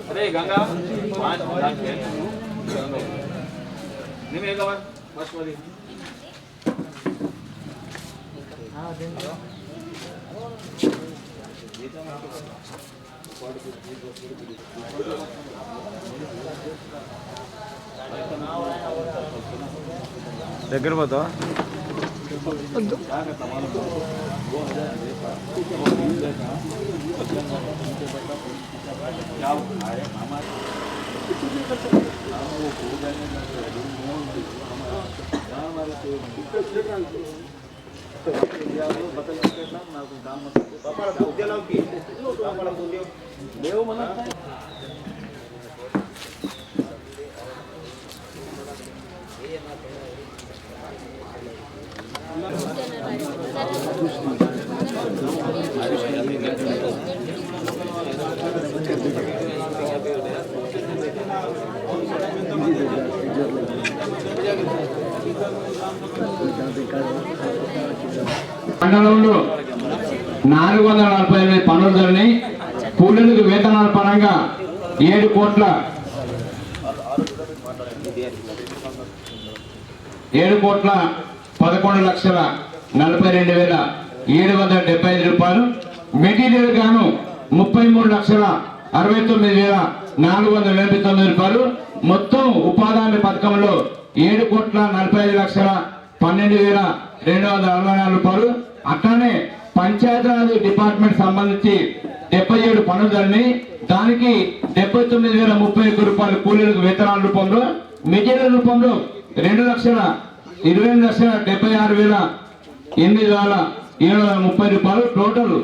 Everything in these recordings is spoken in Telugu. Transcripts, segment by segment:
अरे गंगा निमेगा बस वाली దగ్గర పోతా మండలంలో 448 పనులు జరిగినాయి. కూలీలకు వేతనాల పరంగా 7,11,42,775 రూపాయలు. మెటీరియల్ గాను 33,69,489 రూపాయలు. మొత్తం ఉపాధి పథకంలో 7,45,12,264 రూపాయలు. అట్లానే పంచాయతీరాజ్ డిపార్ట్మెంట్ సంబంధించి 77 పనులు జరిగినాయి. దానికి 79,031 రూపాయలు కూలీలకు వేతనాల రూపంలో, మెటీరియల్ రూపంలో 2,28,76,830 రూపాయలు. టోటల్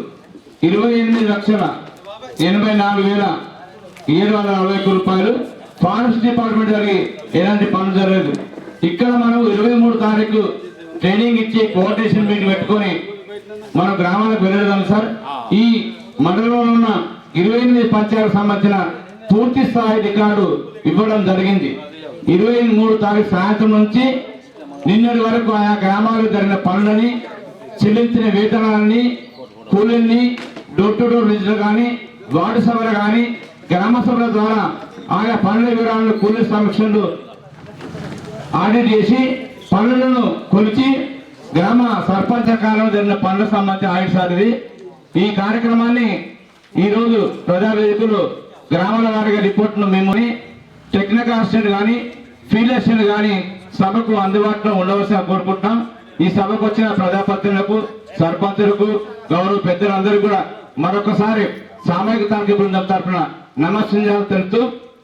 28,84,741 రూపాయలు. ఫారెస్ట్ డిపార్ట్మెంట్ జరిగి ఎలాంటి పనులు జరగలేదు. ఇక్కడ మనం 23 తారీఖు ట్రైనింగ్ ఇచ్చి కోఆర్డినేషన్ మీటింగ్ పెట్టుకొని మన గ్రామాలకు వెళ్ళడం సార్. ఈ మండలంలో ఉన్న 28 పంచాయతీలకు సంబంధించిన పూర్తి స్థాయి రికార్డు ఇవ్వడం జరిగింది. 23 తారీఖు సాయంత్రం నుంచి నిన్నటి వరకు ఆయా గ్రామాలకు జరిగిన పనులని, చెల్లించిన వేతనాలని, కూలీల్ని, డోర్ టు డోర్ రిజిస్టర్ కానీ, వార్డు సభలు కానీ, గ్రామ సభల ద్వారా ఆయా పనుల వివరాలను కూలీ సమీక్షలు ఆడిట్ చేసి పనులను కొలిచి గ్రామ సర్పంచ కాలంలో జరిగిన పనులకు సంబంధించి ఆడిట్ సార్ ఇది. ఈ కార్యక్రమాన్ని ఈరోజు ప్రజావేదికలు గ్రామాల వారిగా రిపోర్టును మేము టెక్నికల్ అసిస్టెంట్ కానీ, ఫీల్డ్ అసిస్టెంట్ కానీ సభకు అందుబాటులో ఉండవలసిన కోరుకుంటున్నాం. ఈ సభకు వచ్చిన ప్రజాప్రతినిధులకు, సర్పంచులకు, గౌరవ పెద్దలందరూ కూడా మరొకసారి సామాజిక తాంత్రిక బృందం తరఫున నమస్కారాలు తెలుపుతూ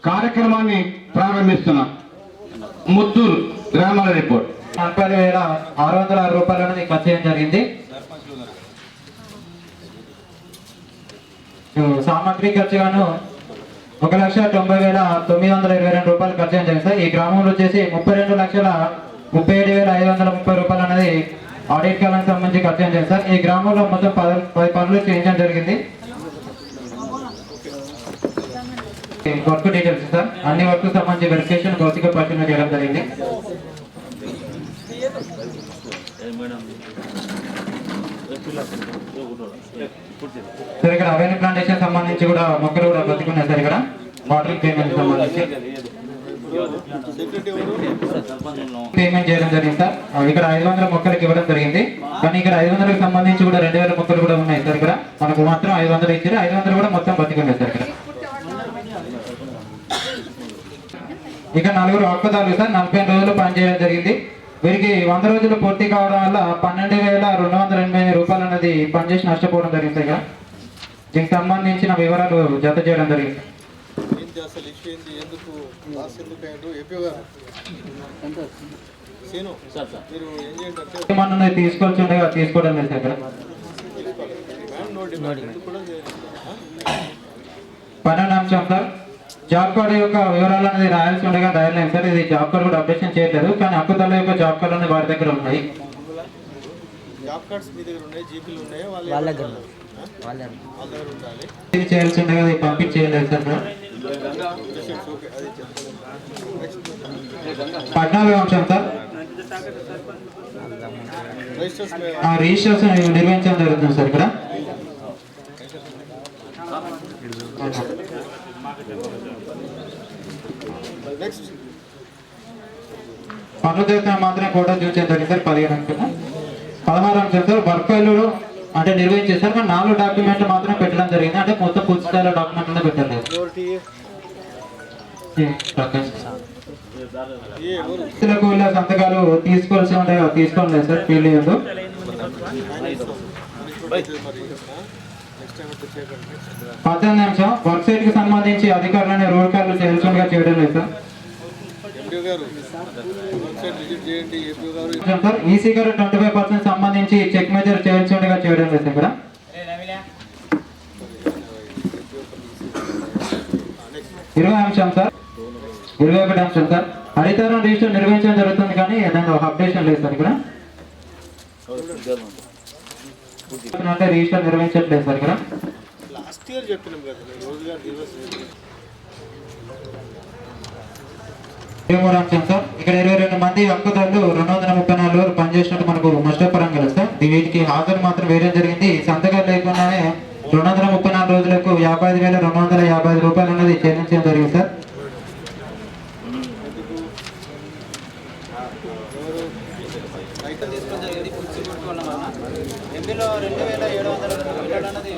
కార్యక్రమాన్ని ప్రారంభిస్తున్నాం. ముత్తూరు గ్రామాల రిపోర్ట్ 40,606 రూపాయలను ఖర్చు చేయడం జరిగింది. సామాగ్రి ఖర్చుగాను 1,90,922 రూపాయలు ఖర్చు చేయడం జరిగింది. ఈ గ్రామంలో వచ్చేసి 32,37,530 రూపాయలు అనేది ఆడిట్ కాలానికి సంబంధించి ఖర్చు చేయడం జరిగింది సార్. ఈ గ్రామంలో మొత్తం 10 పనులు చేయించడం జరిగింది. వర్క్ డీటెయిల్స్ సార్, అన్ని వర్క్ సంబంధించి వెరిఫికేషన్ భౌతిక పరిశీలన చేయడం జరిగింది. సార్ ఇక్కడ అవైన ప్లాంటేషన్ సంబంధించి కూడా మొక్కలు కూడా బతికున్నాయి సార్. ఇక్కడ వాటర్ పేమెంట్ సంబంధించి పేమెంట్ చేయడం జరిగింది సార్. ఇక్కడ 500 మొక్కలకు ఇవ్వడం జరిగింది. కానీ ఇక్కడ 500కి సంబంధించి కూడా 2,000 మొక్కలు కూడా ఉన్నాయి సార్. ఇక్కడ మనకు మాత్రం 500 ఇచ్చారు. 500 కూడా మొత్తం బతికున్నాయి సార్. ఇక్కడ 4 ఒక్కదారులు సార్ 45 రోజులు పనిచేయడం జరిగింది. వీరికి 100 రోజులు పూర్తి కావడం వల్ల 12,288 రూపాయలు అనేది పనిచేసి నష్టపోవడం జరిగింది. ఇక్కడ దీనికి సంబంధించిన వివరాలు జత చేయడం జరిగింది. తీసుకోవచ్చు తీసుకోవడం లేదు సార్. ఇక్కడ 12వ అంశం సార్, జాబ్ కార్డు యొక్క వివరాలు అనేది రాయాల్సి ఉండగా రాయలేదు సార్. ఇది జాబ్ కార్డు కూడా అప్డేషన్ చేయలేదు. కానీ హక్కుదారుల యొక్క జాబ్ కార్డు అనేది వారి దగ్గర ఉన్నాయి. ఇది చేయాల్సి ఉండగా పంపించేయలేదు సార్. 14వ అంశం సార్, రిజిస్ట్రేషన్ నిర్వహించడం జరుగుతుంది సార్. ఇక్కడ పనులు చేస్తున్న మాత్రమే ఫోటో చూపించడం జరిగింది సార్ 15 అంశాలు. 16 అంశాలు సార్ వర్క్ ఫైల్ అంటే నిర్వహించేసారు కానీ 4 డాక్యుమెంట్లు మాత్రమే పెట్టడం జరిగింది. అంటే మొత్తం పూర్తి స్థాయిలో డాక్యుమెంట్ పెట్టలేదు. వీళ్ళ సంతకాలు తీసుకోవాల్సి ఉంటాయి, తీసుకోలేదు సార్. ఫీల్డ్ లేదు. 18 అంశం వర్క్ సైట్ కి సంబంధించి అధికారులను రోడ్ కార్డులు చేయాల్సిందిగా చేయడం లేదు సార్. సార్ ఈసీ గారు 25% సంబంధించి చెక్ మెజర్ చేయాల్సిందిగా చేయడం లేదు ఇక్కడ. 20 అంశం సార్. 21 అంశం సార్ హరితారం రిజిస్టర్ నిర్వహించడం జరుగుతుంది కానీ దాని అప్డేషన్ లేదు సార్ ఇక్కడ. అంటే రిజిస్టర్ నిర్వహించట్లేదు సార్ ఇక్కడ. 23 అంశం సార్ ఇక్కడ 22 మంది హక్కుదారులు 234 రోజులు పనిచేసినట్టు మనకు నష్టపరంగా సార్. వీటికి హాజరు మాత్రం వేయడం జరిగింది. సంతకాలు లేకుండానే 234 రోజులకు 55,255 రూపాయలు అనేది చెల్లించడం జరిగింది సార్. ఎంపీలో 2,700 మీటర్లు అన్నది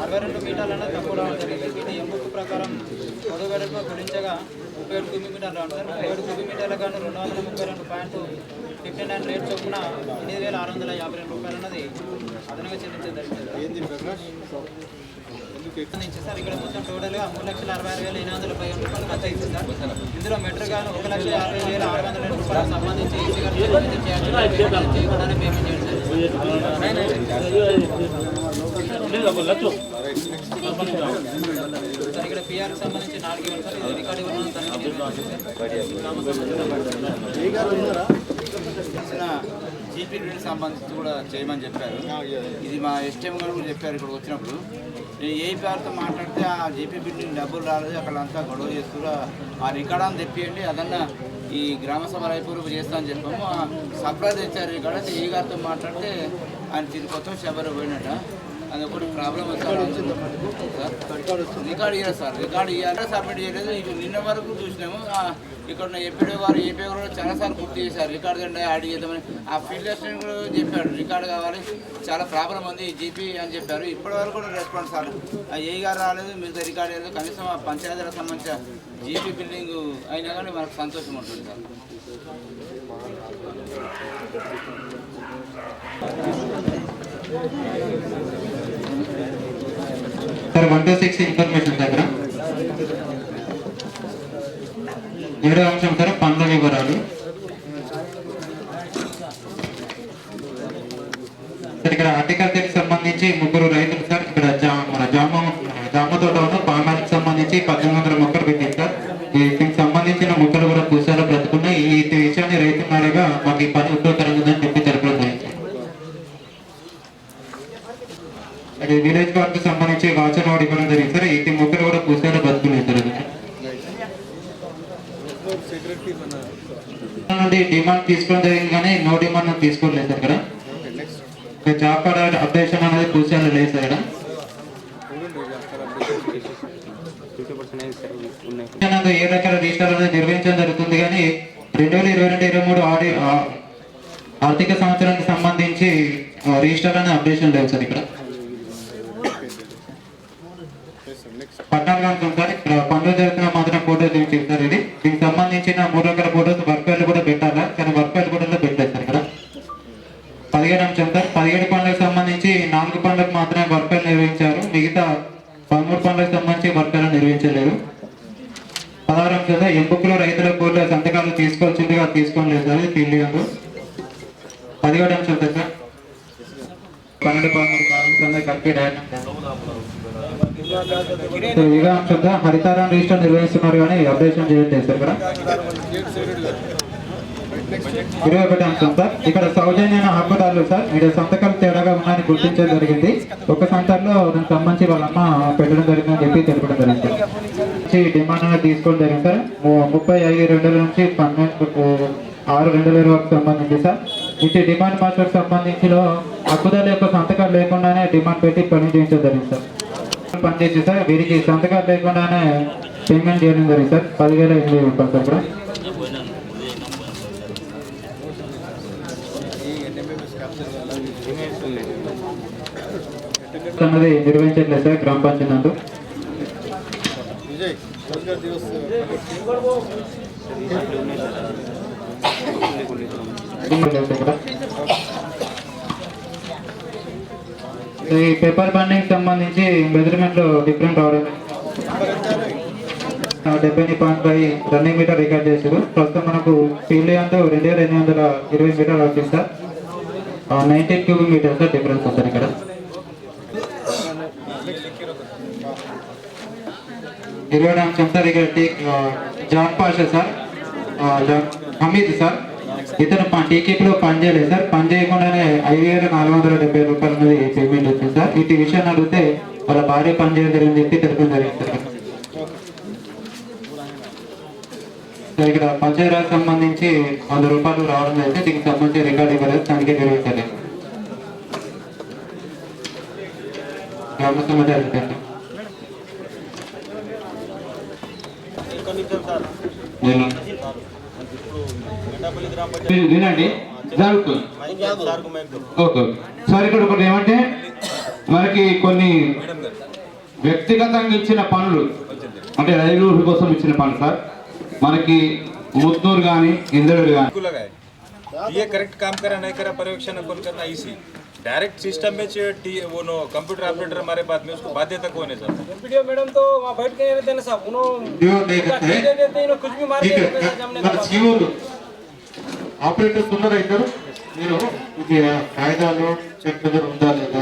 62 మీటర్లు అన్నది తక్కువ రావడం జరిగింది. ఇది ఎంబుక్ ప్రకారం పొడవు వెడల్పు గురించగా 37 క్యూబిక్ మీటర్లు అంటారు. 37 క్యూబిక్ మీటర్ల కానీ 232.59 రేట్ చొప్పున 8,652 రూపాయలు అన్నది అదనంగా చెల్లించడం జరిగింది. సార్ ఇక్కడ మొత్తం టోటల్గా 3,66,850 రూపాయలు ఖర్చు అయింది సార్. ఇందులో మెట్రో గాను 1,50,600 రూపాయలకు సంబంధించి చేయకుండానే పేమెంట్ చేయడం సార్. ఇక్కడ పిఆర్ సంబంధించి 4 ఇవ్వండి సార్. ఇది రికార్డు ఇవ్వడం జీపీ బిల్లుకి సంబంధించి కూడా చేయమని చెప్పారు. ఇది మా ఎస్టీఎం గారు కూడా చెప్పారు ఇక్కడ వచ్చినప్పుడు. నేను ఏపీఆర్తో మాట్లాడితే ఆ జీపీ బిల్డింగ్ డబ్బులు రాలేదు, అక్కడంతా గొడవ చేస్తున్నా ఆ రికార్డాన్ని తెప్పియండి, అదన్నా ఈ గ్రామ సభ రైపూర్పు చేస్తా అని చెప్పాము. సప్లై తెచ్చారు రికార్డు. ఈ గారితో మాట్లాడితే ఆయన తిరిగిపోతాం శబరి పోయినట్ట. అది ఒకటి ప్రాబ్లం వచ్చారు. రికార్డు ఇవ్వాలి సార్. రికార్డు ఇవ్వాలి, సబ్మిట్ చేయలేదు. ఇటు నిన్న వరకు చూసినాము. ఇక్కడ ఉన్న ఏపీ గారు చాలాసార్లు గుర్తు చేశారు రికార్డు కంటే యాడ్ చేద్దామని. ఆ ఫీల్డ్ అసిస్టెంట్ కూడా చెప్పాడు రికార్డు కావాలి, చాలా ప్రాబ్లం ఉంది జీపీ అని చెప్పారు. ఇప్పటి వరకు కూడా రెస్పాన్స్ సార్ ఏ గారు రాలేదు, మిగతా రికార్డు లేదు. కనీసం ఆ పంచాయతీలకు సంబంధించిన జీపీ బిల్డింగ్ అయినా కానీ మనకు సంతోషం ఉంటుంది సార్. సార్ 126 ఇన్ఫర్మేషన్ దగ్గర 7వ అంశం సార్ పనుల వివరాలు. సార్ ఇక్కడ హార్టికల్చర్కి సంబంధించి 3 రైతులు సార్ ఇక్కడ మన జామ తోటను పామానికి సంబంధించి 1,800 మొక్కలు పెట్టింది సార్. దీనికి సంబంధించిన మొక్కలు కూడా పూసాలు బ్రతుకున్నాయి. ఈ విషయాన్ని రైతున్నారుగా మాకు ఈ పని ఉపయోగకరంగా ఉందని చెప్పి తెలపడం జరిగింది. అది విలేజ్ పార్క్ సంబంధించి వాచన వాడు ఇవ్వడం జరిగింది సార్. ఈ మొక్కలు కూడా పూసాలు బ్రతుకున్నాయి సార్. డిమాండ్ తీసుకోవడం జరిగింది కానీ నో డిమాండ్ తీసుకోలేదు సార్. ఇక్కడ జాబ్ కార్డ్ అప్డేషన్ అనేది పూసాలు లేదు సార్. ఇక్కడ ఏ రకాల రిజిస్టర్ అనేది నిర్వహించడం జరుగుతుంది కానీ 2022-23 ఆర్థిక సంవత్సరానికి సంబంధించి రిజిస్టర్ అనేది అప్డేషన్ లేదు సార్. ఇక్కడ 14 అంశం సార్. ఇక్కడ పనులు జరుగుతున్న మాత్రం ఫోటోస్ ఏమి చెప్తారు. దీనికి సంబంధించిన 3 రకాల ఫోటోస్ వర్క్ ఫైల్ కూడా పెట్టాలా కానీ వర్క్ ఫైల్ కూడా పెట్టలేదు సార్. ఇక్కడ 17 అంశం సార్. 17 పనులకు సంబంధించి 4 పనులకు మాత్రమే వర్క్ ఫైల్ నిర్వహించారు. మిగతా 13 పనులకు సంబంధించి వర్క్ ఫైల్ నిర్వహించలేదు. 16 అంశం సార్. ఎంపికలో రైతుల కోర్టులో సంతకాలు తీసుకోవాల్సిందిగా తీసుకోలేదు సార్. ఫీల్డ్ 17 అంశం సార్. 12-13 కలిపి హరితారం రిజిస్టర్ నిర్వహిస్తున్నారు కానీ అప్డేషన్ చేయట్లేదు సార్. ఇక్కడ 21 అంశం సార్. ఇక్కడ సౌజన్య హక్కుదారులు సార్ ఇక్కడ సంతకాలు తేడాగా ఉన్నాయని గుర్తించడం జరిగింది. ఒక సంతకంలో దానికి సంబంధించి వాళ్ళమ్మ పెట్టడం జరిగిందని చెప్పి తెలపడం జరిగింది. డిమాండ్ తీసుకోవడం జరిగింది సార్. 35/2 నుంచి 12/6/2020 సంబంధించి సార్. ఇటు డిమాండ్ మాస్టర్ సంబంధించిలో హక్కుదారుల యొక్క సంతకాలు లేకుండానే డిమాండ్ పెట్టి పని చేయించడం జరిగింది సార్. పనిచేసి సార్ వీరికి సంతకాలు లేకుండానే పేమెంట్ చేయడం జరిగింది సార్. 10,800 రూపాయలు సార్. కూడా అన్నది నిర్వహించట్లేదు సార్ గ్రామ పంచాయతీ నందు. ఈ పేపర్ బండింగ్ సంబంధించి మెజర్మెంట్ లో డిఫరెంట్ రావడం 70.5 రన్నింగ్ మీటర్ రికార్డ్ చేశారు. ప్రస్తుతం మనకు ఫీల్డ్ అంతా 2,820 మీటర్లు వచ్చింది సార్. 19 క్యూబిక్ మీటర్స్ డిఫరెన్స్ వస్తుంది ఇక్కడ. 20 అంశం సార్. ఇక్కడ John Pasha sir, Hameed sir, ఇతను టీకీపీలో పని చేయలేదు సార్. పని చేయకుండానే 5,470 రూపాయలు అనేది పేమెంట్ వచ్చింది సార్. ఇటు విషయాన్ని అడిగితే వాళ్ళ భార్య పని చేయడం జరిగింది చెప్పి తెలపడం జరిగింది సార్. ఇక్కడ పంచాయతీరాజ్ సంబంధించి 100 రూపాయలు రావడం జరిగింది. దీనికి సంబంధించి రికార్డు ఇవ్వలేదు, తనిఖీ నిర్వహించలేదు. గ్రామ సమాచారం వినండి జరుగుతుంది. ఓకే సార్, ఇక్కడ ఒకటి ఏమంటే మనకి కొన్ని వ్యక్తిగతంగా ఇచ్చిన పనులు అంటే రైలు కోసం ఇచ్చిన పనులు సార్. మనకి ముత్తూరు కానీ ఇంద్రుడు కానీ ये करेक्ट काम करा नहीं करा पर्यवेक्षण कौन करना इसी डायरेक्ट सिस्टम में वो नो कंप्यूटर ऑपरेटर हमारे बाद में उसको बाध्यता कौन है सर? वीडियो मैडम तो वहाँ बैठ के रहते हैं साहब, उन्होंने देते हैं कुछ भी मार ఆపరేటర్స్ ఉన్నారా ఇద్దరు? మీరు ఇది కాయిదాలు చెక్ దగ్గర ఉందా లేదా,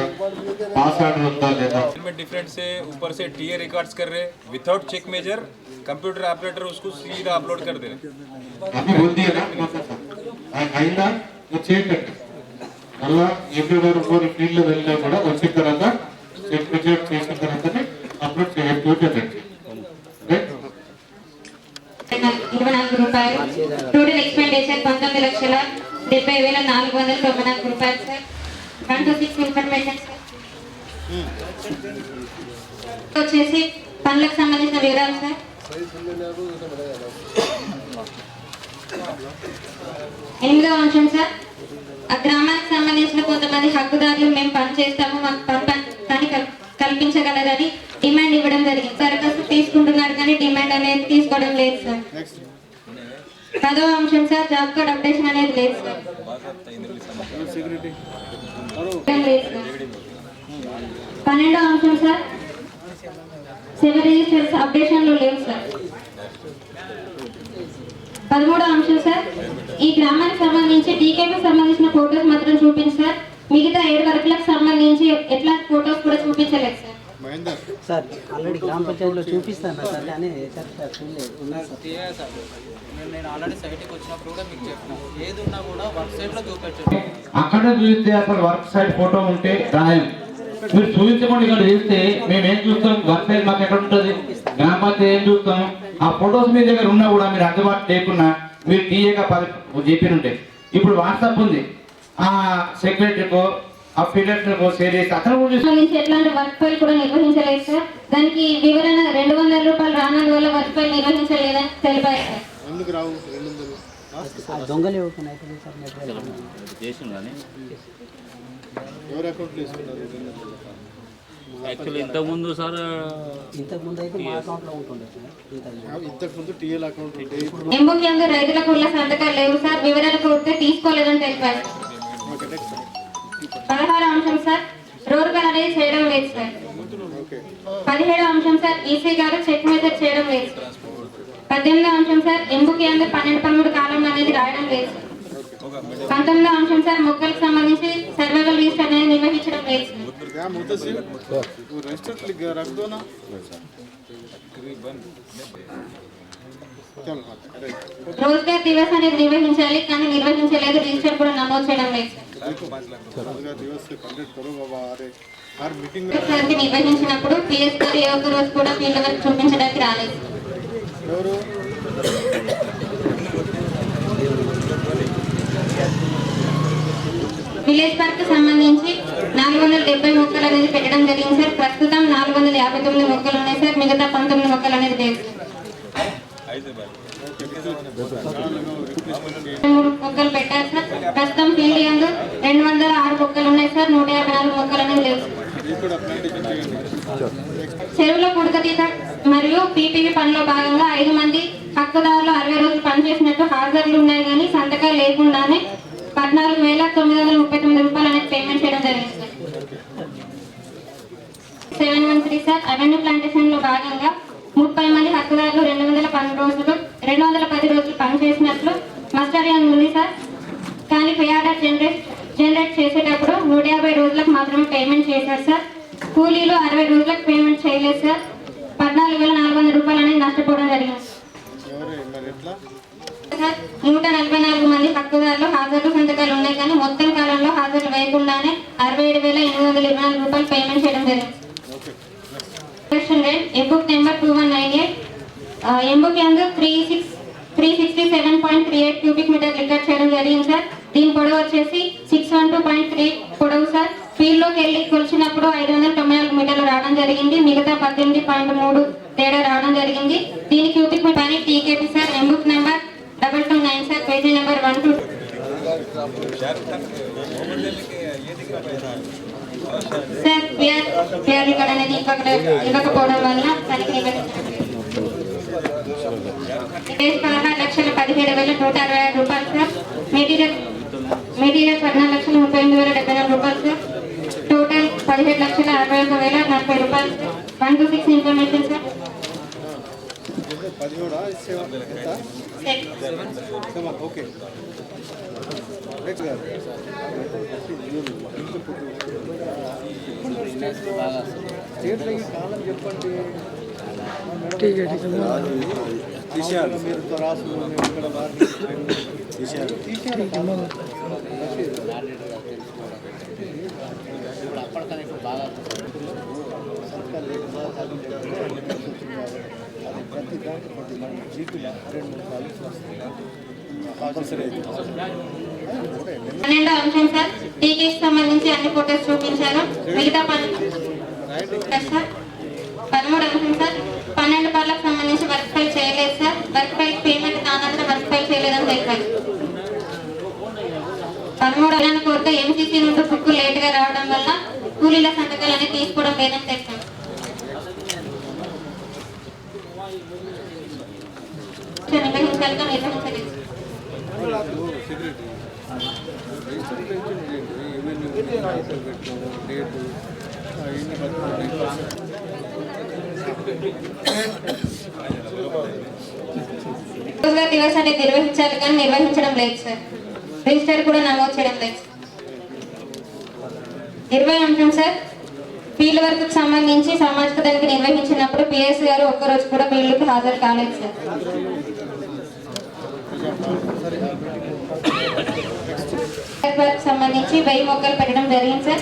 పాస్ ఆర్డర్ ఉందా లేదా? डिफरेंट से ऊपर से टीए रिकॉर्ड्स कर रहे without check measure computer operator उसको सीधा अपलोड कर दे रहे. అన్ని ఉంది కదా అయినా నువ్వు చేయకండి. మళ్ళా ఎవ్రీవర్ ఫోర్ ఫీల్డ్లో వెళ్ళినా కూడా వచ్చిన తర్వాత చెక్ మెజర్ చేసిన తర్వాతనే అప్లోడ్ చేయకండి. 24 రూపాయలు. టోటల్ ఎక్స్పెండిచర్ 19,70,494 రూపాయలు సార్. 126 information sir. వచ్చేసి పనులకు సంబంధించిన వివరాలు సార్. 8వ అంశం సార్. ఆ గ్రామానికి సంబంధించిన కొంతమంది హక్కుదారులు మేము పని చేస్తాము, మాకు పని కల్పించగలరని డిమాండ్ ఇవ్వడం జరిగింది. దరఖాస్తు తీసుకుంటున్నారు కానీ డిమాండ్ అనేది తీసుకోవడం లేదు సార్. 10వ అంశం సార్. జాబ్ కార్డ్ అప్డేషన్ అనేది లేదు సార్. 12వ అంశం సార్. సివిల్ రిజిస్టర్స్ అప్డేషన్లు లేవు సార్. 13వ అంశం సార్. ఈ గ్రామానికి సంబంధించి టీకేపీ సంబంధించిన ఫోటోస్ మాత్రం చూపించి సార్. మిగతా 7 వర్కులకు సంబంధించి ఎట్లా ఫోటోస్ కూడా చూపించలేదు సార్. సార్ ఆల్రెడీ గ్రామ పంచాయతీలో చూపిస్తాను సార్, కానీ నేను ఆల్రెడీ సైట్కి వచ్చినప్పుడు కూడా మీకు చెప్పినాను, ఏది ఉన్నా కూడా వర్క్ సైట్లో చూపించండి. అక్కడ చూస్తే అక్కడ వర్క్ సైడ్ ఫోటో ఉంటే రాయం. మీరు చూపించకుండా ఇక్కడ చూస్తే మేమేం చూస్తాం? వర్క్ సైడ్ మాకు ఎక్కడ ఉంటుంది? గ్రామ పంచాయతీ ఏం చూస్తాం? ఆ ఫొటోస్ మీ దగ్గర ఉన్నా కూడా మీరు అందుబాటు లేకున్నా మీరు టీఏగా 10 చెప్పిన ఉంటాయి. ఇప్పుడు వాట్సాప్ ఉంది, ఆ సెక్రటరీకో ఆ ఫీల్డర్కో షేర్ చేసి అక్కడ ఎట్లాంటి వర్క్ ఫైల్ కూడా నిర్వహించలేదు సార్. దానికి వివరణ 200 రూపాయలు రానందువల్ల వర్క్ ఫైల్ నిర్వహించలేదని తెలిపారు సార్. దొంగలు ఓపెన్ అవుతుంది సార్. యాక్చువల్లీ ఇంతకుముందు సార్, ఇంతకుముందు అయితే మా అకౌంట్లో ఉంటుండే సార్. ఇంతకుముందు టీఎల్ అకౌంట్ ఉంటే ఎంబుకి రైతులకు ఉన్న సంతకాలు లేవు సార్. వివరాలు కోరితే తీసుకోలేదని తెలిపారు. 16వ అంశం సార్. రోర్గల్ అనేది చేయడం లేదు సార్. 17వ అంశం సార్. ఈసీ గారు చెక్ మెజర్ చేయడం లేదు సార్. 18వ అంశం సార్. ఎంబుకి 12-13 కాలం అనేది రాయడం లేదు సార్. 19వ అంశం సార్. మొక్కలకు సంబంధించి సర్వైవల్ లిస్ట్ అనేది నిర్వహించడం లేదు సార్. రోజ్గార్ దివస్ అనేది నిర్వహించాలి కానీ నిర్వహించలేదు. రిజిస్టర్ కూడా నమోదు చేయడం లేదు సార్. నిర్వహించినప్పుడు పిఎస్ గారు ఏ ఒక్క రోజు కూడా ఫీల్డ్ వర్క్ చూపించడానికి రాలేదు. విలేజ్ పార్క్ సంబంధించి 470 మొక్కలు అనేది పెట్టడం జరిగింది సార్. ప్రస్తుతం 459 మొక్కలు ఉన్నాయి సార్. మిగతా 19 మొక్కలు అనేది లేదు. 3 మొక్కలు పెట్టారు సార్. ప్రస్తుతం ఫీల్డ్ యందు 206 మొక్కలు ఉన్నాయి సార్. 154 మొక్కలు అనేది లేవు. చెరువుల పుడకతీత మరియు పీపీపీ పనిలో భాగంగా 5 మంది హక్కుదారులు 60 రోజులు పనిచేసినట్టు హాజరులు ఉన్నాయి కానీ సంతకాలు లేకుండానే 14,939 రూపాయలు అనేది పేమెంట్ చేయడం జరిగింది సార్. 713 సార్. అవెన్యూ ప్లాంటేషన్ లో భాగంగా 30 మంది హక్కుదారులు 210 రోజులు పనిచేసినట్లు మస్టర్ అని ఉంది సార్. కానీ ఫియాడర్ జనరేట్ చేసేటప్పుడు 150 రోజులకు మాత్రమే పేమెంట్ చేశారు సార్. కూలీలు 60 రోజులకు పేమెంట్ చేయలేదు సార్. 14,400 రూపాయలు అనేది నష్టపోవడం జరిగింది సార్. 144 మంది హక్కుదారులు హాజరు సంతకాలు ఉన్నాయి కానీ మొత్తం కాలంలో హాజరు వేయకుండానే 67,824 రూపాయలు పేమెంట్ చేయడం జరిగింది. ఎంబుక్ నెంబర్ 2198 ఎంబుక్ యందు 367.38 క్యూబిక్ మీటర్ రికార్డ్ చేయడం జరిగింది సార్. దీని పొడవు వచ్చేసి 612.3 పొడవు సార్. ఫీల్డ్ లోకి వెళ్ళి కొలిచినప్పుడు 594 మీటర్లు రావడం జరిగింది. మిగతా 18.3 తేడా రావడం జరిగింది. దీని క్యూబిక్ మీటర్ పని TKP sir. M book number 229 sir. Page number 1 sir. Clear record అనేది ఇవ్వకపోవడం వల్ల తనిఖీ 16,17,166 రూపాయలు సార్. మెటీరియల్ 14,38,74 రూపాయలు సార్. టోటల్ 17,61,40 రూపాయలు సార్. 126 information sir. పన్నెండో అంశం సార్. టీకేకి సంబంధించి అన్ని ఫోటోస్ చూపించారు. మిగతా 13వ అంశం సార్. 12 పనులకు సంబంధించి వర్క్ ఫైల్ చేయలేదు సార్. వర్క్ ఫైల్ పేమెంట్ కానందున వర్క్ ఫైల్ చేయలేదని తెలిపారు. 13వ కోరిక ఎంసీసీ నుండి బుక్ లేట్ గా రావడం వల్ల కూలీల సంతకాలు అనేది తీసుకోవడం లేదని తెలిపారు. నిర్వహించలేదు. రోజువారీ దివసాన్ని నిర్వహించాలి కానీ నిర్వహించడం లేదు సార్. రిజిస్టర్ కూడా నమోదు చేయడం లేదు. 20వ అంశం సార్. ఫీల్డ్ వర్క్ కు సంబంధించి సామాజిక తనిఖీ నిర్వహించినప్పుడు పిఎస్ గారు ఒక్కరోజు కూడా ఫీల్డ్కు హాజరు కాలేదు సార్. వర్క్ సంబంధించి 1000 మొక్కలు పెట్టడం జరిగింది సార్.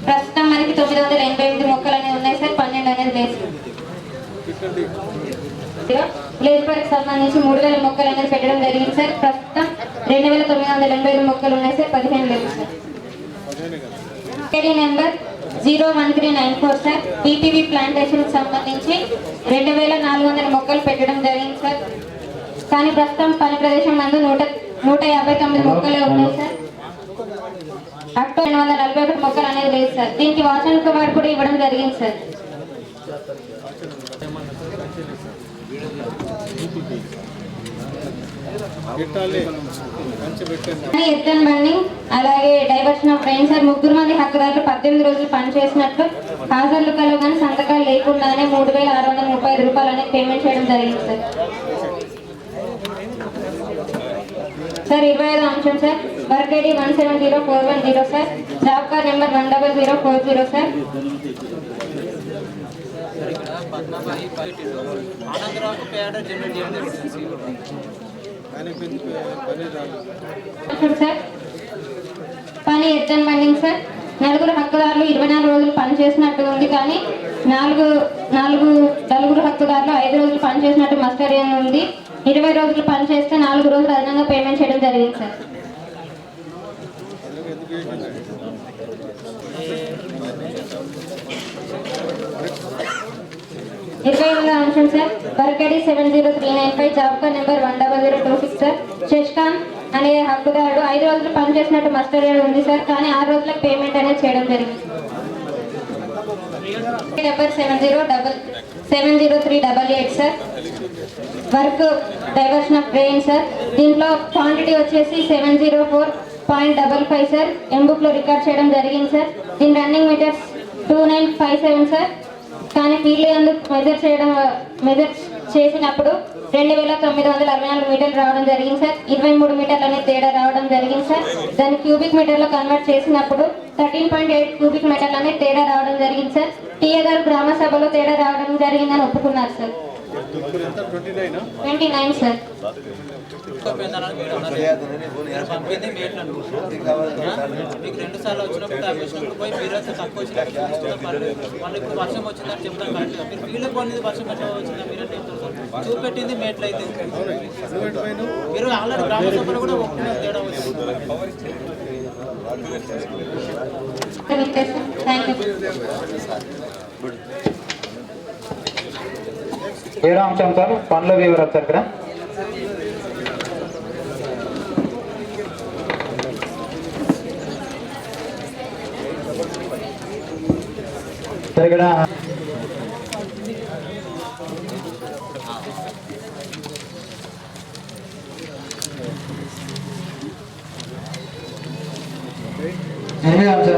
ప్రస్తుతం మనకి 988 మొక్కలు అనేవి ఉన్నాయి సార్. 12 అనేది లేదు. విలేజ్ పార్క్ సంబంధించి 3000 మొక్కలు అనేది పెట్టడం జరిగింది సార్. ప్రస్తుతం 2,985 మొక్కలు ఉన్నాయి సార్. 15 లేదు sir. Number 01394 sir. PPP plantation సంబంధించి 2,400 మొక్కలు పెట్టడం జరిగింది సార్. కానీ ప్రస్తుతం పని ప్రదేశం నందు 159 మొక్కలే ఉన్నాయి సార్. అక్టోబర్ 241 మొక్కలు అనేది లేదు సార్. దీనికి వాచన్ కుమార్ కూడా ఇవ్వడం జరిగింది సార్. ఎర్తన్ బండింగ్ అలాగే డైవర్షన్ ఆఫ్ ట్రైన్ సార్. 3 మంది హక్కుదారులు 18 రోజులు పనిచేసినట్లు హాజరులు కలవు కానీ సంతకాలు లేకుండానే 3,635 రూపాయలు అనేది పేమెంట్ చేయడం జరిగింది సార్. సార్ 25వ అంశం sir. Work ID 170,410 sir. Job card number 100,40 sir. Sir పని ఎర్తన్ బండింగ్ సార్. 4 హక్కుదారులు 24 రోజులు పనిచేసినట్టు ఉంది కానీ 4 హక్కుదారులు 5 రోజులు పనిచేసినట్టు మస్టర్ ఉంది. 20 రోజులు పనిచేస్తే 4 రోజులు అదనంగా పేమెంట్ చేయడం జరిగింది సార్. 28వ అంశం sir work ID 70395 job card number 10026 sir Shashikant అనే హక్కుదారుడు 5 రోజులు పనిచేసినట్టు మస్టర్ ఉంది సార్, కానీ 6 రోజులకు పేమెంట్ అనేది చేయడం జరిగింది. Number 70388 sir work diversion of train sir. దీంట్లో క్వాంటిటీ వచ్చేసి 704.55 సార్. ఎంబుక్ లో రికార్డ్ చేయడం జరిగింది సార్. దీని రన్నింగ్ మీటర్స్ 2957 సార్, కానీ ఫీల్డ్ అందుకు మెజర్ చేసినప్పుడు 2964 మీటర్లు రావడం జరిగింది సార్. 23 మీటర్లు అనేది తేడా రావడం జరిగింది సార్. దాన్ని క్యూబిక్ మీటర్లో కన్వర్ట్ చేసినప్పుడు 13.8 క్యూబిక్ మీటర్లు అనేది తేడా రావడం జరిగింది సార్. టీఏ గారు గ్రామ సభలో తేడా రావడం జరిగిందని ఒప్పుకున్నారు సార్. 29 సార్. పంపింది మేట్లను మీకు 2 సార్లు వచ్చినప్పుడు వచ్చినప్పుడు పోయి మీరు తక్కువ వచ్చినప్పుడు వాళ్ళు ఇప్పుడు వర్షం వచ్చిందని చెప్తాను కరెక్ట్గా. మీరు ఫీల్డ్ పోయింది వర్షం ఎట్లా వచ్చిందని మీరు చెప్తారు సార్. చూపెట్టింది మేట్లు అయితే మీరు ఆల్రెడీ గ్రామ సభలో కూడా ఒప్పుకున్న తేడా వచ్చింది. 7వ అంశం సార్ పనుల వివరాలు సార్. ఇక్కడ సార్ ఇక్కడ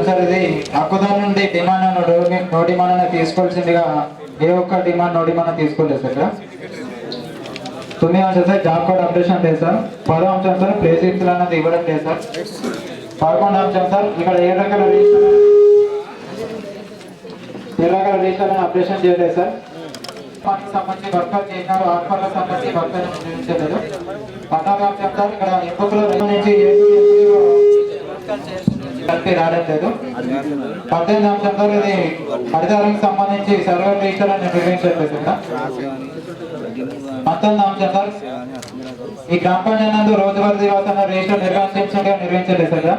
సార్ ఇది హక్కుదారు నుండి డిమాండ్ నో డిమాండ్ తీసుకోవాల్సిందిగా ఏ ఒక్క డిమాండ్ నో డిమాండ్ తీసుకోలేదు సార్. ఇక్కడ 9వ అంశం సార్ జాబ్ కార్డ్ అప్డేషన్ లేదు సార్. 10వ అంశం సార్ ప్లేస్ అన్నది ఇవ్వడం లేదు సార్. 11వ అంశం సార్ ఇక్కడ ఏ రకాల రిజిస్టర్ అప్డేషన్ చేయలేదు సార్. సంబంధించి వర్కర్ చేసినారు, ఆత్మలకు సంబంధించి వర్కర్ నిర్మించలేదు. 12వ అంశం సార్ ఇక్కడ ఎంపికలో నుంచి కలిపి రావడం లేదు. 18వ అంశం సార్ ఇది హరిదారులకు సంబంధించి సర్వర్ రిజిస్టర్ అని నిర్వహించలేదు సార్. 19వ అంశం సార్ ఈ గ్రామ పంచాయతీ నందు రోజువారీ దివాసన రిజిస్టర్ నిర్వహించలేదు సార్.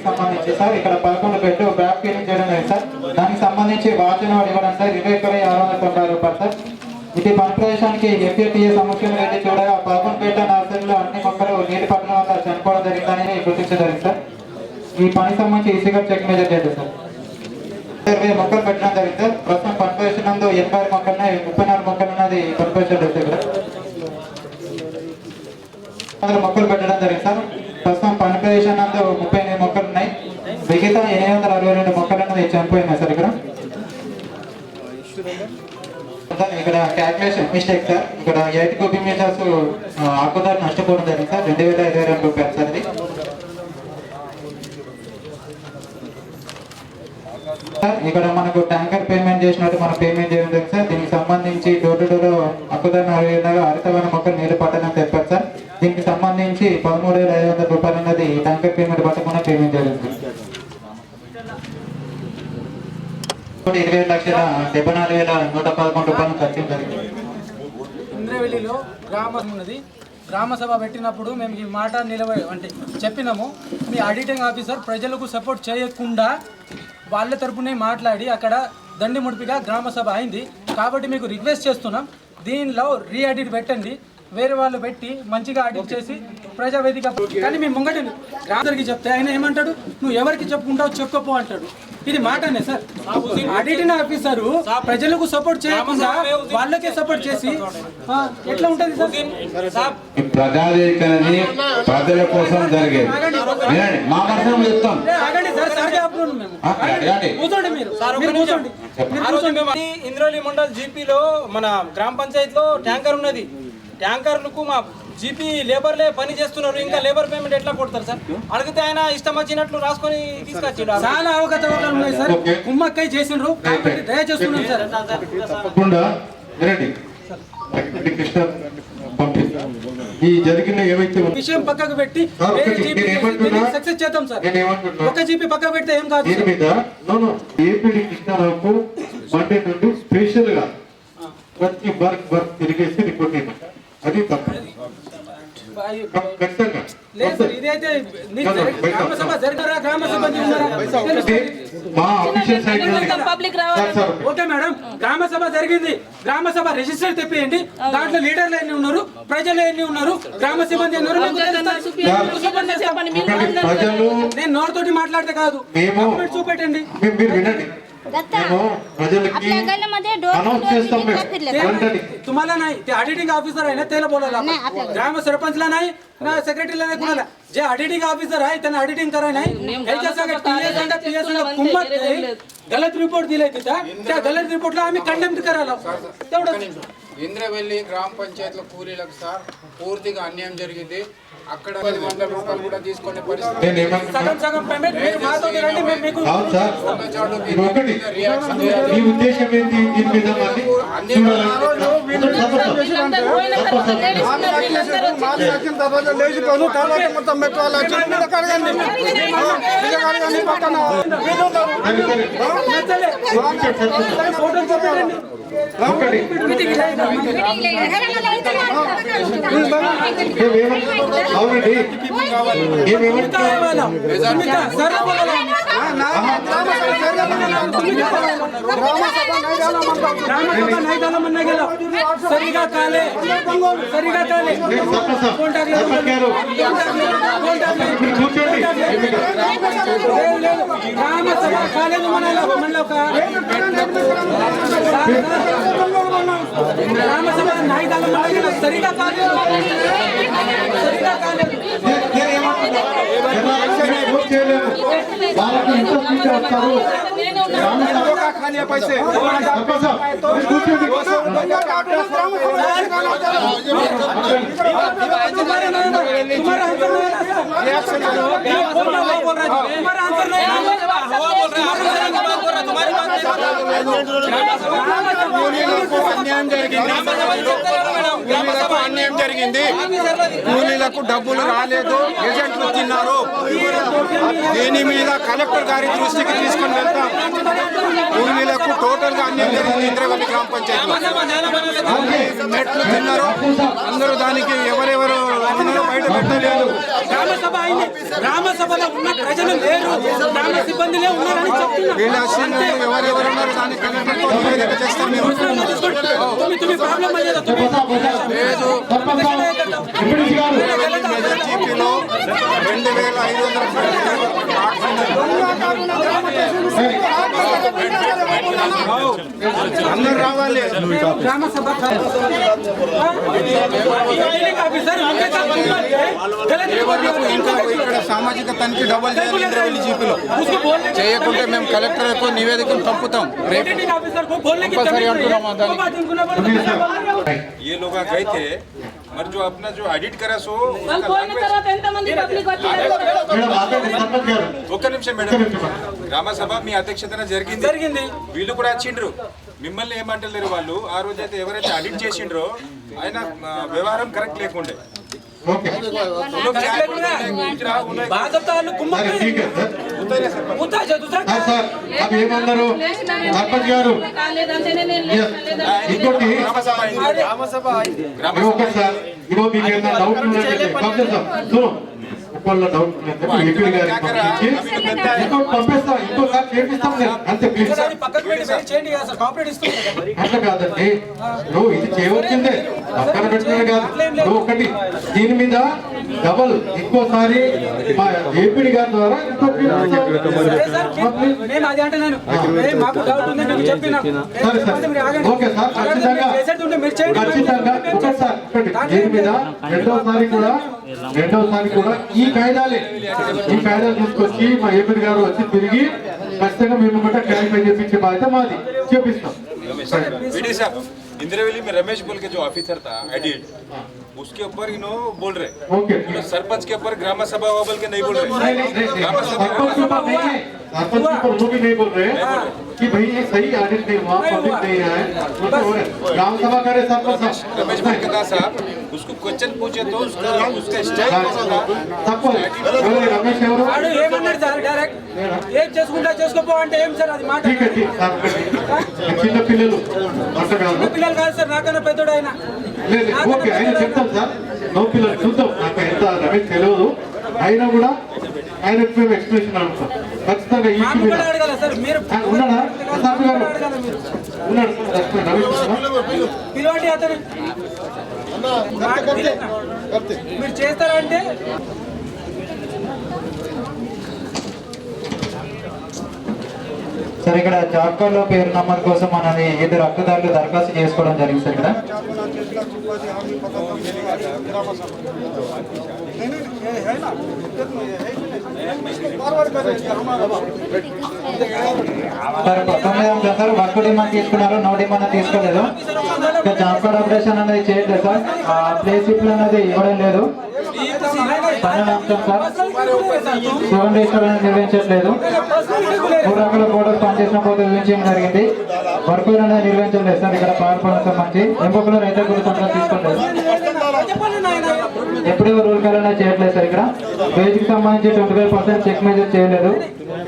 సంబంధించి సార్ ఇక్కడ 11 పెట్టు బ్యాక్ క్లీనింగ్ చేయడం లేదు సార్. దానికి సంబంధించి వాచన ఇవ్వడం సార్ 20,690 రూపాయలు సార్. ఇది పని ప్రదేశానికి ఎఫ్ఏటీఏ సమస్యలు అయితే చూడగా 11 పేట నర్సరీలో అన్ని మొక్కలు నీటి పట్టణం వల్ల చనిపోవడం జరిగిందని గుర్తించడం సార్. ఈ పని సంబంధించి ఈసీగా చెక్ మెజర్ చేయలేదు సార్. 20 మొక్కలు పెట్టడం జరిగింది సార్. ప్రస్తుతం పని ప్రదేశం నందు 86 మొక్కలు 34 మొక్కలు ఉన్నది పని ప్రదేశం దగ్గర మొక్కలు పెట్టడం జరిగింది సార్. ప్రస్తుతం పని ప్రదేశం నందు 38 మొక్కలు ఉన్నాయి. మిగతా 862 మొక్కలు అనేది చనిపోయినాయి సార్. ఇక్కడ క్యాల్కులేషన్ మిస్టేక్ సార్. ఇక్కడ 8 క్యూబిక్ మీటర్స్ హక్కుదారు నష్టపోవడం జరిగింది సార్. 2,022 రూపాయలు సార్. ఇది ఇక్కడ మనకు ట్యాంకర్ పేమెంట్ చేసినట్టు మనం పేమెంట్ చేయడం జరిగింది సార్. దీనికి సంబంధించి డోర్ టు డోర్ హక్కుదారు హరితవన మొక్కలు నీరు పట్టడం చెప్పారు సార్. దీనికి సంబంధించి 13,500 రూపాయలు అన్నది ట్యాంకర్ పేమెంట్ పట్టకుండా పేమెంట్ జరిగింది. 20,74,111 రూపాయలు ఖర్చు జరిగింది. ఇంద్రవెల్లిలో గ్రామం ఉన్నది. గ్రామ సభ పెట్టినప్పుడు మేము ఈ మాట చెప్పినాము. మీ ఆడిటింగ్ ఆఫీసర్ ప్రజలకు సపోర్ట్ చేయకుండా వాళ్ళ తరపునే మాట్లాడి అక్కడ దండి ముడిపిగా గ్రామ సభ అయింది. కాబట్టి మీకు రిక్వెస్ట్ చేస్తున్నాం, దీనిలో రీఆడిట్ పెట్టండి. వేరే వాళ్ళు పెట్టి మంచిగా ఆడిట్ చేసి ప్రజావేదిక. కానీ మేము ముంగటి గ్రామకి చెప్తే ఆయన ఏమంటాడు, నువ్వు ఎవరికి చెప్పుకుంటావు చెప్పుకోపో అంటాడు. ఇది మాటనే సార్. ఆడిటింగ్ ఆఫీసరు ప్రజలకు సపోర్ట్ చేయకుండా వాళ్ళకే సపోర్ట్ చేసి ఎట్లా ఉంటుంది సార్? ప్రజావేదికని ప్రజల కోసం జరిగేది. మా పర్సనల్ చెప్తాం. కూర్చోండి మీరు కూర్చోండి. ఇంద్రవెల్లి మండల్ జీపీలో మన గ్రామ పంచాయతీలో ట్యాంకర్ ఉన్నది. ట్యాంకర్లకు మా జీపీ లేబర్లే పని చేస్తున్నారు. ఇంకా లేబర్ పేమెంట్ ఎట్లా కొడతారు సార్? అడిగితే ఆయన ఇష్టం వచ్చినట్లు రాసుకొని తీసుకొచ్చిండు. చాలా అవగతవకలు ఉన్నాయి సార్. కుమ్మక్కై చేసిండ్రు కాబట్టి దయచేస్తున్నాం సార్. ఈ జరిగిన ఏమైతే విషయం పక్కకు పెట్టి సక్సెస్ చేద్దాం సార్. ఒక జీపీ పక్కకు పెడితే ఏం కాదు. దీని మీద ఏపీడి కృష్ణారావుకు మండే నుండి స్పెషల్ గా ప్రతి వర్క్ తిరిగేసి రిపోర్ట్ అది తప్ప ఖచ్చితంగా లేదు సార్ ఇదైతే నీకు గ్రామ సభ జరగరా గ్రామ సిబ్బంది ఉన్నారా మా official side sir okay madam గ్రామ సభ జరిగింది గ్రామ సభ రిజిస్టర్ తెప్పియండి దాంట్లో లీడర్లు ఎన్ని ఉన్నారు ప్రజలు ఎన్ని ఉన్నారు గ్రామ సిబ్బంది ఎన్ని ఉన్నారు మీకు తెలుస్తుంది. ప్రజలు నేను నోటితోటి మాట్లాడితే కాదు మేము డాక్యుమెంట్ చూపెట్టండి మీరు వినండి మేము ప్రజలకి అనౌన్స్ చేస్తాం మేము వెంటనే तुम्हाला नाही ते ऑडिटिंग ऑफिसर आहे ना त्याला बोलायला ग्राम सरपंचला नाही ना सेक्रेटरीला नाही कुणाला जे ऑडिटिंग ऑफिसर आहे त्यांना ऑडिटिंग करायला नाही ह्याच्या सगळ्या पीएस कुंभत गलत रिपोर्ट दिलाय तिथं त्या गलत रिपोर्टला आम्ही कंडेम करायला तेवढं ఇంద్రవెల్లి గ్రామ పంచాయతీలో కూలీలకు సార్ పూర్తిగా అన్యాయం జరిగింది అక్కడ 10,000 రూపాయలు కూడా తీసుకునే పరిస్థితి సగం సగం పేమెంట్ మీరు మాతో రండి మేము మీకు అవును సార్ ఇది ఒకటి మీ ఉద్దేశం ఏంటి దీని మీద మళ్ళీ ఫోటో చూపెట్టండి అవునండి సరిగా కాలే సరిగా కాలే గ్రామ సభ కాలేదు మన గ్రామ సభ నాయకులు సరిగా కాలేదు సరిగా కాలేదు వాళ్ళకి ఇంట్రెస్ట్ వస్తారు అన్యాయం జరిగింది కూలీలకు డబ్బులు రాలేదు ఏజెంట్లు తిన్నారు దీని మీద కలెక్టర్ గారి దృష్టికి తీసుకొని వెళ్తాం కూలీలకు టోటల్ గా అన్యాయం జరిగింది ఇంద్రవెల్లి గ్రామ పంచాయతీలో మెట్లు తిన్నారు అందరూ దానికి ఎవరెవరు ఉన్నారో బయట పెట్టలేదు గ్రామ సభలో ఉన్న ప్రజలు లేరు గ్రామ సిబ్బందిలే ఉన్నారని చెప్తున్నారు ఎవరెవరు ఉన్నారు దానికి కలెక్టర్ చేస్తాం మేము లేదు జీపీలో 2,500 అందరూ రావాలి గ్రామ సభ ఇక్కడ సామాజిక తనిఖీ డబల్ చేయాలి ఇంద్రవెల్లి జీపీలో చేయకుంటే మేము కలెక్టర్కు నివేదికను పంపుతాం రేపు కంపల్సరీ అంటున్నాం దానికి ये लोग गए थे మరి जो अपना जो एडिट करा सो ఒక్క నిమిషం మేడం గ్రామ సభ మీ అధ్యక్షతన జరిగింది వీళ్ళు కూడా వచ్చిండ్రు మిమ్మల్ని ఏమంటలేరు వాళ్ళు ఆ రోజు అయితే ఎవరైతే ఎడిట్ చేసిండ్రో ఆయన వ్యవహారం కరెక్ట్ లేకుండే అది ఏమన్నారు సర్పంచ్ గారు ఇంకోటి సార్ ఇగో మీకు ఏమైనా డౌట్ ఉన్నట్లయితే పంపిస్తాం ఒక్కళ్ళ డౌట్ ఎంపీ గారికి పంపిస్తాం ఇంకోసారి చేపిస్తాం అంతే ప్లీజ్ అట్లా కాదండి నువ్వు ఇది చేయవలసిందే పక్కన పెట్టినది కాదు నువ్వు ఒకటి దీని మీద డబల్ ఇంకోసారి మా ఏపీ గారి ద్వారా సరే సార్ ఓకే సార్ ఖచ్చితంగా ఒకసారి దీని మీద రెండోసారి కూడా ఈ కాయిదాలు తీసుకొచ్చి మా ఏపీ గారు వచ్చి తిరిగి ఖచ్చితంగా మేము కూడా క్లారిఫై చేపించే బాధ్యత మాది చేపిస్తాం इंद्रवेली में रमेश बोल के जो ऑफिसर था एडिट उसके ऊपर बोल रहे ओके सरपंच के ऊपर ग्राम सभा बोल के नहीं बोल रहे सरपंच के ऊपर वो भी नहीं बोल रहे कि भाई ये सही ऑडिट नहीं हुआ पब्लिक नहीं है ग्राम सभा करे सरपंच रमेश बोल के साहब उसको क्वेश्चन पूछे तो उसका स्टाइल कैसा था? తప్పు రమేష్ ఎవరు వాడు ఏమన్నాడు సార్ డైరెక్ట్ ఏం చేసుకుంటా చేసుకోపో అంటే ఏం సార్ అది మాట ఠీక్ చిన్న పిల్లలు అంత కాదు పిల్లలు కాదు సార్ నాకన్నా పెద్దోడు ఆయన లేదు ఓకే ఆయన చెప్తాం సార్ నో పిల్లలు చూద్దాం నాకు ఎంత రమేష్ తెలియదు అయినా కూడా ఆయన మేము ఎక్స్ప్లెనేషన్ అడుగుతాం ఖచ్చితంగా ఈ మాకు కూడా అడగాల సార్ మీరు ఉన్నాడా ప్రసాద్ గారు అడగాల మీరు ఉన్నాడు రమేష్ పిలవండి అతను మీరు చేస్తారంటే సార్ ఇక్కడ జాబ్ కార్డ్ లో పేరు నమోదు కోసం మనది 2 హక్కుదారులు దరఖాస్తు చేసుకోవడం జరిగింది సార్ ఇక్కడ సార్ 9వ అంశం సార్ వర్క్ డిమాండ్ తీసుకున్నారు, నో డిమాండ్ తీసుకోలేదు. ఇంకా జాబ్ కార్డ్ ఆపరేషన్ అనేది చేయట్లేదు సార్, ప్లే స్లిప్లు అనేది ఇవ్వడం లేదు. 12వ అంశం సార్ సెవెన్ రిజిస్టర్ అనేది నిర్వహించట్లేదు. 3 రకాల బోర్డర్స్ పనిచేసిన పోతే నిర్వహించడం జరిగింది. వర్క్ అనేది నిర్వహించలేదు సార్. ఇక్కడ పవర్ పనులకు సంబంధించి ఎంపికలు రైతు గురించి సంతకం తీసుకోలేదు. ఎప్పుడు రూల్ కాలనే చేయట్లేదు సార్. ఇక్కడ వేజ్కి సంబంధించి 25% చెక్ మెజర్ చేయలేదు.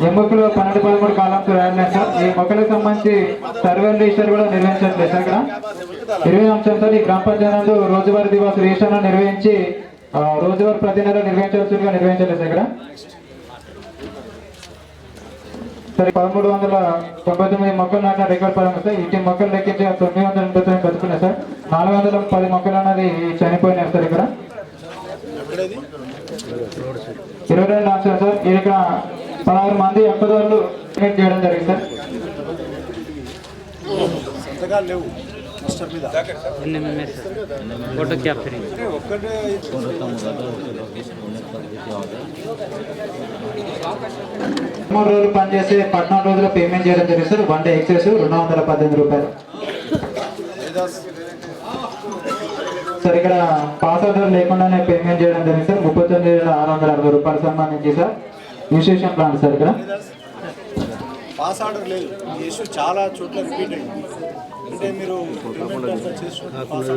ఎంపికలు 12-13 కాలమ్స్ రాయలేదు సార్. ఈ మొక్కలకు సంబంధించి సర్వే రిజిస్టర్ కూడా నిర్వహించట్లేదు సార్. ఇక్కడ 20వ అంశం సార్ ఈ గ్రామ పంచాయతీ రోజువారీ దివస్ రిజిస్టర్ నిర్వహించి రోజువారీ ప్రతి నెల నిర్వహించాల్సిందిగా నిర్వహించలేదు సార్. ఇక్కడ సరే 1399 మొక్కలు నాటిన రికార్డ్ పరంగా సార్ ఇటు మొక్కలు లెక్కించి 989 బతుకున్నాయి సార్. 410 మొక్కలు అనేది చనిపోయినాయి సార్. ఇక్కడ 22 అంశాలు సార్. ఇక్కడ 16 మంది హక్కుదారులు పేమెంట్ చేయడం జరిగింది సార్. ఫోటో క్యాప్చరింగ్ 3 రోజులు పనిచేసి 14 రోజులు పేమెంట్ చేయడం జరిగింది సార్. 1 డే ఎక్సెస్ 218 రూపాయలు సార్. ఇక్కడ పాస్ ఆర్డర్ లేకుండానే పేమెంట్ చేయడం జరిగింది సార్. 39,660 రూపాయలు సంబంధించి సార్ ఇన్స్టిట్యూషన్ ప్లాన్ సార్. ఇక్కడ పాస్ ఆర్డర్ లేదు, ఇష్యూ చాలా చోట్ల రిపీట్ అయింది. అంటే మీరు పాస్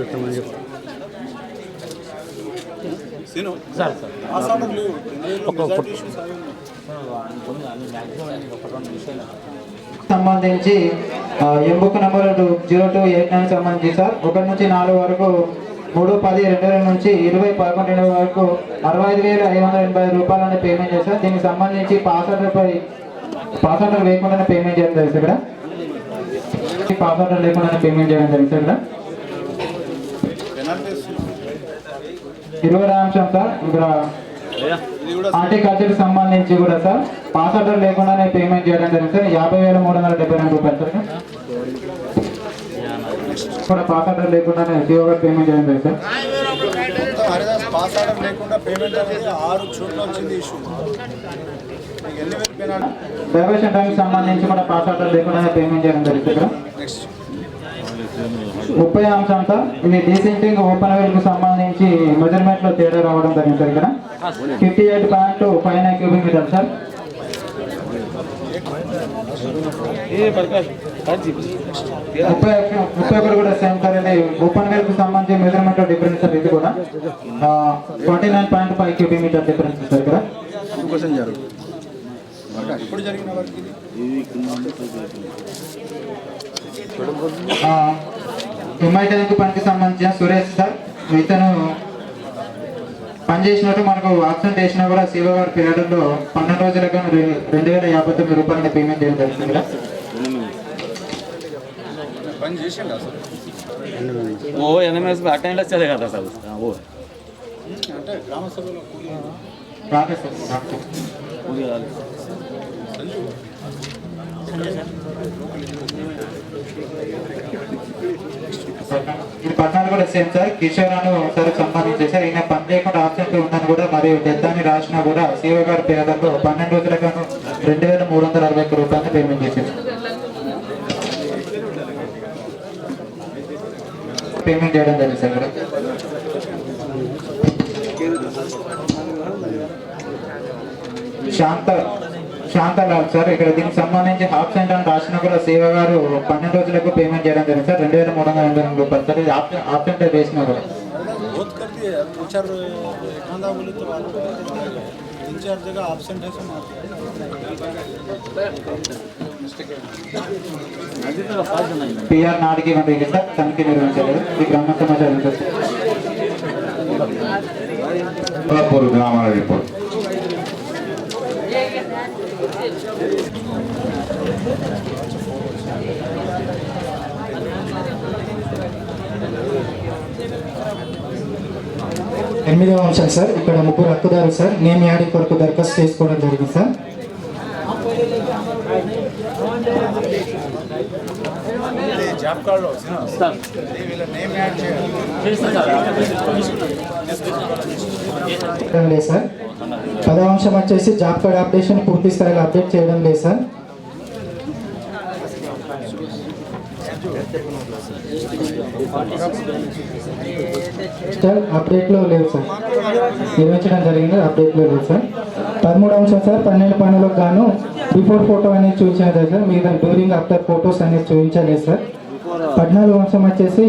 ఆర్డర్ లేవు, సంబంధించి ఎంబుక్ నెంబర్ 0289 సంబంధించి సార్ 1 నుంచి 4 వరకు 3/10/2000 నుంచి 20/11/2020 వరకు 65,580 రూపాయలని పేమెంట్ చేశారు. దీనికి సంబంధించి పాస్ ఆర్డర్ లేకుండానే పేమెంట్ చేయడం జరిగింది ఇక్కడ. పాస్ ఆర్డర్ లేకుండానే పేమెంట్ చేయడం జరిగింది ఇక్కడ. 20వ అంశం సార్ ఇక్కడ హార్టికల్చర్ సంబంధించి కూడా సార్ పాస్ ఆర్డర్ లేకుండానే పేమెంట్ చేయడం జరిగింది సార్. 50,372 రూపాయలు సార్. కూడా పాస్ ఆర్డర్ లేకుండానే జీవోగా పేమెంట్ చేయడం జరిగింది సార్. పాస్ ఆర్డర్ లేకుండా పేమెంట్ అనేది 6 చోట్ల వచ్చింది ఇష్యూ. డైవర్షన్ టైంకి సంబంధించి కూడా పాస్ ఆర్డర్ లేకుండానే పేమెంట్ చేయడం జరిగింది ఇక్కడ. 30వ అంశం సార్ ఇది డీసెంటింగ్ ఓపెన్ వెల్ కు సంబంధించి మెజర్మెంట్ లో తేడా రావడం జరిగింది సార్. ఇక్కడ 58.59 క్యూబిక్ మీటర్ సార్. 31 కూడా సేమ్ సార్. ఇది ఓపెన్ వెల్ కు సంబంధించి మెజర్మెంట్ లో డిఫరెన్స్ సార్. ఇది కూడా 29.5 క్యూబిక్ మీటర్ డిఫరెన్స్ సార్. ఇక్కడ ఇప్పుడు జరిగిన వరకు ఎంఐ ట్యాంక్ పనికి సంబంధించిన సురేష్ సార్ ఇతను పనిచేసినట్టు మనకు ఆబ్సెంట్ వేసినా కూడా శివ గారి పీరియడ్లో 12 రోజులకు 2,059 రూపాయలని పేమెంట్ చేయడం జరుగుతుంది. పని చేసిండు అసలు वो एनएमएस में अटेंड चलेगा था सब उसका वो అంటే గ్రామ సభలో రాకే సార్ రాకే. ఇది 14 కూడా సేమ్ సార్. కిషోర్ అను సార్ సంబంధించి సార్ ఈయన పని చేయకుండా ఆబ్సెంట్ ఉందని కూడా మరియు డెత్ అని రాసినా కూడా శివ గారి పేదలకు 12 రోజులకు 2,361 రూపాయలు పేమెంట్ చేశారు. పేమెంట్ చేయడం జరిగింది సార్. ఇక్కడ శాంతలాల్ సార్ ఇక్కడ దీనికి సంబంధించి ఆబ్సెంట్ అని రాసినా కూడా సేవ గారు 12 రోజులకు పేమెంట్ చేయడం జరిగింది సార్. 2,382 రూపాయలు సార్. ఇది ఆబ్సెంట్ వేసినా కూడా टीचर एखादा बोले तो इंचार्ज ऑप्शन है పిఆర్ నాటికి వంటి సార్ తనిఖీ నిర్వహించలేదు. ఈ గ్రామ సమాచారం గ్రామాల రిపోర్ట్. ఎనిమిదవ అంశం సార్, ఇక్కడ ముగ్గురు హక్కుదారు సార్ నేమ్ యాడింగ్ కొరకు దరఖాస్తు చేసుకోవడం జరిగింది సార్. జాబ్ కార్డులో లేదు సార్. 10వ అంశం వచ్చేసి జాబ్ కార్డ్ అప్డేషన్ పూర్తి స్థాయిలో అప్డేట్ చేయడం లేదు సార్. అప్డేట్లో లేవు సార్, నిర్వహించడం జరిగింది, అప్డేట్లో లేవు సార్. 13వ అంశం సార్, 12 పనులకు గాను బిఫోర్ ఫోటో అనేది చూపించలేదు సార్, మీద డ్యూరింగ్ ఆఫ్టర్ ఫోటోస్ అనేది చూపించలేదు సార్. 14వ అంశం వచ్చేసి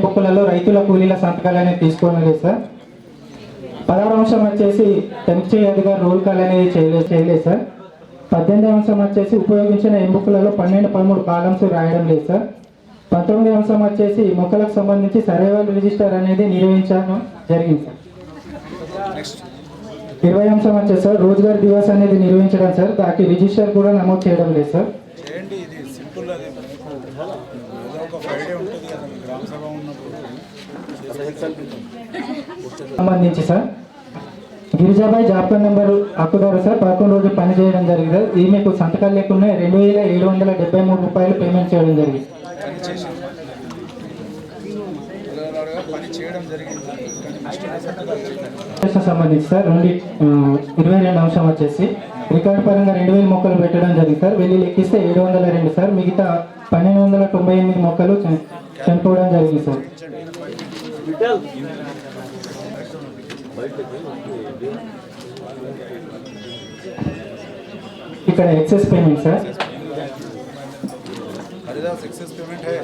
బుక్కులలో రైతుల కూలీల సంతకాలు అనేది తీసుకోలేదు సార్. 16వ అంశం వచ్చేసి తనిఖీ అధికారి రోల్ కాల్ అనేది చేయలేదు సార్. 18వ అంశం వచ్చేసి ఉపయోగించిన ఎంబుక్లలో 12, 13 కాలమ్స్ రాయడం లేదు సార్. 19వ అంశం వచ్చేసి మొక్కలకు సంబంధించి సర్వేవల్ రిజిస్టర్ అనేది నిర్వహించడం జరిగింది సార్. 20వ అంశం వచ్చేసి సార్ రోజ్గార్ దివస్ అనేది నిర్వహించడం సార్, దానికి రిజిస్టర్ కూడా నమోదు చేయడం లేదు సార్. సంబంధించి sir Girijabai job card number హక్కుదారు సార్ 11 రోజులు పని చేయడం జరిగింది. ఈమెకు సంతకాలు లేకుండా 2773 రూపాయలు పేమెంట్ చేయడం జరిగింది. సంబంధించి సార్ 22 అంశం వచ్చేసి రికార్డు పరంగా 2000 మొక్కలు పెట్టడం జరిగింది సార్, వెళ్ళి లెక్కిస్తే 702 సార్, మిగతా 1298 మొక్కలు చనిపోవడం జరిగింది సార్. ఇక్కడ excess payment sir, excess payment है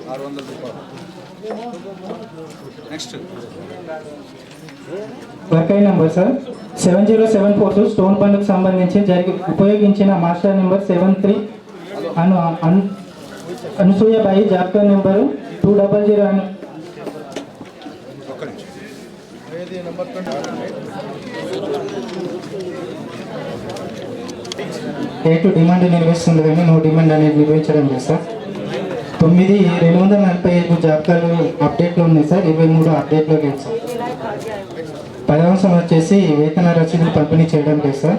600 रुपये. नेक्स्ट వర్కై నెంబర్ సార్ 70742 స్టోన్ బండ్కు సంబంధించి ఉపయోగించిన master number 73 Anasuyabai job card number 200 అను ఏ2 డిమాండ్ నిర్వహిస్తుంది కానీ నో డిమాండ్ అనేది నిర్వహించడం లేదు సార్. 245 జాబ్ కార్డు అప్డేట్లో ఉన్నాయి సార్, 23 అప్డేట్లో లేదు సార్. 10వ అంశం వచ్చేసి వేతన రసీదులు పంపిణీ చేయడం లేదు సార్.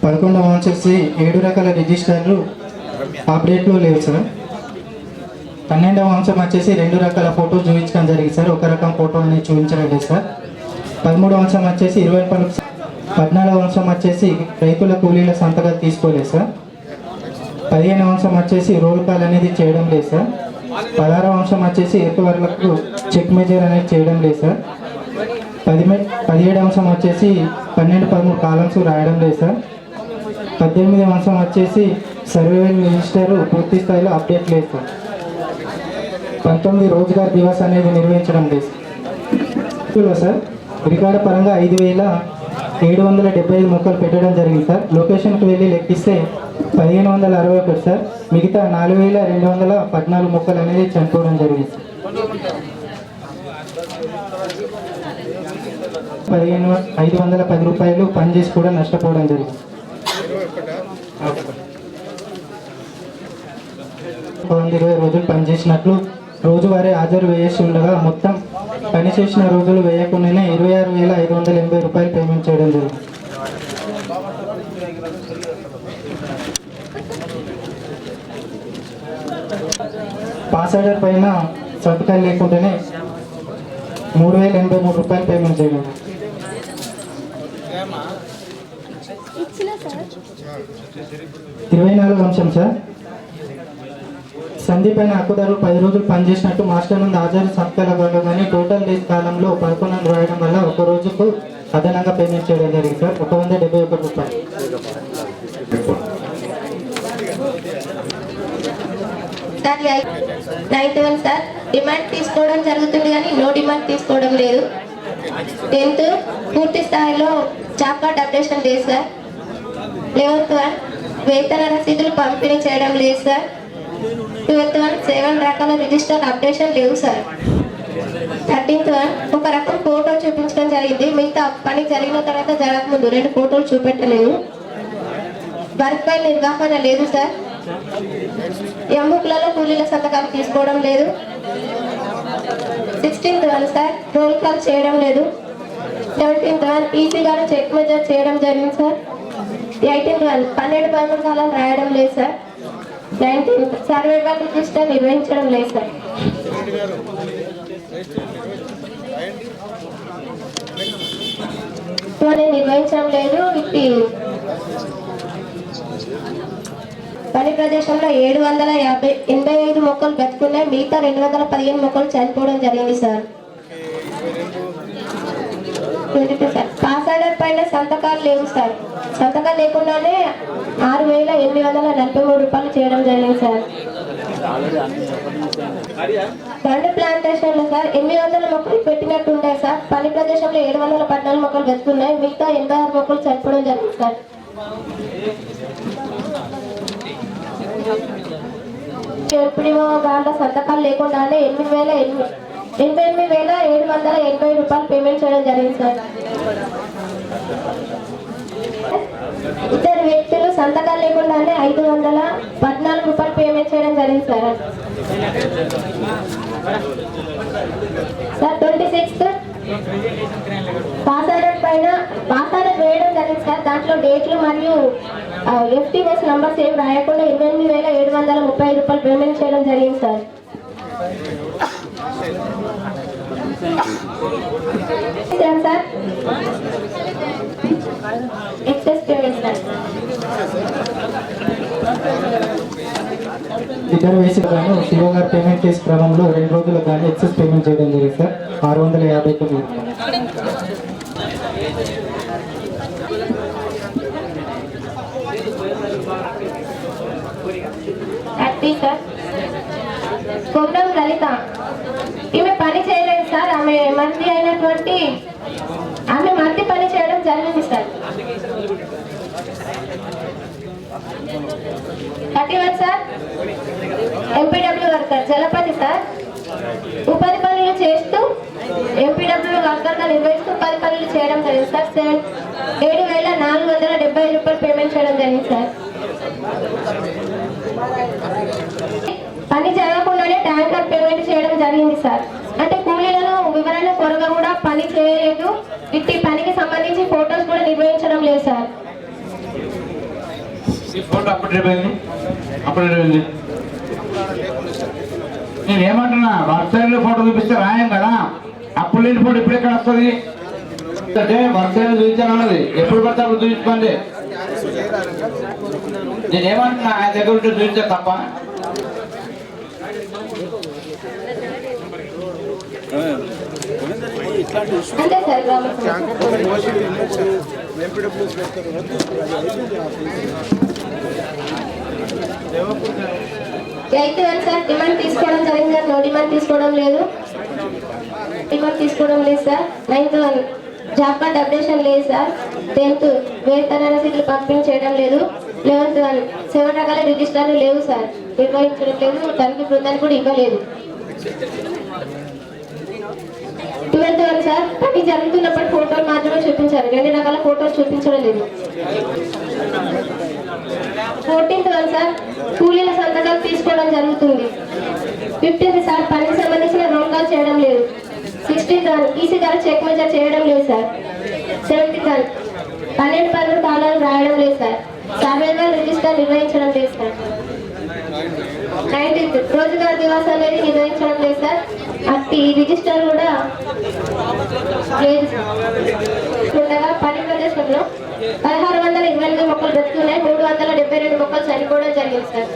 11వ వచ్చేసి 7 రకాల రిజిస్టర్లు అప్డేట్లో లేవు సార్. 12వ అంశం వచ్చేసి 2 రకాల ఫోటోలు చూపించడం జరిగింది సార్, ఒక రకం ఫోటో అనేది చూపించడం లేదు సార్. 13వ అంశం వచ్చేసి 20 పనులు. 14వ అంశం వచ్చేసి రైతుల కూలీల సంతకాలు తీసుకోలేదు సార్. 15వ అంశం వచ్చేసి రోల్ కాల్ అనేది చేయడం లేదు సార్. 16వ అంశం వచ్చేసి ఎర్తవర్లకు చెక్ మెజర్ అనేది చేయడం లేదు సార్. 17వ అంశం వచ్చేసి 12, 13 కాలమ్స్ రాయడం లేదు సార్. 18వ అంశం వచ్చేసి సర్వేవల్ రిజిస్టర్ పూర్తి స్థాయిలో అప్డేట్ లేదు సార్. 19 రోజ్గార్ దివస్ అనేది నిర్వహించడం లేదు సార్. రికార్డు పరంగా 5775 మొక్కలు పెట్టడం జరిగింది సార్. లొకేషన్కి వెళ్ళి లెక్కిస్తే 1561 సార్, మిగతా 4214 మొక్కలు అనేది చనిపోవడం జరిగింది సార్. 1510 రూపాయలు పని చేసి కూడా నష్టపోవడం జరిగింది. 20 రోజులు పనిచేసినట్లు రోజువారీ హాజరు వేసి ఉండగా మొత్తం పనిచేసిన రోజులు వేయకుండానే 26,580 రూపాయలు పేమెంట్ చేయడం జరిగింది. పాస్ ఆర్డర్ పైన సంతకాలు లేకుండానే 3,083 రూపాయలు పేమెంట్ చేయడం. 24వ అంశం సార్, సందీప్ అయిన హక్కుదారు 10 రోజులు పనిచేసినట్టు మాస్టర్ నుండి హాజరు సంతకాలు కానీ టోటల్ డేస్ కాలంలో 11 రాయడం వల్ల ఒక రోజుకు అదనంగా పేమెంట్ చేయడం జరిగింది సార్, 171 రూపాయలు. Sir 9th one sir demand తీసుకోవడం జరుగుతుంది కానీ నో డిమాండ్ తీసుకోవడం లేదు. 10th పూర్తి స్థాయిలో జాబ్ కార్డ్ అప్డేషన్ లేదు సార్. 11th వన్ వేతన రసీదులు పంపిణీ చేయడం లేదు సార్. 12th వన్ 7 రకాల రిజిస్టర్ అప్డేషన్ లేవు సార్. 13th వన్ ఒక రకం ఫోటో చూపించడం జరిగింది, మిగతా పని జరిగిన తర్వాత జరగకముందు 2 ఫోటోలు చూపెట్టలేదు. వర్క్ పై నిర్వహణ లేదు సార్. ఎంబుక్లలో కూలీల సంతకాలు తీసుకోవడం లేదు. 16th one sir roll call చేయడం లేదు. 17th వన్ ఈసీ గారు చెక్ మెజర్ చేయడం జరిగింది సార్. 18th వన్ 12 పైమకాలను రాయడం లేదు సార్. 19th సర్వేవర్ రిజిస్టర్ నిర్వహించడం లేదు సార్. నిర్వహించడం లేదు. పని ప్రదేశంలో 785 మొక్కలు బతుకున్నాయి, మిగతా 215 మొక్కలు చనిపోవడం జరిగింది సార్. పాస్ ఆర్డర్ పైన సంతకాలు లేవు సార్. సంతకాలు లేకుండానే 6,843 రూపాయలు చేయడం జరిగింది సార్. బండి ప్లాంటేషన్ లో సార్ 800 మొక్కలు పెట్టినట్టు ఉన్నాయి సార్. పని ప్రదేశంలో 714 మొక్కలు బతుకున్నాయి, మిగతా 86 మొక్కలు చనిపోవడం జరిగింది సార్. ఎప్పుడో వాళ్ళ సంతకాలు లేకుండానే 88,780 రూపాయలు పేమెంట్ చేయడం జరిగింది సార్. ఇద్దరు వ్యక్తులు సంతకాలు లేకుండానే 514 రూపాయలు పేమెంట్ చేయడం జరిగింది సార్. 26th పాస్ ఆర్డర్ పైన పాస్ ఆర్డర్ వేయడం జరిగింది సార్. దాంట్లో డేట్లు మరియు FTS నంబర్స్ ఏం రాయకుండా 28,735 రూపాయలు పేమెంట్ చేయడం జరిగింది sir. Sir excess payment sir. ఇద్దరు వేసిన గాను శివ గారు పేమెంట్ చేసే క్రమంలో 2 రోజులకు కానీ ఎక్సెస్ పేమెంట్ చేయడం జరిగింది సార్. 659 సార్. కొమ్మరం లలిత ఈమె పని చేయలేదు సార్. ఆమె మంత్రి పని చేయడం జరిగింది sir. 31 sir MPW worker Jalapathi sir. ఉపాధి పనులు చేస్తూ ఎంపీడబ్ల్యూ వర్కర్గా నిర్వహిస్తూ ఉపాధి పనులు చేయడం జరిగింది సార్. 7,475 రూపాయలు పేమెంట్ చేయడం జరిగింది సార్. పని జరగకుండానే ట్యాంకర్ పేమెంట్ చేయడం జరిగింది సార్. అంటే కూలీలను వివరణ కొరగా కూడా పని చేయలేదు. ఇట్టి పనికి సంబంధించి ఫోటోస్ కూడా నిర్వహించడం లేదు సార్. నేను ఏమంటున్నా వర్క్ సైడ్ లో ఫోటో చూపిస్తే రాయం కదా, అప్పుడు లేని ఫోటో ఇప్పుడు ఎక్కడ వస్తుంది అంటే వర్క్ సైడ్ చూపించాలన్నది ఎప్పుడు పడితే అప్పుడు చూపించుకోండి. నేనేమంటున్నా ఆయన దగ్గర ఉంటే చూపించాను తప్ప. అంతే sir. 8th one sir demand తీసుకోవడం జరిగింది సార్. నో డిమాండ్ తీసుకోవడం లేదు. డిమాండ్ తీసుకోవడం లేదు sir. 9th one job card updation లేదు సార్. 10th వేతన రసీదులు పంపిణీ చేయడం లేదు. 11th వన్ 7 రకాల రిజిస్టర్లు లేవు సార్, నిర్వహించడం లేదు. తనిఖీ బృందాన్ని కూడా ఇవ్వలేదు. 12th వన్ సార్ పని జరుగుతున్నప్పుడు ఫోటోలు మాత్రమే చూపించారు, 2 రకాల ఫోటోలు చూపించడం లేదు. 14th వన్ సార్ కూలీల సంతకాలు తీసుకోవడం జరుగుతుంది. 15th సార్ పనికి సంబంధించిన రోల్ కాల్ చేయడం లేదు. 16th వన్ ఈసీ గారు చెక్ మెజర్ చేయడం లేదు సార్. 17th వన్ 12 పనులు కాలాలు రాయడం లేదు సార్. సర్వేవర్ రిజిస్టర్ నిర్వహించడం లేదు సార్. 19th రోజుగారు దివాస్ అనేది నిర్వహించడం లేదు సార్. అట్టి రిజిస్టర్ కూడా లేదు. ఉండగా పని ప్రదేశంలో 1,628 మొక్కలు బతుకున్నాయి, 372 మొక్కలు చనిపోవడం జరిగింది సార్.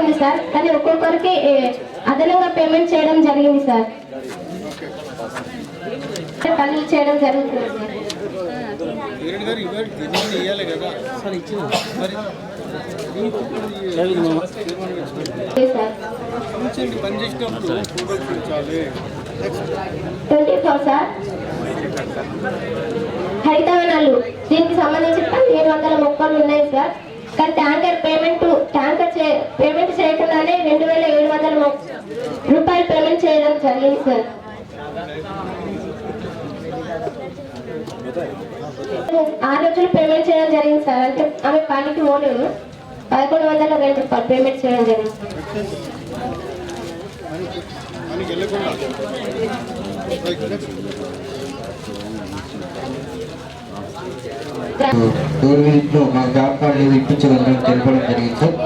ఉంది సార్, కానీ ఒక్కొక్కరికి అదనంగా పేమెంట్ చేయడం జరిగింది సార్. పనులు చేయడం జరుగుతుంది సార్. సార్ హరితవనాలు దీనికి సంబంధించి 1700 మొక్కలు ఉన్నాయి సార్. కానీ ట్యాంకర్ పేమెంట్ చేయకుండానే 2700 రూపాయలు పేమెంట్ చేయడం జరిగింది సార్. 6 రోజులు పేమెంట్ చేయడం జరిగింది సార్. అంటే ఆమె పనికి పోలేదు. 1102 రూపాయలు పేమెంట్ చేయడం జరిగింది గవర్నమెంట్లో మా జాబ్ కార్డు ఏదో ఇప్పించగలరని తెలపడం జరిగింది సార్.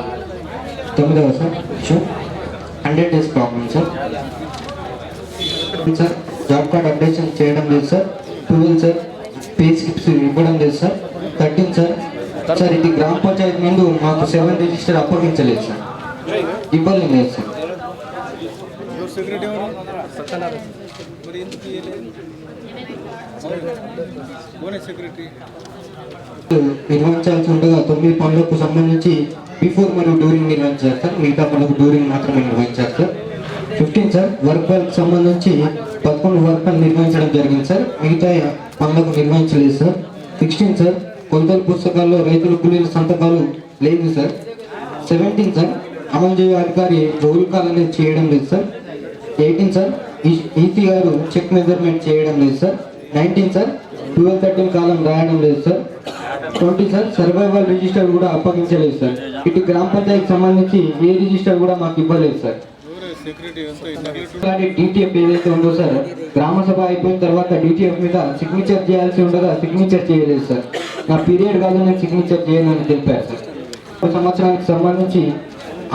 9వ sir issue 100 days problem sir. Sir job card updation చేయడం లేదు సార్. 12 సార్ పే స్లిప్స్ ఇవ్వడం లేదు సార్. 13 సార్ సార్ ఇది గ్రామ పంచాయతీ ముందు మాకు 7 రిజిస్టర్ అప్పగించలేదు సార్. ఇవ్వలేదు లేదు సార్. నిర్వహించాల్సి ఉండగా 9 పనులకు సంబంధించి బిఫోర్ మరియు డ్యూరింగ్ నిర్వహించారు సార్. మిగతా పనులకు డ్యూరింగ్ మాత్రమే నిర్వహించారు సార్. 15 సార్ వర్క్ పనులకు సంబంధించి 11 వర్క్ పనులు నిర్వహించడం జరిగింది సార్. మిగతా పనులకు నిర్వహించలేదు సార్. 16 సార్ కొలతల పుస్తకాల్లో రైతుల కూలీల సంతకాలు లేదు సార్. 17 సార్ అమలు చేయ అధికారి రోల్ కాల్ అనేది చేయడం లేదు సార్. 18 సార్ ఈసీ గారు చెక్ మెజర్మెంట్ చేయడం లేదు సార్. 19 సార్ 12-13 కాలం రాయడం లేదు సార్. 20 సార్ సర్వైవల్ రిజిస్టర్ కూడా అప్పగించలేదు సార్. ఇటు గ్రామ పంచాయతీకి సంబంధించి ఏ రిజిస్టర్ కూడా మాకు ఇవ్వలేదు సార్. డిటిఎఫ్ ఏదైతే ఉందో సార్ గ్రామ సభ అయిపోయిన తర్వాత డిటిఎఫ్ మీద సిగ్నేచర్ చేయాల్సి ఉండగా సిగ్నేచర్ చేయలేదు సార్. నా పీరియడ్ కాదు నేను సిగ్నేచర్ చేయనని తెలిపారు సార్. సంవత్సరానికి సంబంధించి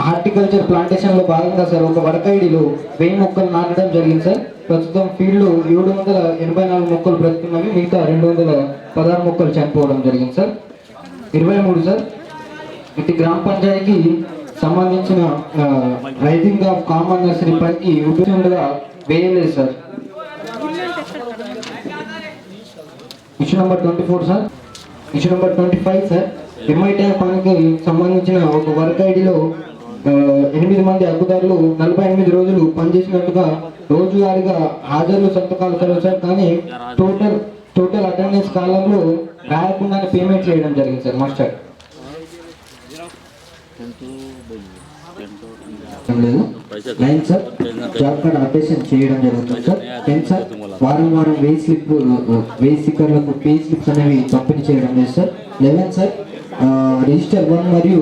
హార్టికల్చర్ ప్లాంటేషన్ లో భాగంగా సార్ ఒక వర్క్ ఐడిలో 1000 మొక్కలు నాటడం జరిగింది సార్. ప్రస్తుతం ఫీల్డ్ లో 784 మొక్కలు బ్రతుకున్నవి. మిగతా 216 మొక్కలు చనిపోవడం జరిగింది సార్. 23 సార్ ఇటు గ్రామ పంచాయతీకి సంబంధించిన రైజింగ్ ఆఫ్ కామన్ నర్సరీ పనికి ఉపయోగంగా వేయలేదు sir. Issue number 24 sir. Issue number 25 sir MIT పనికి సంబంధించిన ఒక వర్క్ ఐడిలో 8 మంది హక్కుదారులు 48 రోజులు పనిచేసినట్టుగా రోజువారీగా హాజరులు సంతకాలు కలవు సార్. కానీ టోటల్ అటెండెన్స్ కాలంలో రాయకుండానే పేమెంట్ చేయడం జరిగింది సార్. మాస్టర్ లేదు. 9 సార్ జాబ్ కార్డ్ అప్డేషన్ చేయడం జరుగుతుంది సార్. 10 సార్ వారం వేయి స్టిక్కర్లకు పే స్లిప్స్ అనేవి పంపిణీ చేయడం లేదు సార్. 11 సార్ రిజిస్టర్ 1 మరియు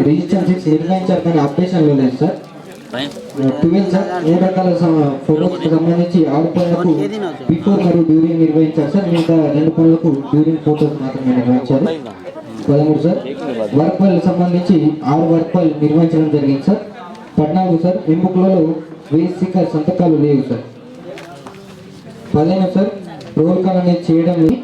రిజిస్టర్ 6 నిర్వహించారు కానీ అప్డేషన్ లేదు సార్. 12 సార్ 3 రకాల ఫోటోస్కి సంబంధించి 6 పనులకు బిఫోర్ మరియు డ్యూరింగ్ నిర్వహించారు సార్. మిగతా 2 పనులకు డ్యూరింగ్ ఫోటోస్ మాత్రమే నిర్వహించారు. 13 సార్ వర్క్ పనులకు సంబంధించి 6 వర్క్ పనులు నిర్వహించడం జరిగింది సార్. 14 సార్ ఎంబుక్లలో వేస్ట్ స్టిక్కర్ సంతకాలు లేవు సార్. 15 సార్ రోల్ కాల్ అనేది చేయడం లేదు.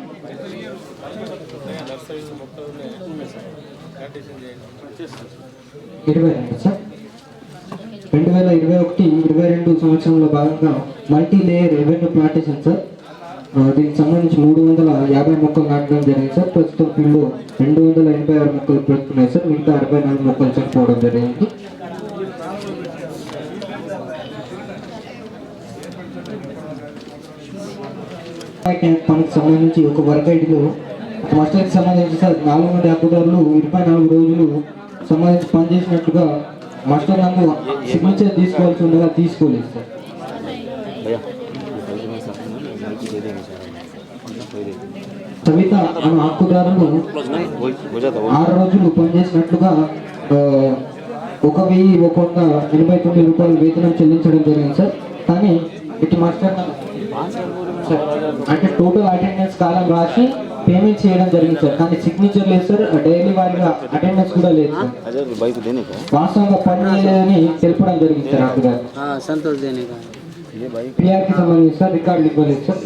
22 సార్ 2021-22 సంవత్సరంలో భాగంగా multi layer revenue plantation sir. దీనికి సంబంధించి 350 మొక్కలు నాటడం జరిగింది సార్. ప్రస్తుతం ఫీల్డ్లో 286 మొక్కలు పెడుతున్నాయి సార్. మిగతా 64 మొక్కలు చనిపోవడం జరిగింది. పనికి సంబంధించి ఒక వర్క్ ఐడిలో మాస్టర్కి సంబంధించి సార్ 4 మంది హక్కుదారులు 24 రోజులు సంబంధించి పనిచేసినట్లుగా మాస్టర్ నందు సిగ్నేచర్ తీసుకోవాల్సి ఉండగా తీసుకోలేదు సార్. సవిత అనే హక్కుదారులు 6 రోజులు పనిచేసినట్లుగా 1189 రూపాయలు వేతనం చెల్లించడం జరిగింది సార్. కానీ ఇటు మాస్టర్ అంటే టోటల్ అటెండెన్స్ కాలం రాసి పేమెంట్ చేయడం జరిగింది సార్. కానీ సిగ్నేచర్ లేదు సార్. డైలీ వారిగా అటెండెన్స్ కూడా లేదు సార్. వాస్తవంగా పని చేయలేదని తెలపడం జరిగింది సార్. హక్కుదారు పిఆర్కి సంబంధించి సార్ రికార్డులు ఇవ్వలేదు సార్.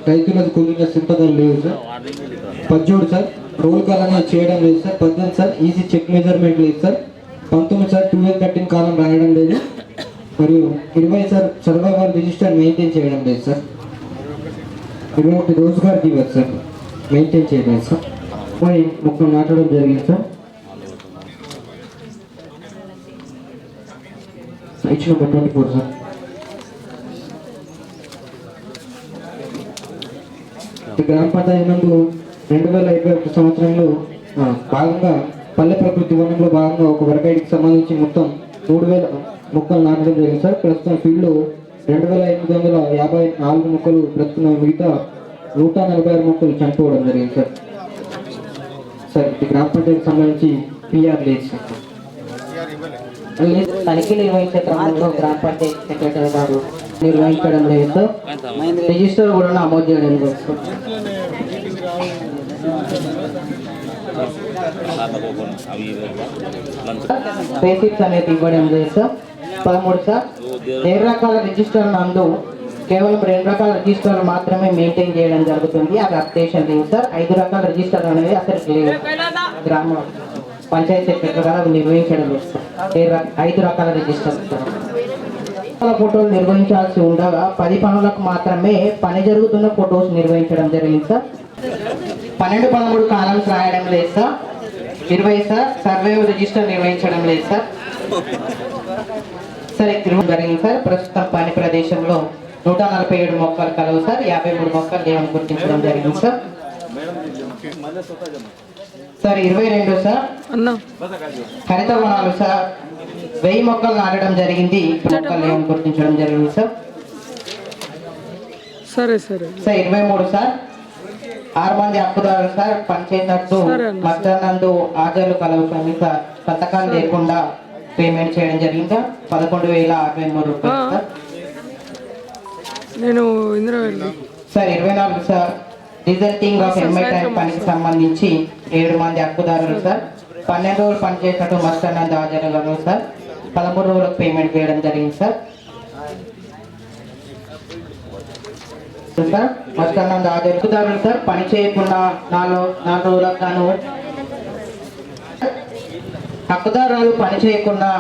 రైతులకు కూలిన సంతకాలు లేవు సార్. 18 సార్ రోల్ కాల్ అనేది చేయడం లేదు sir. 18 sir easy check measurement లేదు సార్. 19 సార్ 12-13 కాలం రాయడం లేదు. మరియు 20 సార్ సర్వైవల్ రిజిస్టర్ మెయింటైన్ చేయడం లేదు sir. 21 Rozgar Diwas sir maintain చేయలేదు సార్. మరి మొక్కలు నాటడం జరిగింది సార్. ఇచ్చిన 24 సార్. గ్రామ పంచాయతీ నందు 2021 సంవత్సరంలో భాగంగా పల్లె ప్రకృతి వనంలో భాగంగా ఒక వరకైడికి సంబంధించి మొత్తం 3000 మొక్కలు నాటడం జరిగింది సార్. ప్రస్తుతం ఫీల్డ్లో 2854 మొక్కలు బ్రతుకున్న, మిగతా 146 మొక్కలు చనిపోవడం జరిగింది సార్. సార్ ఇది గ్రామ పంచాయతీకి సంబంధించి పిఆర్ లేదు సార్. తనిఖీ నిర్వహించే క్రమంలో గ్రామ పంచాయతీ సెక్రటరీ గారు నిర్వహించడం లేదు సార్. రిజిస్టర్ కూడా నమోదు చేయడం లేదు సార్. బేసిక్స్ అనేది ఇవ్వడం లేదు సార్. 13 సార్ 2 రకాల రిజిస్టర్ నందు కేవలం 2 రకాల రిజిస్టర్లు మాత్రమే మెయింటైన్ చేయడం జరుగుతుంది. అది అప్డేషన్ లేదు సార్. 5 రకాల రిజిస్టర్ అనేది అసలు లేవు. గ్రామ పంచాయతీ సెక్రటరీ గారు అవి నిర్వహించడం లేదు సార్. 5 రకాల రిజిస్టర్ ఫోటోలు నిర్వహించాల్సి ఉండగా 10 పనులకు మాత్రమే పని జరుగుతున్న ఫొటోస్ నిర్వహించడం జరిగింది సార్. 12-13 కాలమ్స్ రాయడం లేదు సార్. 20 సార్ సర్వైవల్ రిజిస్టర్ నిర్వహించడం లేదు సార్. సరే జరిగింది సార్. ప్రస్తుతం పని ప్రదేశంలో 147 మొక్కలు కలవు సార్. 53 మొక్కలు లేవని గుర్తించడం జరిగింది సార్. సార్ 22 సార్ హరిత వనాలు సార్ 1000 మొక్కలు నాటడం జరిగింది. మొక్కలు లేవని గుర్తించడం జరిగింది సార్. సరే 23 సార్ 6 మంది హక్కుదారులు సార్ పనిచేసినట్టు మధ్యాహ్నందు హాజరు కలవు కనుక పథకాలు లేకుండా పేమెంట్ చేయడం జరిగింది. 11,063 రూపాయలు sir. Sir 24 sir resulting of MI time పనికి సంబంధించి 7 మంది హక్కుదారులు సార్ 12 రోజులు పనిచేసినట్టు మధ్యాహ్నందు హాజరు కలవు సార్. 13 రోజులకు పేమెంట్ చేయడం జరిగింది సార్. సార్ మధ్యాహ్నం హక్కుదారులు సార్ పని చేయకుండా 4 రోజులకు గాను హక్కుదారులు పని చేయకుండా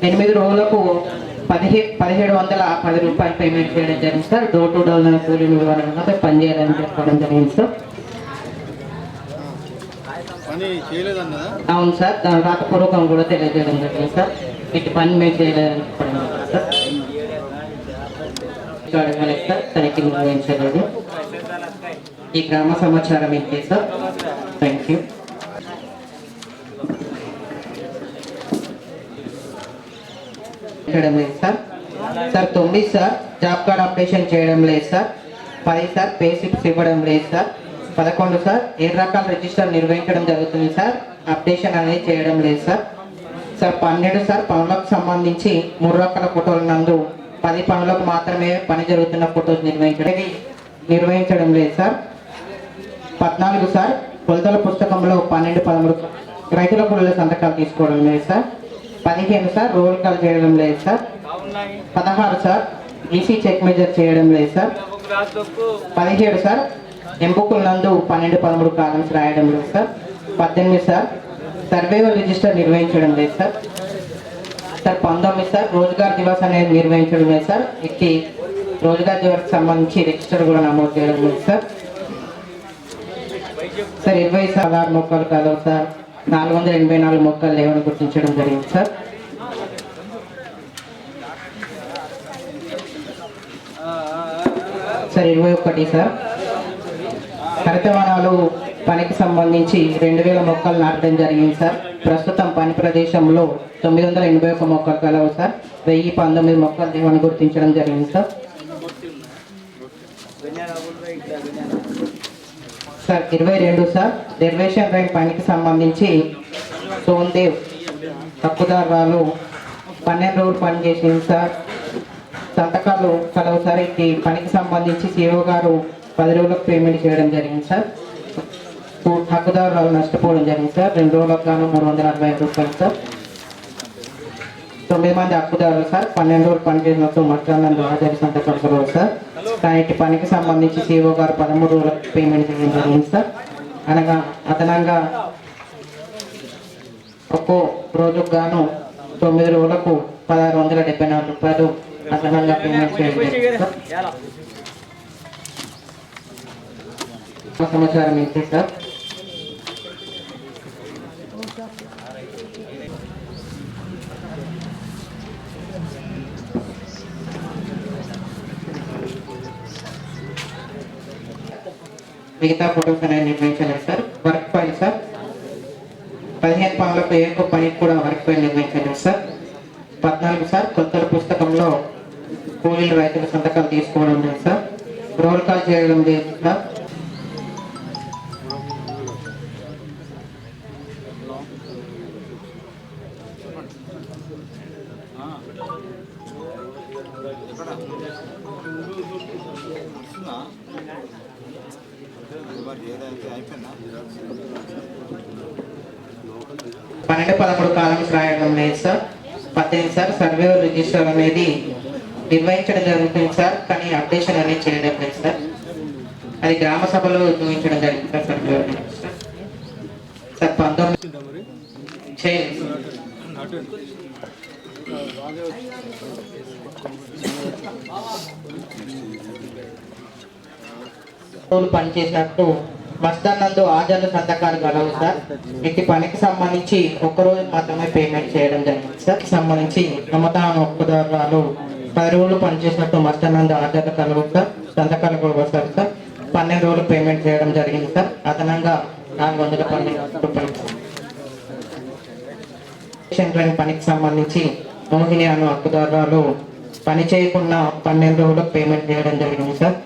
8 రోజులకు 1710 రూపాయలు పేమెంట్ చేయడం జరిగింది సార్. డోర్ టు డోర్ కూలీలు ఇవ్వాలన్నా పని చేయాలని చెప్పడం జరిగింది సార్. అవును సార్ దాని రాతపూర్వకం కూడా తెలియజేయడం జరిగింది సార్. ఇటు పని మేము చేయలేదని చెప్పడం జరిగింది సార్. తనిఖీ నిర్వహించలేదు. ఈ గ్రామ సమాచారం ఏంటి సార్. Thank you. చేయడం లేదు sir. Sir 9 sir job card updation చేయడం లేదు సార్. 10 సార్ పే స్లిప్స్ ఇవ్వడం లేదు సార్. 11 సార్ 7 రకాల రిజిస్టర్ నిర్వహించడం జరుగుతుంది సార్. అప్డేషన్ అనేది చేయడం లేదు సార్. సార్ 12 సార్ పనులకు సంబంధించి 3 రకాల ఫోటోలు నందు 10 పనులకు మాత్రమే పని జరుగుతున్న ఫోటోస్ నిర్వహించడం లేదు సార్. 14 సార్ కొలతల పుస్తకంలో 12-13 రైతుల కూలీల సంతకాలు తీసుకోవడం లేదు సార్. 15 సార్ రోల్ కాల్ చేయడం లేదు sir. 16 sir EC check measure చేయడం లేదు సార్. 17 సార్ ఎంపుకుల నందు 12-13 కాలమ్స్ రాయడం లేదు సార్. 18 సార్ సర్వైవల్ రిజిస్టర్ నిర్వహించడం లేదు sir. Sir 19 sir Rozgar Diwas అనేది నిర్వహించడం లేదు సార్. ఇట్టి రోజ్గార్ దివస్ సంబంధించి రిజిస్టర్ కూడా నమోదు చేయడం లేదు సార్. సార్ 20 సార్ 6 మొక్కలు కలవు సార్. 484 మొక్కలు లేవని గుర్తించడం జరిగింది సార్. సార్ 21 సార్ హరిత వనాలు పనికి సంబంధించి 2000 మొక్కలు నాటడం జరిగింది సార్. ప్రస్తుతం పని ప్రదేశంలో 981 మొక్కలు కలవు సార్. 1019 మొక్కలు లేవని గుర్తించడం జరిగింది sir. Sir 22 sir reservation right పనికి సంబంధించి సోన్దేవ్ హక్కుదారులు 12 రోజులు పనిచేసింది సార్. సంతకాలు కలవు సార్. ఈ పనికి సంబంధించి సిఓ గారు 10 రోజులకు పేమెంట్ చేయడం జరిగింది సార్. హక్కుదారులు నష్టపోవడం జరిగింది సార్. 2 రోజులకు గాను 345 రూపాయలు సార్. 9 మంది హక్కుదారులు సార్ 12 రోజులు పనిచేసినట్టు మధ్యాహ్నం హాజరు సంతకాలు సార్. కానీ పనికి సంబంధించి సిఓ గారు 13 రోజులకు పేమెంట్ చేయడం జరిగింది సార్. అనగా అదనంగా ఒక్కో రోజుకు గాను 9 రోజులకు 1674 రూపాయలు అదనంగా పేమెంట్ చేయడం సమాచారం ఏంటి సార్? మిగతా ఫోటోస్ అనేది నిర్వహించలేదు సార్. వర్క్ ఫైల్ సార్ 15 పనులకు ఏ ఒక్క పనికి కూడా వర్క్ ఫైల్ నిర్వహించలేదు సార్. 14 సార్ కొత్త పుస్తకంలో కూలీలు రైతుల సంతకాలు తీసుకోవడం లేదు సార్. రోల్ కాల్ చేయడం లేదు సార్. అయిపోయిందా? 12-13 కాలమ్స్ రాయడం లేదు సార్. 18 సార్ సర్వే రిజిస్టర్ అనేది నిర్వహించడం జరుగుతుంది సార్, కానీ అప్డేషన్ అనేది చేయడం లేదు సార్. అది గ్రామ సభలో చూపించడం జరిగింది సార్. సర్వే సార్ 19 చేయలేదు పనిచేసినట్టు మస్తానందు ఆజాలు సంతకాలు గలవు సార్. ఇటు పనికి సంబంధించి ఒక్కరోజు మాత్రమే పేమెంట్ చేయడం జరిగింది సార్. సంబంధించి నమ్మకాలను ఒప్పుదారులు 10 రోజులు పనిచేసినట్టు మస్తానందు ఆజాలు కలవు సార్. సంతకాలు కూడా వస్తారు సార్. 12 రోజులు పేమెంట్ చేయడం జరిగింది సార్. అదనంగా 412 రూపాయలు పనికి సంబంధించి మోహిని అను హక్కుదారులు పని చేయకుండా 12 రోజులు పేమెంట్ చేయడం జరిగింది సార్.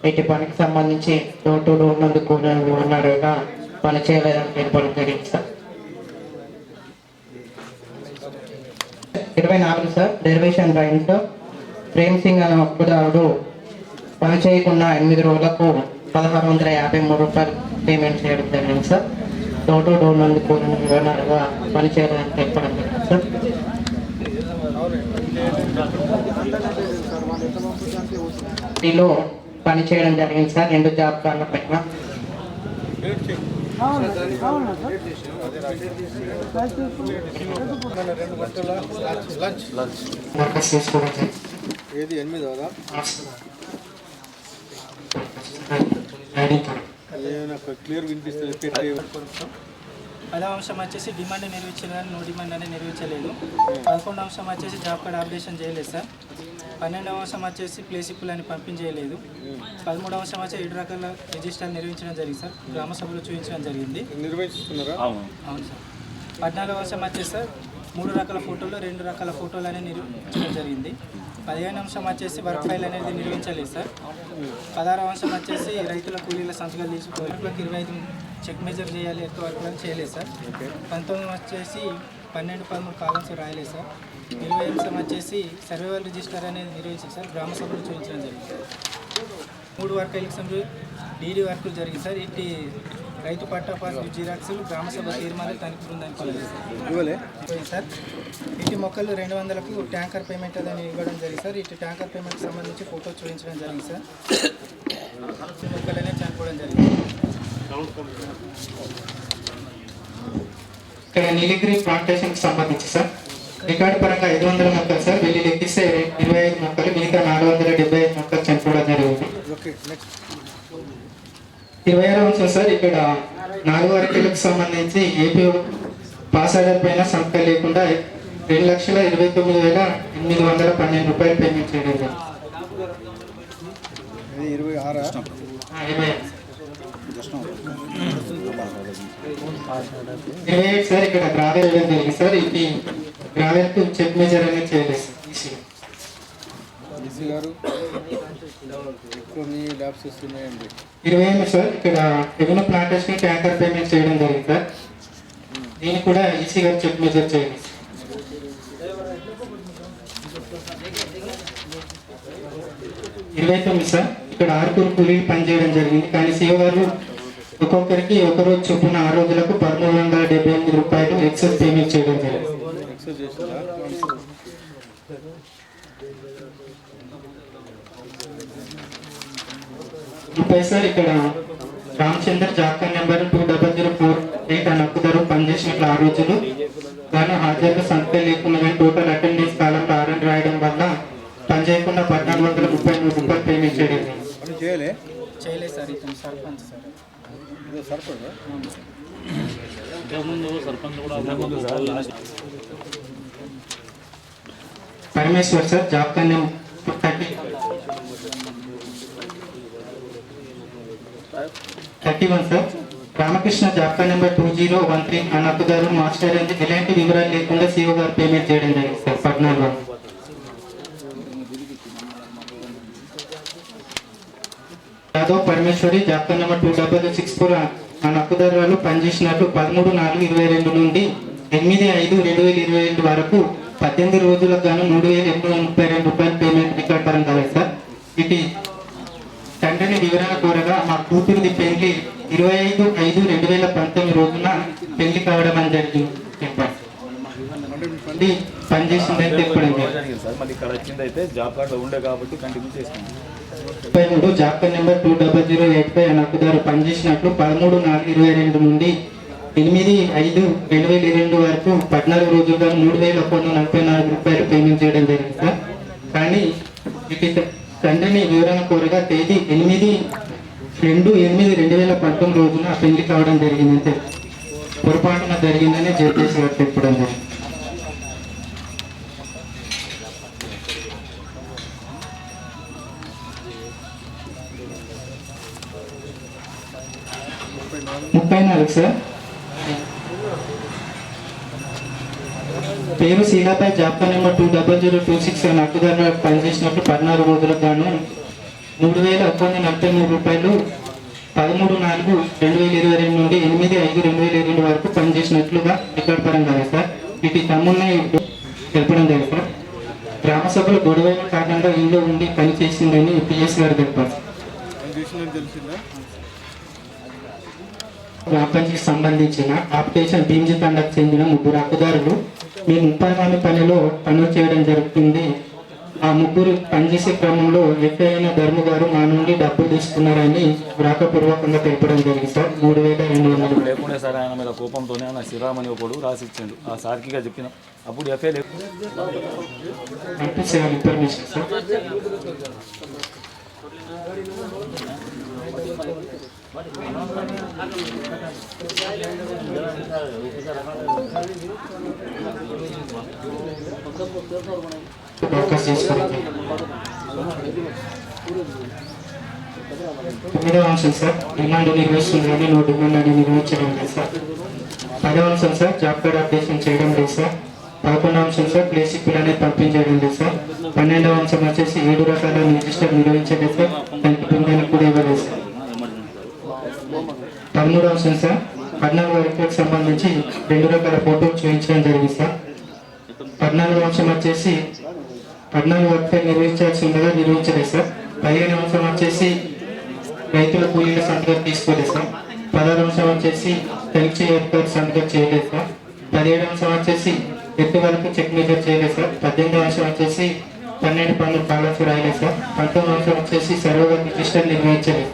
ఇటు పనికి సంబంధించి డోర్ టు డోర్ నందుకు ఉన్నారుగా పని చేయలేదని పేర్కొనడం జరిగింది సార్. 24 సార్ డెరివేషన్ రైన్స్ ప్రేమ్ సింగ్ అనే హక్కుదారుడు పని చేయకుండా 8 రోజులకు 1653 రూపాయలు పేమెంట్ చేయడం జరిగింది సార్. డోర్ టు డోర్ నందుకు ఉన్నారుగా పని చేయలేదని పేర్కొనడం జరిగింది సార్. దీనిలో పని చేయడం జరిగింది సార్. 2 జాబ్ కార్డుల పైన ఏది 8వ క్లియర్ వినిపిస్తుంది. 10వ అంశం వచ్చేసి డిమాండ్ నిర్వహించలేదు, నో డిమాండ్ అనేది నిర్వహించలేదు. 11వ అంశం వచ్చేసి జాబ్ కార్డ్ అప్డేషన్ చేయలేదు సార్. 12వ అంశం వచ్చేసి ప్లేసిప్పులు అని పంపించేయలేదు. 13వ అంశం వచ్చి 7 రకాల రిజిస్టర్ నిర్వహించడం జరిగింది సార్. గ్రామ సభలో చూపించడం జరిగింది. నిర్వహిస్తున్నారా? అవును సార్. 14వ అంశం వచ్చేసి సార్ 3 రకాల ఫోటోలు 2 రకాల ఫోటోలు అనేది నిర్వహించడం జరిగింది. 15వ అంశం వచ్చేసి వర్క్ ఫైల్ అనేది నిర్వహించలేదు సార్. 16వ అంశం వచ్చేసి రైతుల కూలీల సంతకాలు తీసుకోవాలి. 25 చెక్ మెజర్ చేయాలి, ఎక్కువ వర్క్ అని చేయలేదు సార్. 19 వచ్చేసి 12-13 కాలమ్స్ రాయలేదు సార్. 20 అంశం వచ్చేసి సర్వేవల్ రిజిస్టర్ అనేది నిర్వహించారు సార్. గ్రామ సభలు చూపించడం జరిగింది సార్. 3 వర్క్ ఎలక్షన్లు డీడీ వర్కులు జరిగింది సార్. ఇట్టి రైతు పట్టా పాస్ జిరాక్సులు గ్రామ సభ తీర్మానాలు తనిఖీ బృందానికి సార్. ఇటు మొక్కలు 200కు ట్యాంకర్ పేమెంట్ అని ఇవ్వడం జరిగింది సార్. ఇటు ట్యాంకర్ పేమెంట్కి సంబంధించి ఫోటో చూపించడం జరిగింది సార్. మొక్కలు అనేది చనిపోవడం జరిగింది. ఇక్కడ నీలగిరి ప్లాంటేషన్కి సంబంధించి సార్ రికార్డు పరంగా 500 మొక్కలు సార్. వీళ్ళు లెక్కిస్తే 25 మొక్కలు, మిగతా 475 మొక్కలు చనిపోవడం జరిగింది. 26వ అంశం సార్ ఇక్కడ 4 వర్కులకు సంబంధించి ఏపీ పాస్ ఆర్డర్ పైన సంతకం లేకుండా 2,29,812 రూపాయలు పేమెంట్ చేయడం జరిగింది. 28 సార్ ఇక్కడ గ్రావెల్ జరిగింది సార్. ఇది గ్రావెల్ కు చెక్ మెజర్ అనేది చేయలేదు సార్. ఈసీ గారు కొన్ని ల్యాబ్స్ వస్తున్నాయండి. 28 సార్ ఇక్కడ రెవెన్యూ ప్లాంటేషన్ ట్యాంకర్ పేమెంట్ చేయడం జరిగింది సార్. దీన్ని కూడా ఈసీ గారు చెక్ మెజర్ చేయండి. 29 సార్ ఇక్కడ 6 కూలీలు పనిచేయడం జరిగింది, కానీ సీఓ గారు ఒక్కొక్కరికి ఒకరోజు చొప్పున 6 రోజులకు 1378 రూపాయలు ఎక్సెస్ పేమెంట్ చేయడం జరిగింది. సార్ ఇక్కడ రామచంద్ర జాబ్ కార్డ్ నెంబర్ 2 రోజులు గాను హాజరుగా సంతకం లేకుండా కానీ టోటల్ అటెండెన్స్ కాలంలో ఆర్ఎన్ రాయడం వల్ల పని చేయకుండా 1433 రూపాయలు పేమెంట్ చేయడం. చేయలేదు సార్, ఇతను sarpanch sir. Parameshwar sir job card 31 sir. Ramakrishna job card number 2013 అన్న హక్కుదారు మాస్టర్ అనేది ఎలాంటి వివరాలు లేకుండా సీఓ గారు పేమెంట్ చేయడం జరిగింది sir 14. Yadav Parameshwari job card number 2064 అన్న హక్కుదారు వాళ్ళు పనిచేసినట్లు 13/4/22 నుండి 8/5/2022 వరకు 18 రోజులకు గాను 3,832 రూపాయలు పేమెంట్ రికార్డ్ పరంగా సార్. ఇది తండ్రిని వివరణ కోరగా మా కూతురిది పెళ్లి 25/5/2019 రోజున పెళ్లి కావడం అని జరిగింది చెప్పారు. పనిచేసిందైతే చెప్పడం జాబ్ కార్డ్ నెంబర్ 20085 అన్న హక్కుదారు పనిచేసినట్లు 13/4/22 నుండి 8/5/2022 వరకు 14 రోజులుగా 3,144 రూపాయలు పేమెంట్ చేయడం జరిగింది సార్. కానీ ఇది తండ్రిని వివరణ కోరగా తేదీ 8/2/2019 రోజున పెళ్లి కావడం జరిగిందంటే పొరపాటున జరిగిందని జడ్జెస్ గారు చెప్పడం జరిగింది. ముప్పై 34 సార్. పేరు శీలాపై జాబ్ కార్డ్ నెంబర్ 20026 అనే హక్కుదారులు పనిచేసినట్లు 14 రోజులకు గాను 3,143 రూపాయలు 13/4/2022 నుండి 8/5/2022 వరకు పనిచేసినట్లుగా రికార్డ్ పరంగా సార్. వీటి తమ్ముల్ని తెలపడం జరిగింది సార్. గ్రామ సభలో గొడవైన కారణంగా ఇంట్లో ఉండి పని చేసిందని పిఎస్ గారు తెలిపారు. గ్రామ పంచాయతీకి సంబంధించిన అప్లికేషన్ భీమ్జీ తండకు చెందిన 3 హక్కుదారులు మేము ఉపాధి హామీ పనిలో పనులు చేయడం జరుగుతుంది. ఆ 3 పనిచేసే క్రమంలో ఎఫ్ఐ అయిన ధర్మ గారు మా నుండి డబ్బులు తీసుకున్నారని వ్రాతపూర్వకంగా తెలపడం జరిగింది సార్. 3,200 లేకుండా సార్ ఆయన మీద కోపంతోనే ఆయన శ్రీరామని ఒకడు రాసిచ్చిండు. ఆ సార్కిగా చెప్పిన అప్పుడు ఎఫ్ఐ ఇన్ఫర్మేషన్ సార్. ఫోకస్ చేసుకోవాలి. 9వ అంశం సార్ డిమాండ్ నిర్వహిస్తుందని నో డిమాండ్ అని నిర్వహించడం లేదు సార్. 10వ అంశం సార్ జాబ్ కార్డ్ అప్డేషన్ చేయడం లేదు సార్. 11వ అంశం సార్ ప్లేస్ ఇప్పుడు అనేది పంపించడం లేదు సార్. 12వ అంశం వచ్చేసి 7 రకాల రిజిస్టర్ నిర్వహించలేదు సార్. దానికి పింఛన్కి కూడా ఇవ్వలేదు సార్. 13వ అంశం సార్ 14 వర్గాలకు సంబంధించి 2 రకాల ఫోటోలు చూపించడం జరిగింది సార్. 14వ అంశం వచ్చేసి 14 వర్గాలు నిర్వహించాల్సిందిగా నిర్వహించలేదు సార్. 15వ అంశం వచ్చేసి రైతుల కూలీల సంతకం తీసుకోలేదు సార్. 16వ అంశం వచ్చేసి తనిఖీ వర్గాలకు సంతకం చేయలేదు సార్. 17వ అంశం వచ్చేసి ఎత్తు వరకు చెక్ మెజర్ చేయలేదు సార్. 18వ అంశం వచ్చేసి 12 పనులు కాలాసు రాయలేదు సార్. 19వ అంశం వచ్చేసి సర్వర్ రిజిస్టర్ నిర్వహించలేదు.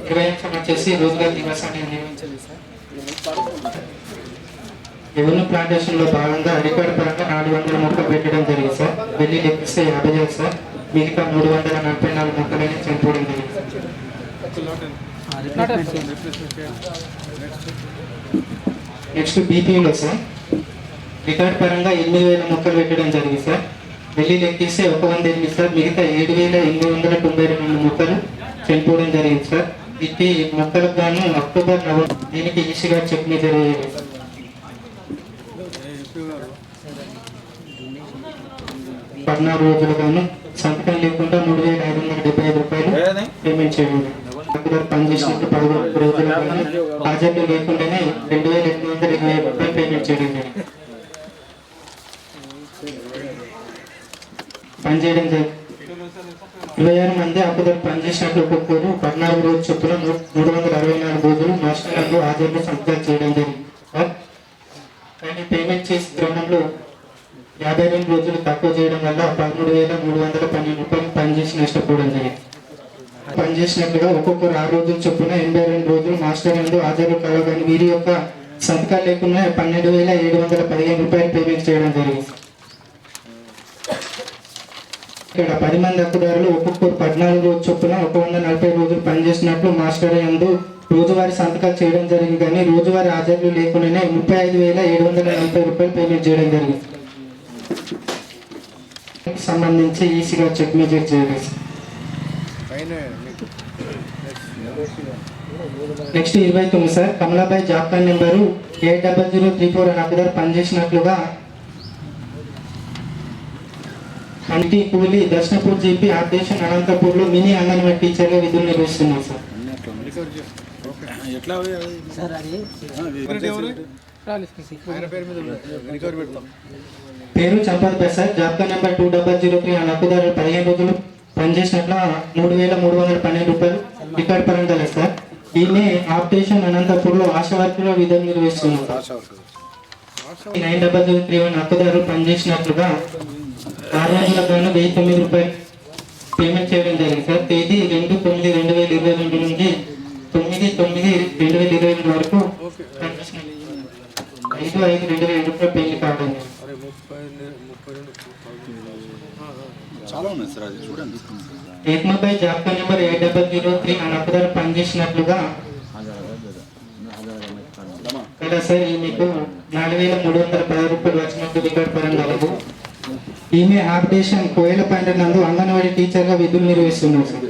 20వ అంశం వచ్చేసి రోజుగార్ దివసాన్ని నిర్వహించలేదు సార్. రెవెన్యూ ప్లాంటేషన్ లో భాగంగా రికార్డు పరంగా 400 మొక్కలు పెట్టడం జరిగింది సార్. వెళ్ళి లెక్కిస్తే 50 సార్. మిగతా 344 మొక్కలని చనిపోవడం జరిగింది. నెక్స్ట్ బీపీలో సార్ రికార్డు పరంగా 8,000 మొక్కలు పెట్టడం జరిగింది సార్. వెళ్ళి లెక్కిస్తే 108 సార్. మిగతా 7,892 మొక్కలు చనిపోవడం జరిగింది సార్. ఇది మొక్కలకు గాను అక్టోబర్ 9 దీనికి ఈసీగా చెక్ మెజర్ అయ్యేది సార్. 14 రోజులు గాను సంతకం లేకుండా 3,575 రూపాయలు పేమెంట్ చేయండి. పనిచేసినట్టు 11 రోజులు కానీ హాజరు లేకుండానే 2,820 రూపాయలు పేమెంట్ చేయండి. పనిచేయడం 26 మంది అప్పుడు పనిచేసినట్లు ఒక్కొక్కరు 14 రోజులు చొప్పున 364 రోజులు మాస్టర్లకు హాజరు సంతకాలు చేయడం జరిగింది. కానీ పేమెంట్ చేసే క్రమంలో 52 రోజులు తక్కువ చేయడం వల్ల 13,312 రూపాయలు పనిచేసి నష్టపోవడం జరిగింది. పనిచేసినట్లుగా ఒక్కొక్కరు 6 రోజుల చొప్పున 82 రోజులు మాస్టర్ నందు హాజరు కలగాని వీరి యొక్క సంతకాలు లేకుండా 12,715 రూపాయలు పేమెంట్ చేయడం జరిగింది. ఇక్కడ 10 మంది హక్కుదారులు ఒక్కొక్కరు 14 రోజుల చొప్పున 140 రోజులు పనిచేసినట్లు మాస్టర్ యందు రోజువారీ సంతకాలు చేయడం జరిగింది. కానీ రోజువారీ హాజరులు లేకుండానే 35,740 రూపాయలు పేమెంట్ చేయడం జరిగింది. సంబంధించి ఈసీగా చెక్ మెజర్ చేయాలి. Next 29 sir, Kamalabai job card number 80034 అని హక్కుదారు పనిచేసినట్లుగా అంటి కూలి దర్శనపూర్ జీపీ ఆర్దేశం అనంతపూర్లో మినీ అంగన్వాడీ టీచర్గా విధులు నిర్వహిస్తున్నాం సార్. పేరు చంపద్ ప్రసాద్, జాబ్ కార్డ్ నెంబర్ 2003 అని హక్కుదారులు 15 రోజులు పనిచేసినట్ల 3,312 రూపాయలు రికార్డ్ పరంగా లేదు సార్. ఈమె ఆప్టేషన్ అనంతపూర్లో ఆశా వర్కర్గా విధులు నిర్వహిస్తున్నారు. 9,003 అని హక్కుదారులు పనిచేసినట్లుగా 6 రోజుల గాను 1,009 రూపాయలు పేమెంట్ చేయడం జరిగింది సార్. తేదీ 2/9/2022 నుంచి 9/9/2022 వరకు 5/5/2022 రూపాయలు పేమెంట్ కావడం. ఏక్మాబాయ్ జాబ్ కార్డ్ నెంబర్ 80003 అని హక్కుదారు పనిచేసినట్లుగా కదా సార్. ఈమెకు 4,310 రూపాయలు వచ్చినట్టు రికార్డ్ పరంగా లేదు. ఈమె ఆపరేషన్ కోయలపంట నందు అంగన్వాడీ టీచర్గా విధులు నిర్వహిస్తున్నారు సార్.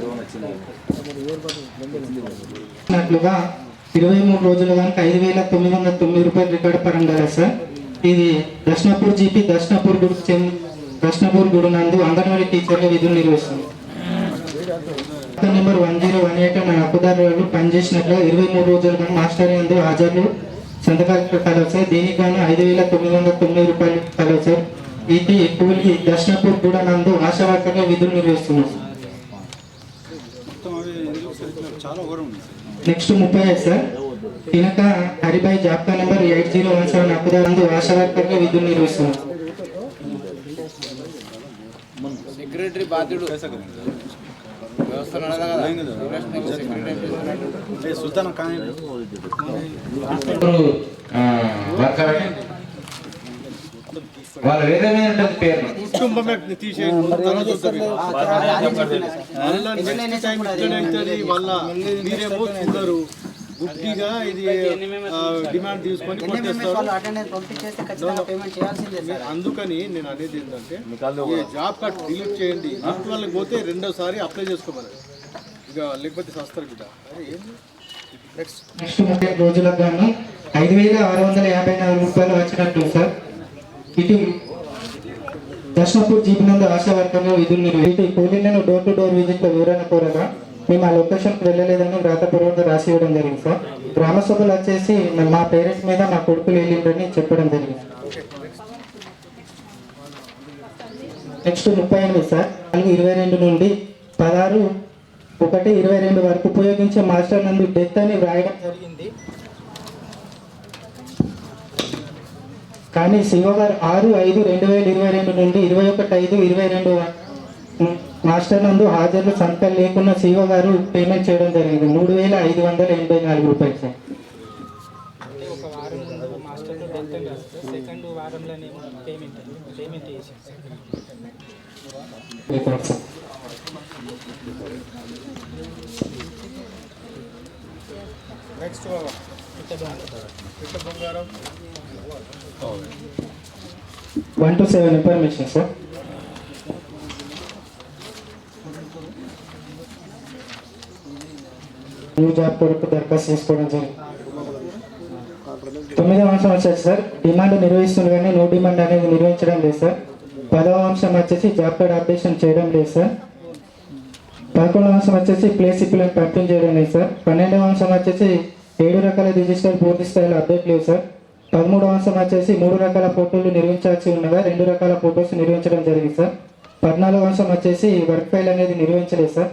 23 రోజులు కనుక 5,909 రూపాయలు రికార్డు పరంగా సార్. ఇది దర్శనపూర్ జీపీ దర్శనపూర్ గుడి నందు అంగన్వాడీ టీచర్గా విధులు నిర్వహిస్తుంది. నెంబర్ 1018 మన హక్కుదారులు పనిచేసినట్లు 23 రోజులు కానీ మాస్టర్ యందు హాజరు సంతకాలు కలవు సార్. దీనికి గాను 5,909 రూపాయలు కలవు సార్. ఇది కూలి దర్శనపూర్ కూడా నందు ఆశా వర్కర్గా విధులు నిర్వహిస్తున్నారు. నెక్స్ట్ 35 సార్, తినక హరిబాయ్ జాబ్ కార్డ్ నెంబర్ 8017 హక్కుదారు నందు ఆశా వర్కర్గా విధులు నిర్వహిస్తున్నారు. సెక్రటరీ బాధ్యుడు వాళ్ళ వేదమైన పేరు మీరేమో చూడరు గుడ్డిగా ఇది డిమాండ్ తీసుకొని అందుకని నేను అనేది ఏంటంటే జాబ్ కార్డ్ డిలీట్ చేయండి. లిఫ్ట్ వాళ్ళకి పోతే రెండోసారి అప్లై చేసుకోమని ఇక లేకపోతే వస్తారు బిడ్డ. నెక్స్ట్ 30 రోజులకు గాను 5,654 రూపాయలు వచ్చినట్టు సార్. ఇటు దర్శనపూర్ జీపీ నందు ఆశా వర్కర్గా విధులు నిర్వహించి కూలీలను డోర్ టు డోర్ విజిట్లో వివరణ కోరగా మేము ఆ లొకేషన్కి వెళ్ళలేదని వ్రాతపూర్వకంగా రాసి ఇవ్వడం జరిగింది సార్. గ్రామ సభలు వచ్చేసి మా పేరెంట్స్ మీద మా కొడుకులు వెళ్ళిందని చెప్పడం జరిగింది. నెక్స్ట్ 38 సార్, 4/22 నుండి 16/1/22 వరకు ఉపయోగించే మాస్టర్ నందు డెత్ అని వ్రాయడం జరిగింది. కానీ సిఓ గారు 6/5/2022 నుండి 21/5/22 మాస్టర్ నందు హాజరు సంతకాలు లేకుండా సిఓ గారు పేమెంట్ చేయడం జరిగింది 3,584 రూపాయలు sir. Next 1 to 7 information sir. New job కొరకు దరఖాస్తు చేసుకోవడం జరిగింది. 9వ అంశం వచ్చేసి సార్, డిమాండ్ నిర్వహిస్తుంది కానీ నో డిమాండ్ అనేది నిర్వహించడం లేదు సార్. 10వ అంశం వచ్చేసి జాబ్ కార్డ్ అప్డేషన్ చేయడం లేదు సార్. 11వ అంశం వచ్చేసి ప్లేస్ ఇప్పులను పంపిణీ చేయడం లేదు సార్. 12వ అంశం వచ్చేసి 7 రకాల రిజిస్టర్ పూర్తి స్థాయిలో అప్డేట్ లేవు సార్. 13వ అంశం వచ్చేసి 3 రకాల ఫోటోలు నిర్వహించాల్సి ఉండగా 2 రకాల ఫోటోస్ నిర్వహించడం జరిగింది సార్. 14వ అంశం వచ్చేసి వర్క్ ఫైల్ అనేది నిర్వహించలేదు సార్.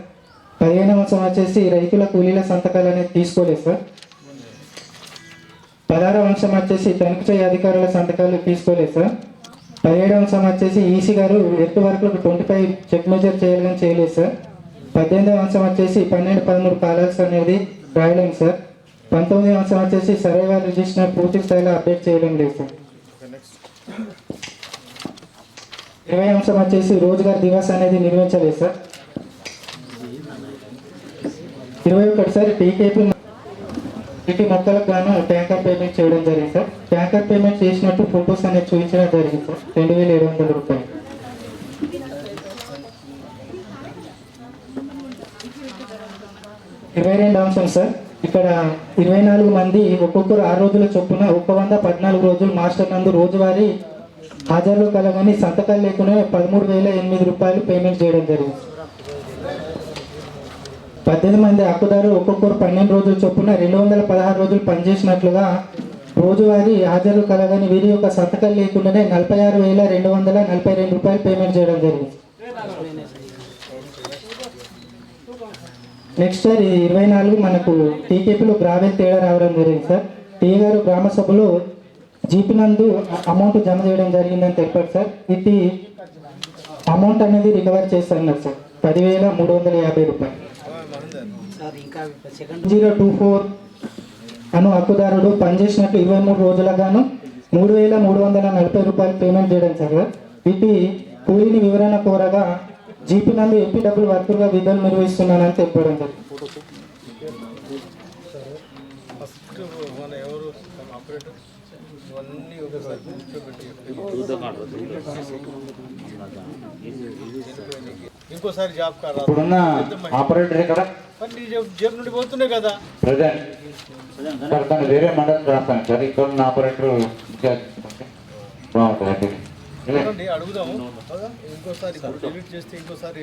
15వ అంశం వచ్చేసి రైతుల కూలీల సంతకాలు అనేది తీసుకోలేదు సార్. 16వ అంశం వచ్చేసి తనిఖీ చేయ అధికారుల సంతకాలు తీసుకోలేదు సార్. 17వ అంశం వచ్చేసి ఈసీ గారు ఎర్త్ వర్క్లకు 25 చెక్ మెజర్ చేయాలని చేయలేదు సార్. 18వ అంశం వచ్చేసి 12-13 కాలాల్స్ అనేది రాయలేము సార్. 19వ అంశం వచ్చేసి సర్వైవల్ రిజిస్టర్ పూర్తి స్థాయిలో అప్డేట్ చేయడం లేదు సార్. 20వ అంశం వచ్చేసి రోజ్గార్ దివస్ అనేది నిర్వహించలేదు సార్. 21 సార్ టీకేపీ ఇంటి మొక్కలకు గాను ట్యాంకర్ పేమెంట్ చేయడం జరిగింది సార్. ట్యాంకర్ పేమెంట్ చేసినట్టు ఫొటోస్ అనేది చూపించడం జరిగింది సార్. 2700 రూపాయలు. 22వ అంశం సార్, ఇక్కడ 24 మంది ఒక్కొక్కరు 6 రోజుల చొప్పున 114 రోజులు మాస్టర్ నందు రోజువారీ హాజరులో కలగని సంతకాలు లేకుండా 13,008 రూపాయలు పేమెంట్ చేయడం జరిగింది. 18 మంది హక్కుదారులు ఒక్కొక్కరు 12 రోజుల చొప్పున 216 రోజులు పనిచేసినట్లుగా రోజువారీ హాజరు కలగని వీరి యొక్క సంతకాలు లేకుండానే 46,242 రూపాయలు పేమెంట్ చేయడం జరిగింది. నెక్స్ట్ సార్ 24 మనకు టీకేపీలో గ్రావెల్ తేడా రావడం జరిగింది సార్. టీ గారు గ్రామ సభలో జీపీ నందు అమౌంట్ జమ చేయడం జరిగిందని తెలిపారు సార్. ఇది అమౌంట్ అనేది రికవర్ చేస్తున్నారు సార్. 10,350 రూపాయలు. 024 అను హక్కుదారుడు పనిచేసినట్లు 23 రోజులకు గాను 3,340 రూపాయలు పేమెంట్ చేయడం సార్. ఇది కూలీని వివరణ కోరగా జీపీ నందు ఎంపీడబ్ల్యూ వర్కర్గా విధులు నిర్వహిస్తున్నానని చెప్పడం సార్. ఇంకోసారి జాబ్ కార్డు ఇప్పుడున్న ఆపరేటర్ ఇక్కడ జేబు నుండి పోతున్నాయి కదా. ప్రజెంట్ సార్ తను వేరే మండలం రాస్తాను సార్. ఇక్కడ ఉన్న ఆపరేటర్ బాగుంటుంది. అడుగుదాము ఇంకోసారి డిలీట్ చేస్తే ఇంకోసారి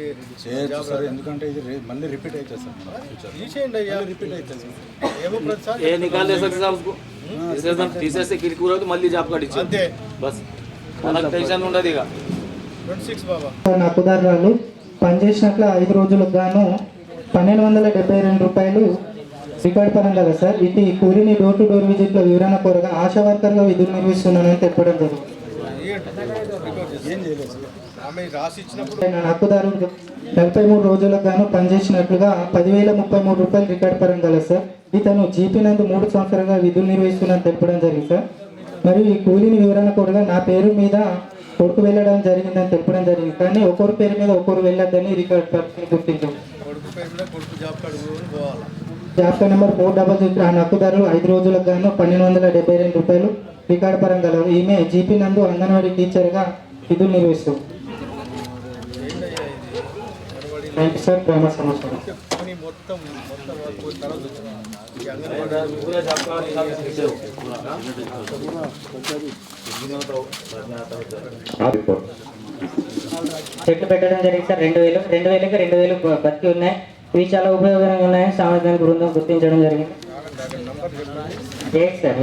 ఎందుకంటే ఇది మళ్ళీ రిపీట్ అవుతుంది సార్. తీసేయండి అయ్యా, రిపీట్ అవుతుంది ఏమో ప్రతిసారి తీసేస్తే కిరికి కూరదు మళ్ళీ జాబ్ కార్డు ఇచ్చి అంతే బస్ మనకు టెన్షన్ ఉండదు. ఇక 26 బాబా హక్కుదారులు పనిచేసినట్లు 5 రోజులకు గాను 1,272 రూపాయలు రికార్డ్ పరంగా కదా సార్. ఇది కూలీని డోర్ టు డోర్ విజిట్లో వివరణ కోరగా ఆశా వర్కర్గా విధులు నిర్వహిస్తున్నానని చెప్పడం జరిగింది. ఏం చేయలేదు సార్. ఆమె రాసి ఇచ్చినప్పుడు హక్కుదారులు 43 రోజులకు గాను పనిచేసినట్లుగా 10,033 రూపాయలు రికార్డ్ పరంగా కదా సార్. ఇతను జీపీ నందు 3 సంవత్సరాలుగా విధులు నిర్వహిస్తున్నానని చెప్పడం జరిగింది సార్. మరియు ఈ కూలీని వివరణ కోరగా నా పేరు మీద కొడుకు వెళ్ళడం జరిగిందని చెప్పడం జరిగింది. కానీ ఒకరి పేరు మీద ఒకరు వెళ్ళొద్దని రికార్డ్ గుర్తించాం. జాబ్ కార్డ్ నెంబర్ 400 ఆ హక్కుదారులు 5 రోజులకు గాను 1,272 రూపాయలు రికార్డ్ పరంగా గలవు. ఈమె జీపీ నందు అంగన్వాడీ టీచర్గా విధులు నిర్వహిస్తుంది. Thank you sir. గ్రామ సమస్య మొత్తం చెట్లు పెట్టడం జరిగింది సార్. 2,000 బతికి ఉన్నాయి. ఇవి చాలా ఉపయోగకరంగా ఉన్నాయని సామాజిక బృందం గుర్తించడం జరిగింది. సార్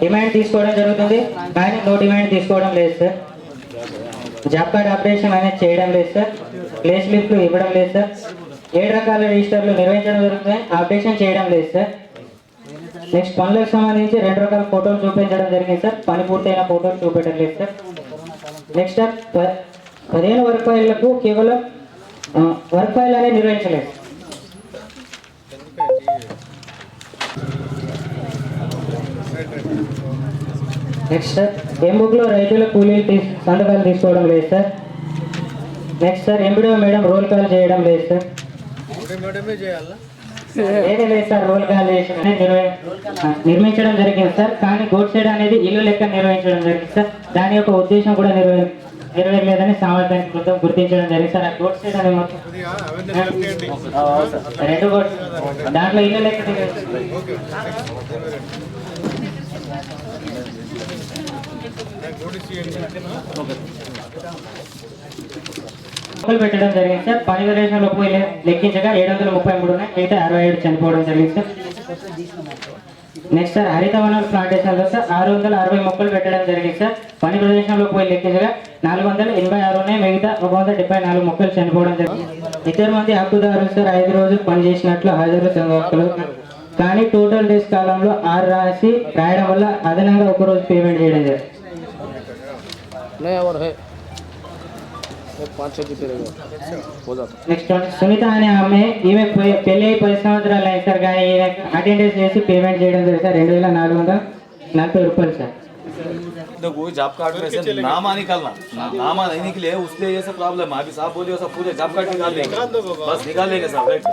డిమాండ్ తీసుకోవడం జరుగుతుంది కానీ నో డిమాండ్ తీసుకోవడం లేదు సార్. జాబ్ కార్డ్ ఆపరేషన్ అనేది చేయడం లేదు సార్. ప్లే స్లిప్లు ఇవ్వడం లేదు సార్. 7 రకాల రిజిస్టర్లు నిర్వహించడం జరుగుతుంది, అప్డేషన్ చేయడం లేదు సార్. నెక్స్ట్ పనులకు సంబంధించి 2 రకాల ఫోటోలు చూపించడం జరిగింది సార్. పని పూర్తయిన ఫోటోలు చూపించడం లేదు సార్. నెక్స్ట్ 15 వర్క్ ఫైళ్లకు కేవలం వర్క్ ఫైల్ అనేది నిర్వహించలేదు. నెక్స్ట్ సార్ ఎంబుక్లో రైతుల కూలీలు సంతకాలు తీసుకోవడం లేదు sir. Next sir MBDO madam role call చేయడం లేదు సార్. ఏదే లేదు సార్. రోల్ కాల్ చేసి నిర్మించడం జరిగింది సార్. కానీ గోడ్ సైడ్ అనేది ఇల్లు లెక్క నిర్వహించడం జరిగింది సార్. దాని యొక్క ఉద్దేశం కూడా నెరవేరలేదని సామాజిక బృందం గుర్తించడం జరిగింది సార్. ఆ గోడ్ సైడ్ అనేది మొత్తం 2 గోడ్ దాంట్లో ఇల్లు లెక్క మొక్కలు పెట్టడం జరిగింది సార్. పని ప్రదేశంలో పోయి లెక్కించగా 733 ఉన్నాయి, మిగతా 67 చనిపోవడం జరిగింది సార్. నెక్స్ట్ సార్ హరితవనాలు ప్లాంటేషన్లో సార్ 660 మొక్కలు పెట్టడం జరిగింది సార్. పని ప్రదేశంలో పోయి లెక్కించగా 486 ఉన్నాయి, మిగతా 174 మొక్కలు చనిపోవడం జరిగింది. 2 మంది హక్కుదారులు సార్ 5 రోజులు పనిచేసినట్లు హాజరు హక్కులు కానీ టోటల్ డేస్ కాలంలో 6 రాయడం వల్ల అదనంగా 1 రోజు పేమెంట్ చేయడం జరిగింది. నెక్స్ట్ సునీత అనే ఆమె ఈమె పెళ్ళి 10 సంవత్సరాలు అయింది సార్, కానీ ఈమె అటెండెన్స్ చేసి పేమెంట్ చేయడం జరిగింది సార్ 2440 రూపాయలు సార్. देखो जॉब कार्ड में से नाम निकालना, नाम नहीं निकले उसके ये सब प्रॉब्लम है. अभी साहब बोलिए सब पूरे जॉब कार्ड निकाल देंगे, बस निकाल देंगे साहब, राइट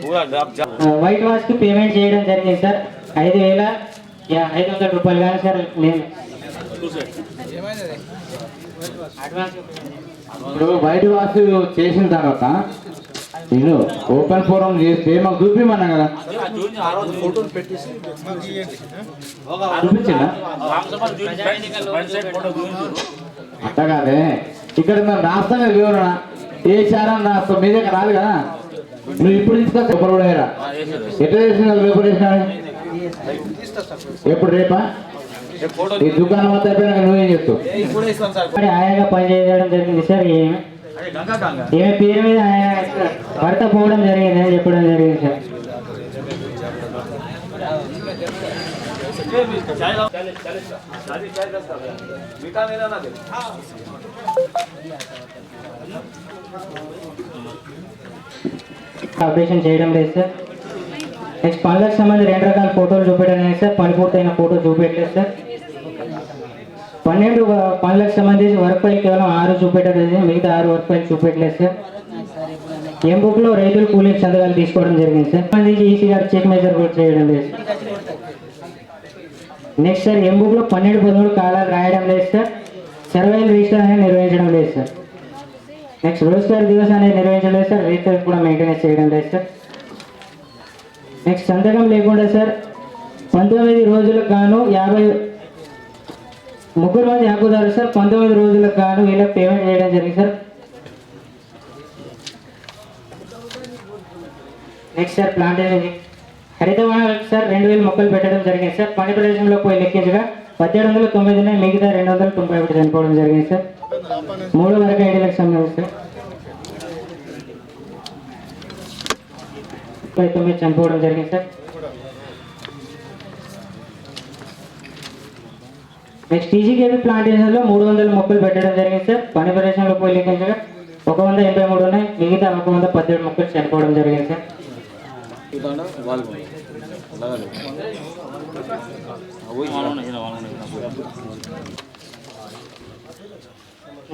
पूरा जॉब. వైట్ వాష్ కి పేమెంట్ చేయడం జరిగింది సార్ 5500 రూపాయలు, కానీ సార్ నేను ఇప్పుడు వైట్ వాష్ చేసిన తర్వాత నేను ఓపెన్ ఫోరం చేస్తే మాకు చూపిమన్నా కదా, చూపించిందా? అట్లా కాదే, ఇక్కడ మేము రాస్తాం కదా వివరణ ఏ చారని రాస్తాం, మీ దగ్గర రాదు కదా. నువ్వు ఇప్పుడు తీసుకొస్తా ఎప్పుడు కూడా ఎట్లా చేసిన రేపు చేసిన ఎప్పుడు రేపా ఈ దుకాణం మొత్తం అయిపోయినాక నువ్వేం చెప్తావు? ఆయాగా పనిచేయడం జరిగింది సార్. ఈమె పేరు మీద ఆయన భర్త పోవడం జరిగింది అని చెప్పడం జరిగింది సార్. ఆపరేషన్ చేయడం లేదు సార్. నెక్స్ట్ పనులకు సంబంధించి 2 రకాల ఫోటోలు చూపెట్టడం లేదు సార్, పని పూర్తయిన ఫోటో చూపెట్టలేదు సార్. 12 పనులకు సంబంధించి వర్క్ ఫైల్ కేవలం 6 చూపెట్టలేదు, మిగతా 6 వర్క్ ఫైల్ చూపెట్టలేదు సార్. ఎం బుక్ లో రైతులు కూలీలు సంతకాలు తీసుకోవడం జరిగింది సార్. సంబంధించి ఈసీ గారు చెక్ మెజర్ కూడా చేయడం లేదు సార్. నెక్స్ట్ సార్ ఎం బుక్ లో 12-13 కాలాలు రాయడం లేదు సార్. సర్వేలు రిజిస్టర్ అనేది నిర్వహించడం లేదు సార్. నెక్స్ట్ రోజ్గార్ దివస్ అనేది నిర్వహించడం లేదు సార్. రిజిస్టర్ కూడా మెయింటెనెన్స్ చేయడం లేదు సార్. నెక్స్ట్ సంతకం లేకుండా సార్ 19 రోజులకు గాను 53 మంది హక్కుదారు సార్ 19 రోజులకు గాను వీళ్ళకి పేమెంట్ చేయడం జరిగింది సార్. నెక్స్ట్ సార్ ప్లాంటేషన్ హరితవనాలకు సార్ 2000 మొక్కలు పెట్టడం జరిగింది సార్. పని ప్రదేశంలో పోయి లెక్కించగా 1790 ఉన్నాయి, మిగతా 291 చనిపోవడం జరిగింది సార్. 3 వరకు ఐడీలకు సంబంధించి సార్ 39 చనిపోవడం జరిగింది సార్. నెక్స్ట్ టీజీకేబీ ప్లాంటేషన్లో 300 మొక్కలు పెట్టడం జరిగింది సార్. పని ప్రదేశంలో పోయి లెక్కించగా 183 ఉన్నాయి, మిగతా 117 మొక్కలు చనిపోవడం జరిగింది సార్.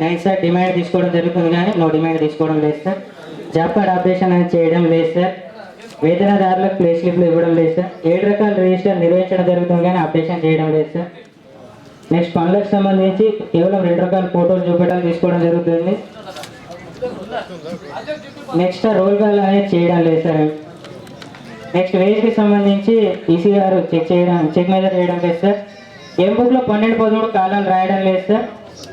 నైట్ సార్ డిమాండ్ తీసుకోవడం జరుగుతుంది, కానీ నో డిమాండ్ తీసుకోవడం లేదు సార్. జాబ్ కార్డ్ ఆపరేషన్ అనేది చేయడం లేదు సార్. వేతనదారులకు ప్లే స్లిప్లు ఇవ్వడం లేదు సార్. 7 రకాల రిజిస్టర్ నిర్వహించడం జరుగుతుంది, కానీ ఆపరేషన్ చేయడం లేదు సార్. నెక్స్ట్ పనులకు సంబంధించి కేవలం 2 రకాల ఫోటోలు చూపెట్టాలి తీసుకోవడం జరుగుతుంది. నెక్స్ట్ రోల్ కాల్ అనేది చేయడం లేదు సార్. నెక్స్ట్ వేజ్కి సంబంధించి ఈసీ గారు చెక్ మెజర్ చేయడం లేదు సార్. ఎం బుక్లో 12-13 కాలాలు రాయడం లేదు సార్.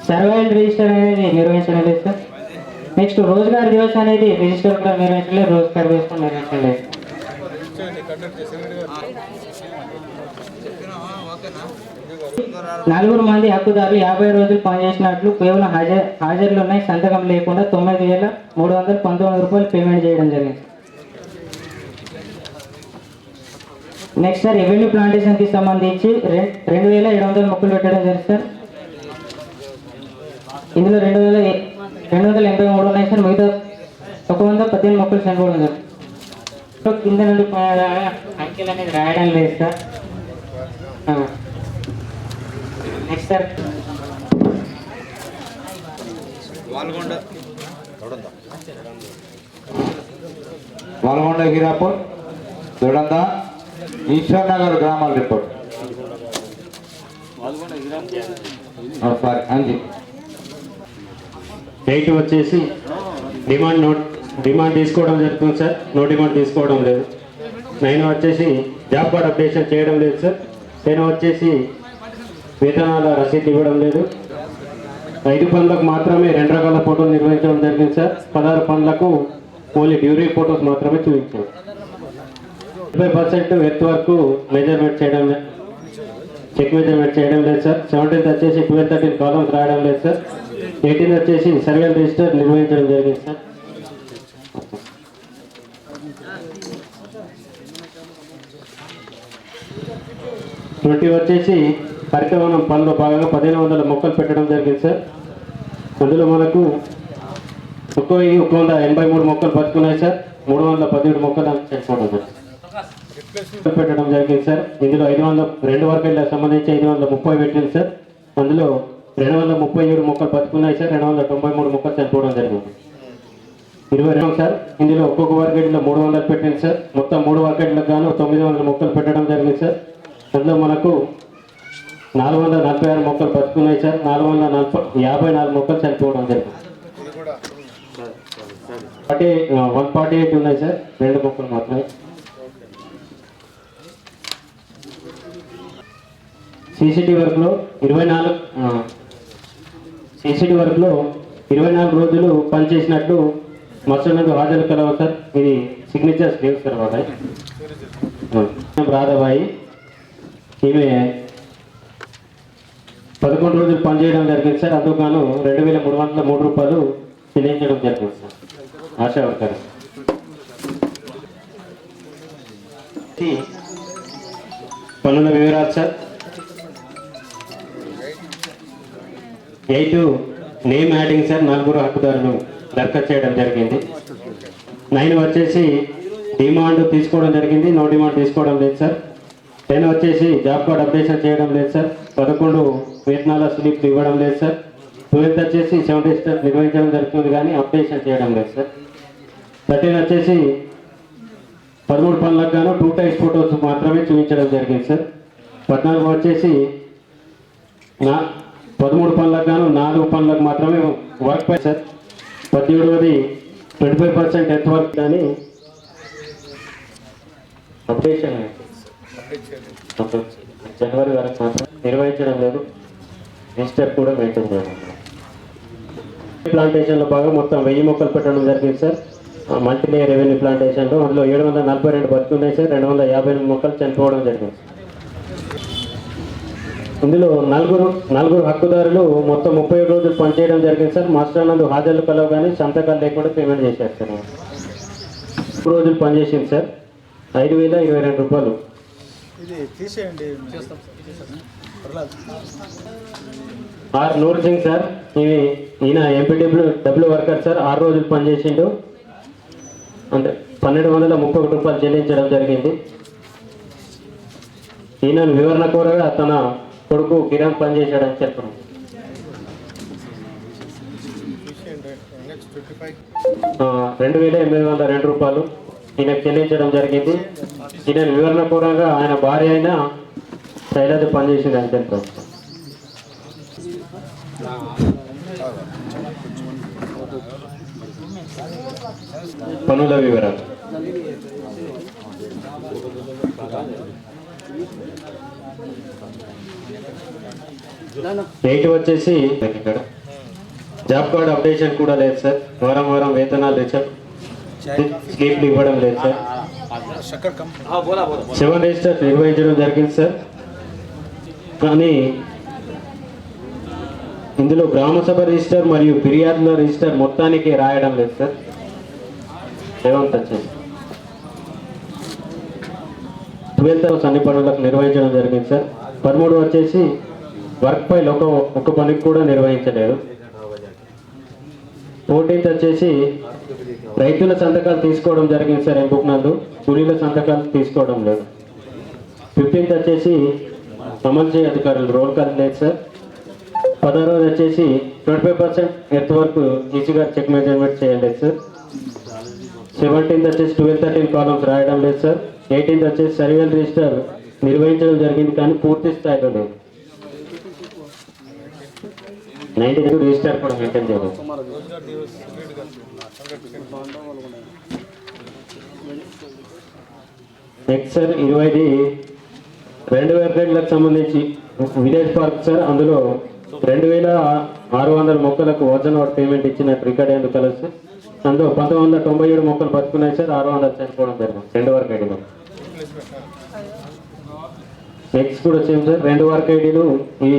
సర్వైవల్ రిజిస్టర్ అనేది నిర్వహించడం లేదు సార్. నెక్స్ట్ రోజ్గార్ దివస్ అనేది రిజిస్టర్ కూడా నిర్వహించలేదు, రోజ్గార్ దివస్ కూడా నిర్వహించలేదు. 4 మంది హక్కుదారులు 50 రోజులు పనిచేసినట్లు కేవలం హాజరులు ఉన్నాయి, సంతకం లేకుండా 9319 రూపాయలు పేమెంట్ చేయడం జరిగింది. నెక్స్ట్ సార్ రెవెన్యూ ప్లాంటేషన్కి సంబంధించి 2700 మొక్కలు పెట్టడం జరిగింది సార్. ఇందులో 283 ఉన్నాయి సార్, మిగతా 118 మొక్కలు చనిపోవడం జరిగింది. కింద నుండి అంకెలు అనేది రాయడం లేదు sir. Next sir Walgonda Girapur Dodanda Eshwar Nagar గ్రామాల రిపోర్ట్. సారీ అంజీ 8 వచ్చేసి డిమాండ్ తీసుకోవడం జరుగుతుంది సార్, నో డిమాండ్ తీసుకోవడం లేదు. 9 వచ్చేసి జాబ్ కార్డ్ అప్డేషన్ చేయడం లేదు సార్. 10 వచ్చేసి వేతనాల రసీదు ఇవ్వడం లేదు. 5 పనులకు మాత్రమే 2 రకాల ఫోటోలు నిర్వహించడం జరిగింది సార్. 16 పనులకు ఓన్లీ డ్యూరీ ఫోటోస్ మాత్రమే చూపించాం. 50% ఎర్త్ వర్క్ మెజర్మెంట్ చేయడం చెక్ మెజర్మెంట్ చేయడం లేదు సార్. 17th వచ్చేసి 12-13 కాలమ్స్ రాయడం లేదు సార్. 18 వచ్చేసి సర్వేల్ రిజిస్టర్ నిర్వహించడం జరిగింది సార్. వచ్చేసి హరితవనం పనులో భాగంగా 1500 మొక్కలు పెట్టడం జరిగింది సార్. అందులో మనకు 1,183 మొక్కలు బతుకున్నాయి సార్. 317 మొక్కలు చనిపోవడం పెట్టడం జరిగింది సార్. ఇందులో 2 వర్గాలకు సంబంధించి 530 పెట్టింది సార్. అందులో 237 మొక్కలు బతుకున్నాయి సార్. 293 మొక్కలు చనిపోవడం జరిగింది. 22 సార్. ఇందులో ఒక్కొక్క వర్గేట్లో 300 పెట్టింది సార్. మొత్తం 3 వర్గేట్లకు గాను 900 మొక్కలు పెట్టడం జరిగింది సార్. అందులో మనకు 446 మొక్కలు బతుకున్నాయి సార్. 454 మొక్కలు చనిపోవడం జరిగింది. 148 ఉన్నాయి సార్. 2 మొక్కలు మాత్రమే. సిసిటి వర్క్లో 24 రోజులు పనిచేసినట్లు మత్స్యనందు హాజరు కలవ సార్. ఇది సిగ్నేచర్స్ లేవు సార్. వాళ్ళ రాధాబాయి ఈమె 11 రోజులు పనిచేయడం జరిగింది సార్. అందుకు గాను 2,303 రూపాయలు చెల్లించడం జరిగింది సార్. ఆశా వర్కర్ పన్నుల వివరాలు సార్. 8 name adding sir. 4 హక్కుదారులు దరఖాస్తు చేయడం జరిగింది. 9 వచ్చేసి డిమాండ్ తీసుకోవడం జరిగింది. నో డిమాండ్ తీసుకోవడం లేదు సార్. 10 వచ్చేసి జాబ్ కార్డ్ అప్డేషన్ చేయడం లేదు సార్. 11 వేతనాల స్లిప్ ఇవ్వడం లేదు సార్. 12 వచ్చేసి 70 స్టెప్ నిర్వహించడం జరుగుతుంది కానీ అప్డేషన్ చేయడం లేదు సార్. 13 వచ్చేసి 13 పనులకు గాను 2 టైప్స్ ఫొటోస్ మాత్రమే చూపించడం జరిగింది సార్. 14 వచ్చేసి 13 పనులకు గాను 4 పనులకు మాత్రమే వర్క్ పై సార్. 17వది 25% ఎర్త్ వర్క్ కానీ అప్డేషన్ జనవరి వరకు మాత్రం నిర్వహించడం లేదు. రిజిస్టర్ కూడా మెయింటైన్ చేయడం. ప్లాంటేషన్లో బాగా మొత్తం 1000 మొక్కలు పెట్టడం జరిగింది సార్. మంత్లీ రెవెన్యూ ప్లాంటేషన్లో అందులో 742 బతుకున్నాయి సార్. 258 మొక్కలు చనిపోవడం జరిగింది. ఇందులో నలుగురు హక్కుదారులు మొత్తం 37 రోజులు పనిచేయడం జరిగింది సార్. మాస్టర్ నందు హాజరు కలవ కానీ సంతకాలు లేకుండా పేమెంట్ చేశారు సార్. 3 రోజులు పనిచేసింది సార్. 5,022 రూపాయలు. R Noor Singh sir. ఈయన ఎంపీడబ్ల్యూ వర్కర్ సార్. 6 రోజులు పనిచేసిండు. అంటే 1,231 రూపాయలు చెల్లించడం జరిగింది. ఈయన వివరణ కోరగా తన కొడుకు కిరణ్ పనిచేశాడని చెప్పడం. 2,802 రూపాయలు ఈయనకు చెల్లించడం జరిగింది. ఈయన వివరణ కోరగా ఆయన భార్య అయిన శైలజ పనిచేసింది అని చెప్పడం. పనుల వివరాలు 8 వచ్చేసి ఇక్కడ జాబ్ కార్డ్ అప్డేషన్ కూడా లేదు సార్. వారం వేతనాలు రిసెప్ట్ స్లీప్లు ఇవ్వడం లేదు సార్. 7 రిజిస్టర్స్ నిర్వహించడం జరిగింది సార్. కానీ ఇందులో గ్రామసభ రిజిస్టర్ మరియు ఫిర్యాదుల రిజిస్టర్ మొత్తానికి రాయడం లేదు సార్. 7th వచ్చేసి 12th అన్ని పనులకు నిర్వహించడం జరిగింది సార్. 13 వచ్చేసి వర్క్ ఫైల్ ఒక పనికి కూడా నిర్వహించలేదు. 14th వచ్చేసి రైతుల సంతకాలు తీసుకోవడం జరిగింది సార్. ఎంబుక్ నందు కూలీల సంతకాలు తీసుకోవడం లేదు. 15th వచ్చేసి అమలు చేయ అధికారులు రోల్ కాల్ లేదు సార్. 16వ వచ్చేసి 25% ఎర్త్ వర్క్ ఈజీగా చెక్ మెజర్మెంట్ చేయలేదు సార్. 17th వచ్చేసి 12-13 కాలమ్స్ రాయడం లేదు సార్. 18th వచ్చేసి సర్వేల్ రిజిస్టర్ నిర్వహించడం జరిగింది కానీ పూర్తి స్థాయిలో లేదు. 19 రిజిస్టర్ కూడా మెయింటైన్ చేయలేదు. నెక్స్ట్ సార్ 20 2,000 సంబంధించి విలేజ్ పార్క్ సార్. అందులో 2,600 మొక్కలకు ఓజన్ వాట్ పేమెంట్ ఇచ్చినట్టు రికార్డ్ ఎందుకు కలదు సార్. అందులో 1,997 మొక్కలు బతుకున్నాయి సార్. 600 చనిపోవడం జరిగింది 2 వర్క్ ఐడీలో. నెక్స్ట్ కూడా వచ్చేది సార్ 2 వర్క్ ఐడీలు ఈ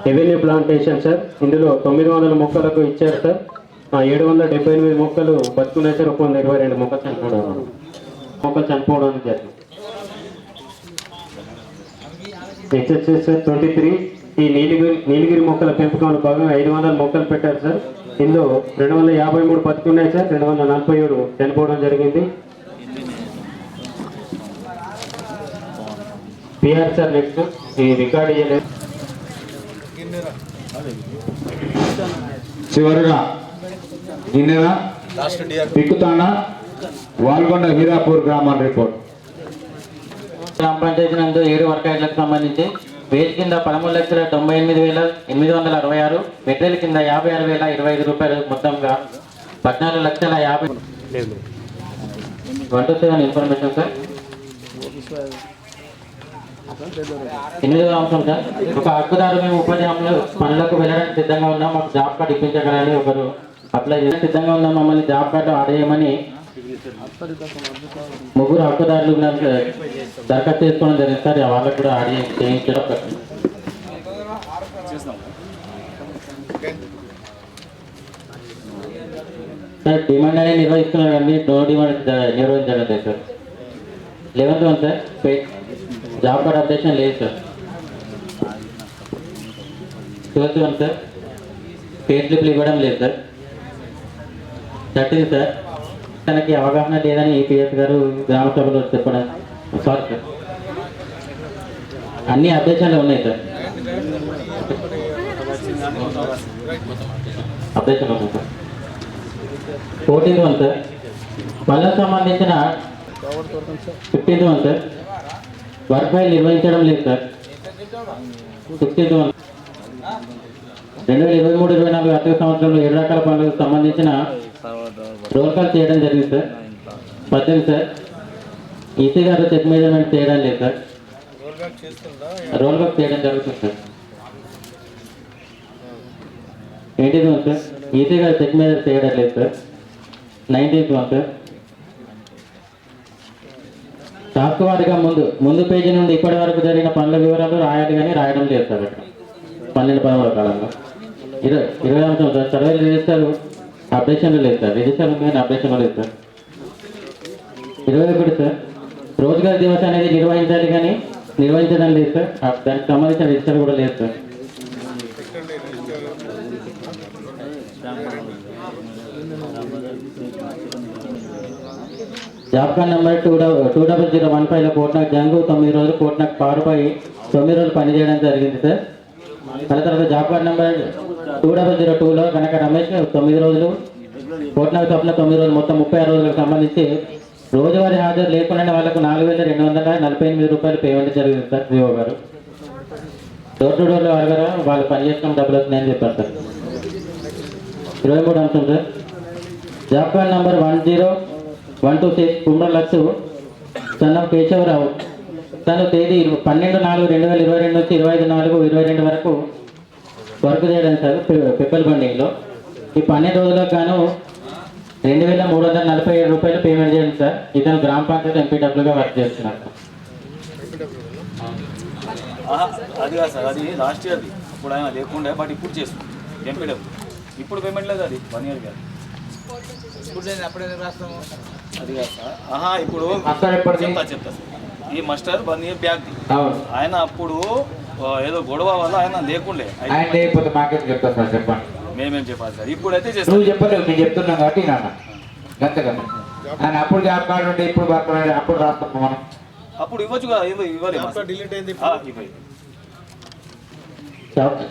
రెవెన్యూ ప్లాంటేషన్ సార్. ఇందులో 900 మొక్కలకు ఇచ్చారు సార్. 778 మొక్కలు బతుకున్నాయి సార్. 122 మొక్కలు చనిపోవడం జరిగింది. నెక్స్ట్ వచ్చేసి సార్ 23 ఈ నీలగిరి మొక్కల పెంపకంలో భాగంగా 500 మొక్కలు పెట్టారు సార్. ఇందులో 253 బతుకున్నాయి సార్, 247 చనిపోవడం జరిగింది. పిఆర్ సార్ నెక్స్ట్ ఈ రికార్డ్ చేయలేదు. చివరిగా గిన్నెల పిక్కుతాండ వాల్గొండ హీరాపూర్ గ్రామాల రిపోర్ట్. గ్రామ పంచాయతీ నందు 7 వర్గాలకు సంబంధించి వేజ్ కింద 13,98,866, మెటీరియల్ కింద 56,025 రూపాయలు, మొత్తంగా 14,50,50. 127 ఇన్ఫర్మేషన్ సార్. 8వ అంశం సార్, ఒక హక్కుదారు మేము ఉపాధి హామీలు పనులకు వెళ్ళడానికి సిద్ధంగా ఉన్నాం, మాకు జాబ్ కార్డు ఇప్పించగలని ఒకరు అప్లై చేసి సిద్ధంగా ఉన్నాం, మమ్మల్ని జాబ్ కార్డు ఆడేయమని 3 హక్కుదారులు దరఖాస్తు చేసుకోవడం జరిగింది సార్. వాళ్ళకు కూడా ఆడి చేయించడం సార్. డిమాండ్ అనేది నిర్వహిస్తున్నారు కానీ నో డిమాండ్ నిర్వహించగలదు sir. 11th one sir, job card updation లేదు sir. 12th one sir, pay స్లిప్లు ఇవ్వడం లేదు సార్. 13th సార్, తనకి అవగాహన లేదని ఈపీఎస్ గారు గ్రామ సభలో చెప్పడం. సారీ సార్, అన్ని అప్డేషన్లు ఉన్నాయి సార్. అప్డేషన్ ఉన్నాయి సార్. 14th వన్ సార్, పనులకు సంబంధించిన 15th one sir, work file నిర్వహించడం లేదు సార్. 16th వన్, 2023-24 ఆర్థిక సంవత్సరంలో 7 రకాల పనులకు సంబంధించిన రోల్ కాల్ చేయడం జరిగింది సార్. 18th సార్, ఈసీ గారు చెక్ మెజర్మెంట్ చేయడం లేదు సార్. రోల్ బ్యాక్ చేయడం జరుగుతుంది sir. 18th one sir, EC గారు చెక్ మెజర్ చేయడం లేదు sir. 19th one sir, task వారిగా ముందు పేజీ నుండి ఇప్పటి వరకు జరిగిన పనుల వివరాలు రాయాలి కానీ రాయడం లేదు సార్. అక్కడ 12 పదవుల కాలంలో 20 అంశం సార్, సర్వేలు రిజిస్టర్ అప్డేషన్లు లేదు సార్. రిజిస్టర్ ఉంది కానీ అప్డేషన్లు లేదు సార్. 21 సార్, రోజ్గార్ దివస్ అనేది నిర్వహించాలి కానీ నిర్వహించడం లేదు సార్. దానికి సంబంధించిన రిజిస్టర్ కూడా లేదు sir. Job card number 20015 Kotnak Jangu 9 రోజులు, కోట్నాక్ పారుపై 9 రోజులు పనిచేయడం జరిగింది సార్. తర్వాత జాబ్ కార్డ్ నెంబర్ 2002లో కనుక రమేష్ 9 రోజులు, కోట్నాక్ స్వప్న 9 రోజులు, మొత్తం 36 రోజులకు సంబంధించి రోజువారీ హాజరు లేకుండా వాళ్ళకు 4,248 రూపాయలు పేమెంట్ జరిగింది సార్. సిఓ గారు డోర్ టు డోర్లో అడగరా, వాళ్ళు పనిచేసుకుని డబ్బులు వస్తున్నాయని చెప్పారు సార్. 23 అంశం సార్, జాబ్ కార్డ్ నెంబర్ 10126 కుమ్రలక్సు సన్న కేశవరావు, తను తేదీ 12/4/2022 నుంచి 25/4/22 వరకు వర్క్ చేయడం సార్ పెప్పల్ బండింగ్లో. ఈ 12 రోజులకు గాను 2,347 రూపాయలు పేమెంట్ చేయండి సార్. ఇతను గ్రామ పంచాయతీ ఎంపీడబ్ల్యూగా వర్క్ చేస్తున్నారు. అది కాదు సార్, అది లాస్ట్ ఇయర్ది, ఇప్పుడు ఆయన లేకుండా బట్ ఇప్పుడు చేస్తుంది ఎంపీడబ్ల్యూ. ఇప్పుడు పేమెంట్ లేదు, అది 1 ఇయర్ కాదు. అప్పుడే రాస్తాము అది కాదు సార్. ఇప్పుడు చెప్తా సార్, ఈ మాస్టర్ 1 ఇయర్ బ్యాక్ ఆయన అప్పుడు ఏదో గొడవ వల్ల ఆయన లేకుండే. ఆయన లేకపోతే మాకేం చెప్తా సార్, చెప్పండి. మేమేం చెప్పాలి సార్, ఇప్పుడైతే నువ్వు చెప్పలేవు, నేను చెప్తున్నాను కాబట్టి నాన్న గంతగంత ఆయన అప్పుడు జాబ్ కార్డు ఉంటే ఇప్పుడు అప్పుడు రాస్తాం మనం. అప్పుడు ఇవ్వచ్చు కదా, ఇవ్వలేదు.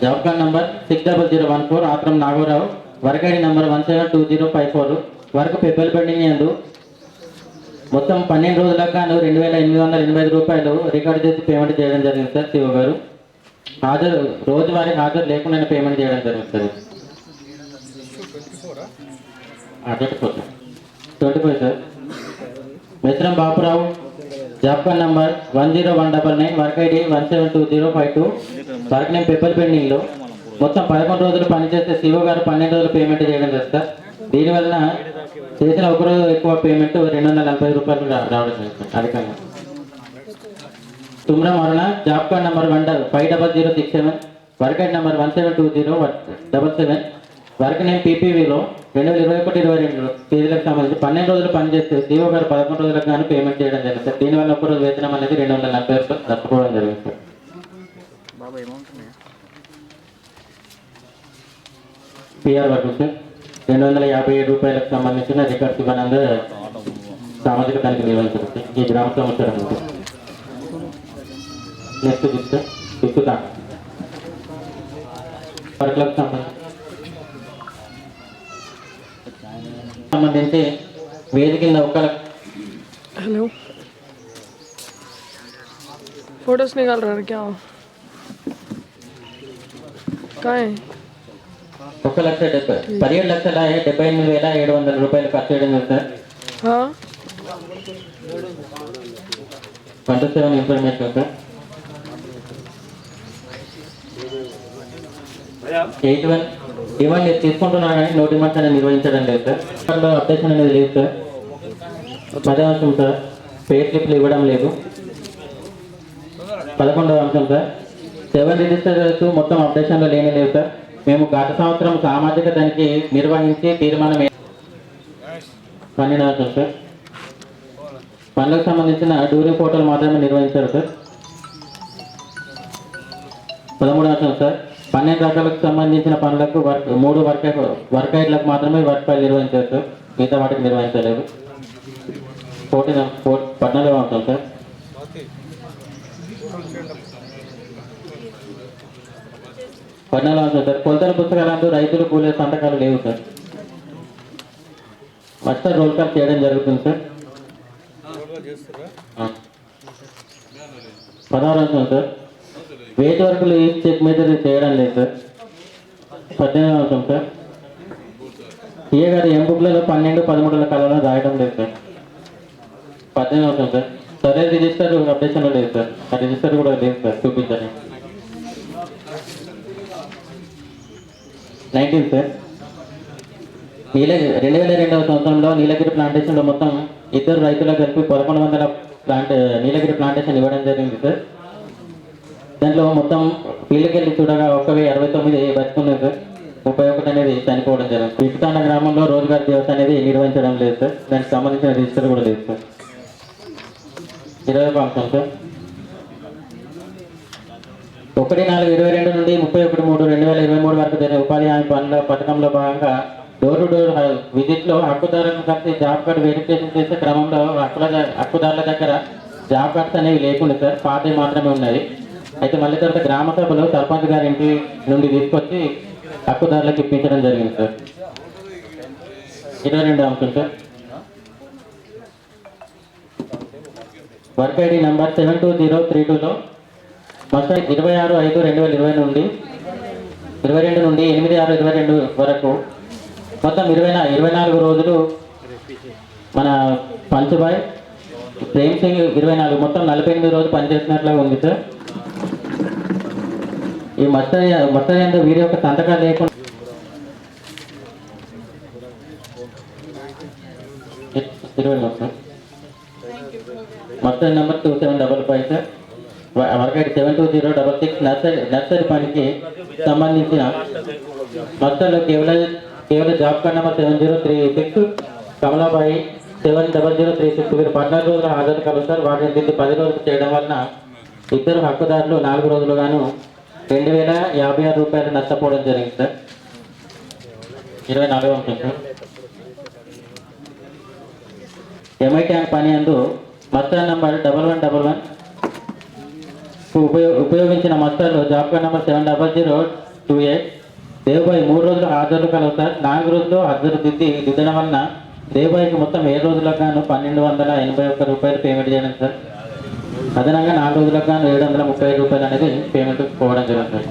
Job card number 60014 Atram Nagorao, work ID number 172054, work పెప్పల్ పెండింగ్ యందు మొత్తం 12 రోజులకు గాను 2,885 రూపాయలు రికార్డు చేసి పేమెంట్ చేయడం జరిగింది సార్. సిఓ గారు రోజువారీ హాజరు లేకుండా పేమెంట్ చేయడం జరిగింది sir. 24 sir, Mishram Bapurao, job card number 10199, work ID 172052, work name పెప్పల్ పెండింగ్లో మొత్తం 11 రోజులు పనిచేస్తే సిఓ గారు 12 రోజులు పేమెంట్ చేయడం చేస్తారు. దీనివల్ల చేసిన ఒక రోజు ఎక్కువ పేమెంట్ 240 రూపాయలు రావడం జరుగుతుంది అధికంగా. Tumram Aruna, job card number 50067, work ID number 172077, work name పీపీవీలో 2021-22 తేదీలకు సంబంధించి 12 రోజులు పనిచేస్తే సిఓ గారు 11 రోజులకు గాను పేమెంట్ చేయడం జరిగింది సార్. దీనివల్ల ఒక రోజు వేతనం అనేది 240 రూపాయలు తప్పుకోవడం జరిగింది సార్. పిఆర్ వర్క్ సార్ 257 రూపాయలకు సంబంధించిన రికార్డ్స్ ఇవ్వనంగా సామాజిక తనిఖీ నిర్వహించారు సార్ ఈ గ్రామ సంవత్సరం. నెక్స్ట్ చూస్తే చూస్తా వర్క్లకు సంబంధించి వేదిక ఒక్క हेलो फोटोज निकाल रहा है क्या? कहाँ है? 1,17,78,700 రూపాయలు ఖర్చు చేయడం సార్. 127 information sir. 81 ఇవన్నీ తీసుకుంటున్నాను కానీ నో డిమాండ్స్ అనేది నిర్వహించడం లేదు సార్. అప్డేషన్ అనేది లేదు సార్. 10వ అంశం సార్ పే స్లిప్లు ఇవ్వడం లేదు. 11వ అంశం సార్ 7 రిజిస్టర్స్ మొత్తం అప్డేషన్లో లేనే లేవు సార్. మేము గత సంవత్సరం సామాజిక తనిఖీ నిర్వహించి తీర్మానం 12వ అంశం సార్ పనులకు సంబంధించిన డ్యూరింగ్ ఫోటోలు మాత్రమే నిర్వహించారు సార్. 13వ అంశం సార్ 12 రకాలకు సంబంధించిన పనులకు 3 వర్క్ ఐట్లకు మాత్రమే వర్క్ ఫైల్ నిర్వహించారు సార్. మిగతా వాటికి నిర్వహించలేదు. 14వ అంశం సార్ 14వ అంశం సార్ కొలతల పుస్తకాలంటూ రైతులు కూలే సంతకాలు లేవు సార్. మాస్టర్ రోల్ కాల్ చేయడం జరుగుతుంది సార్. 16వ అంశం సార్ వెయిట్ వర్కులు ఈ చెక్ మీద చేయడం లేదు సార్. 18వ అంశం సార్ ఏ గారు ఎం బుక్లలో 12, 13 కళలో రాయడం లేదు సార్. 18వ అంశం సార్ సరే రిజిస్టర్ అప్డేషన్లో లేదు సార్. ఆ రిజిస్టర్ కూడా లేదు సార్ చూపించండి. 19 సార్ 2002వ సంవత్సరంలో నీలగిరి ప్లాంటేషన్లో మొత్తం 2 రైతులకు కలిపి 1100 నీలగిరి ప్లాంటేషన్ ఇవ్వడం జరిగింది సార్. దాంట్లో మొత్తం ఫీల్డ్కి వెళ్ళి చూడగా 1,069 బతుకున్నారు సార్. 31 అనేది చనిపోవడం జరిగింది. పిపితాండ గ్రామంలో రోజ్గార్ దివస్ అనేది నిర్వహించడం లేదు సార్. దానికి సంబంధించిన రిజిస్టర్ కూడా లేదు సార్. 20వ అంశం సార్ 1/4/22 నుండి 31/3/2023 వరకు జరిగిన ఉపాధి హామీ పనుల పథకంలో భాగంగా డోర్ టు డోర్ విజిట్లో హక్కుదారులను కలిసి జాబ్ కార్డు వెరిఫికేషన్ చేసే క్రమంలో హక్కుదారుల దగ్గర జాబ్ కార్డ్స్ అనేవి లేకుండా సార్ పాతవి మాత్రమే ఉన్నాయి. అయితే మళ్ళీ తర్వాత గ్రామ సభలో సర్పంచ్ గారి ఇంటి నుండి తీసుకొచ్చి హక్కుదారులకు ఇప్పించడం జరిగింది సార్. 22వ అంశం సార్ వర్క్ ఐడి నెంబర్ 72032లో మొత్తం 26/5/2022 నుండి 8/6/22 వరకు మొత్తం 24 రోజులు మన పంచబాయ్ ప్రేమ్ సింగ్ 24 మొత్తం 48 రోజులు పనిచేసినట్లుగా ఉంది సార్. ఈ మొత్తం వీరి యొక్క సంతకాలు లేకుండా మొత్తం number 2755 sir work ID 72066 nursery పనికి సంబంధించిన మొత్తంలో కేవలం జాబ్ కార్డ్ నెంబర్ 7036 కమలాబాయి 70036 వీరు 14 రోజులు హాజరు కలుస్తారు. వాటిని దీన్ని 10 రోజులు చేయడం వలన 2 హక్కుదారులు 4 రోజులు గాను 2,056 రూపాయలు నష్టపోవడం జరిగింది సార్. 24వ అంశం సార్ ఎంఐ ట్యాంక్ పని అందు మస్టర్ నంబర్ 1111 ఉపయోగించిన మస్టర్లో జాబ్ కార్డ్ నెంబర్ 70028 దేవబాయి 3 రోజులు హాజరు కలుగుతారు. 4 రోజులు హాజరు దిద్దడం వలన దేవబాయికి మొత్తం 7 రోజులకు గాను 1,281 రూపాయలు పేమెంట్ చేయడం సార్. అదనంగా 4 రోజులకు గాను 735 రూపాయలు అనేది పేమెంట్ పోవడం జరుగుతుంది.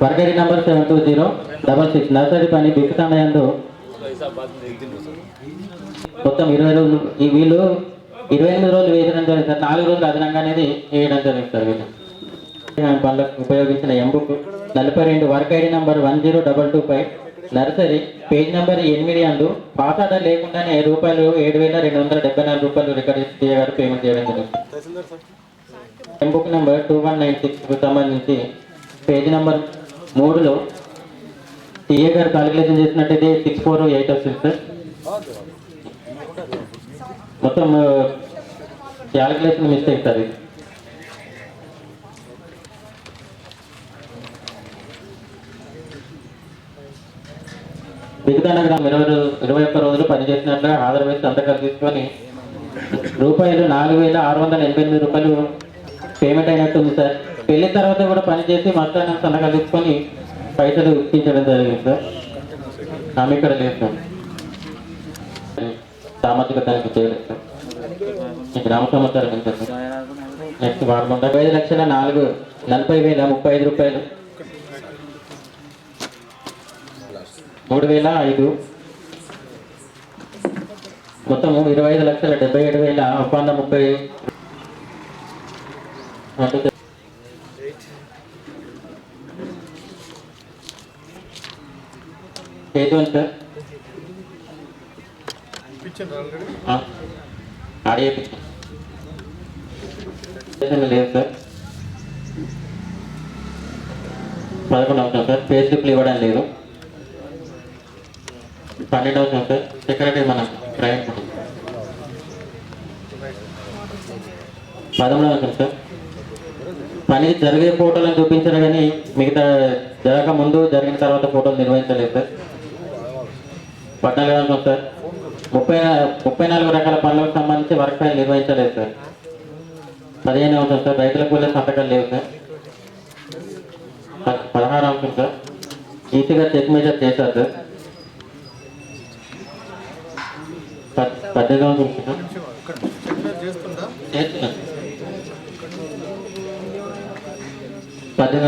వర్క్ ఐడి నెంబర్ 72066 నర్సరీ పని బిక్కుతాండయందు మొత్తం 20 రోజులు వీళ్ళు 28 రోజులు వేయడం జరిగింది సార్. 4 రోజులు అదనంగా అనేది వేయడం జరిగింది సార్. వీళ్ళు పనులకు ఉపయోగించిన M-book 42 work ID number 10225 nursery page number 8 అందు పాస్ ఆర్డర్ లేకుండానే ₹7,274 రూపాయలు రికార్డ్ చేయగారు పేమెంట్ చేయడం జరిగింది. ఎంబుక్ నెంబర్ 2196కు సంబంధించి పేజ్ నెంబర్ 3లో టీఏ గారు క్యాలిక్యులేషన్ చేసినట్టయితే 648 వస్తుంది సార్. మొత్తం క్యాలిక్యులేషన్ మిస్టేక్ సార్. ఇది వికతాండ గ్రామం 21 రోజులు పనిచేసినట్లుగా హాజరు వేసి సంతకాలు తీసుకొని రూపాయలు 4,688 రూపాయలు పేమెంట్ అయినట్టుంది సార్. పెళ్లి తర్వాత కూడా పనిచేసి మస్తానం సంతకాలు తీసుకొని పైసలు ఇప్పించడం జరిగింది సార్. ఆమె ఇక్కడ లేదు సార్. సామాజిక తనిఖీ చేయలేదు సార్. ఈ గ్రామ సమాచారం ఎంత సార్? నెక్స్ట్ వాడుకుంటా 5,40,035 రూపాయలు 3,005 మొత్తం 25,77,130 చేతులు సార్ ఆడియో లేదు సార్. 11 అవసరం సార్. పే స్లిప్లు ఇవ్వడం లేదు. 12 అవసరం సార్. సెక్రటరీ మన ప్రైవేట్ 13 అవసరం సార్. పని జరిగే ఫోటోలను చూపించారు కానీ మిగతా జరగక ముందు జరిగిన తర్వాత ఫోటోలు నిర్వహించలేదు సార్. 14 అవసరం సార్. 34 రకాల పనులకు సంబంధించి వర్క్ ఫైల్ నిర్వహించలేదు సార్. 15 అవసరం సార్. రైతులకు వెళ్ళే సంతకాలు లేవు సార్. 16 అవసరం సార్. ఈసీగా చెక్ మెజర్ చేశారు సార్. 18 అవసరం సార్. చేస్తున్నాను. 19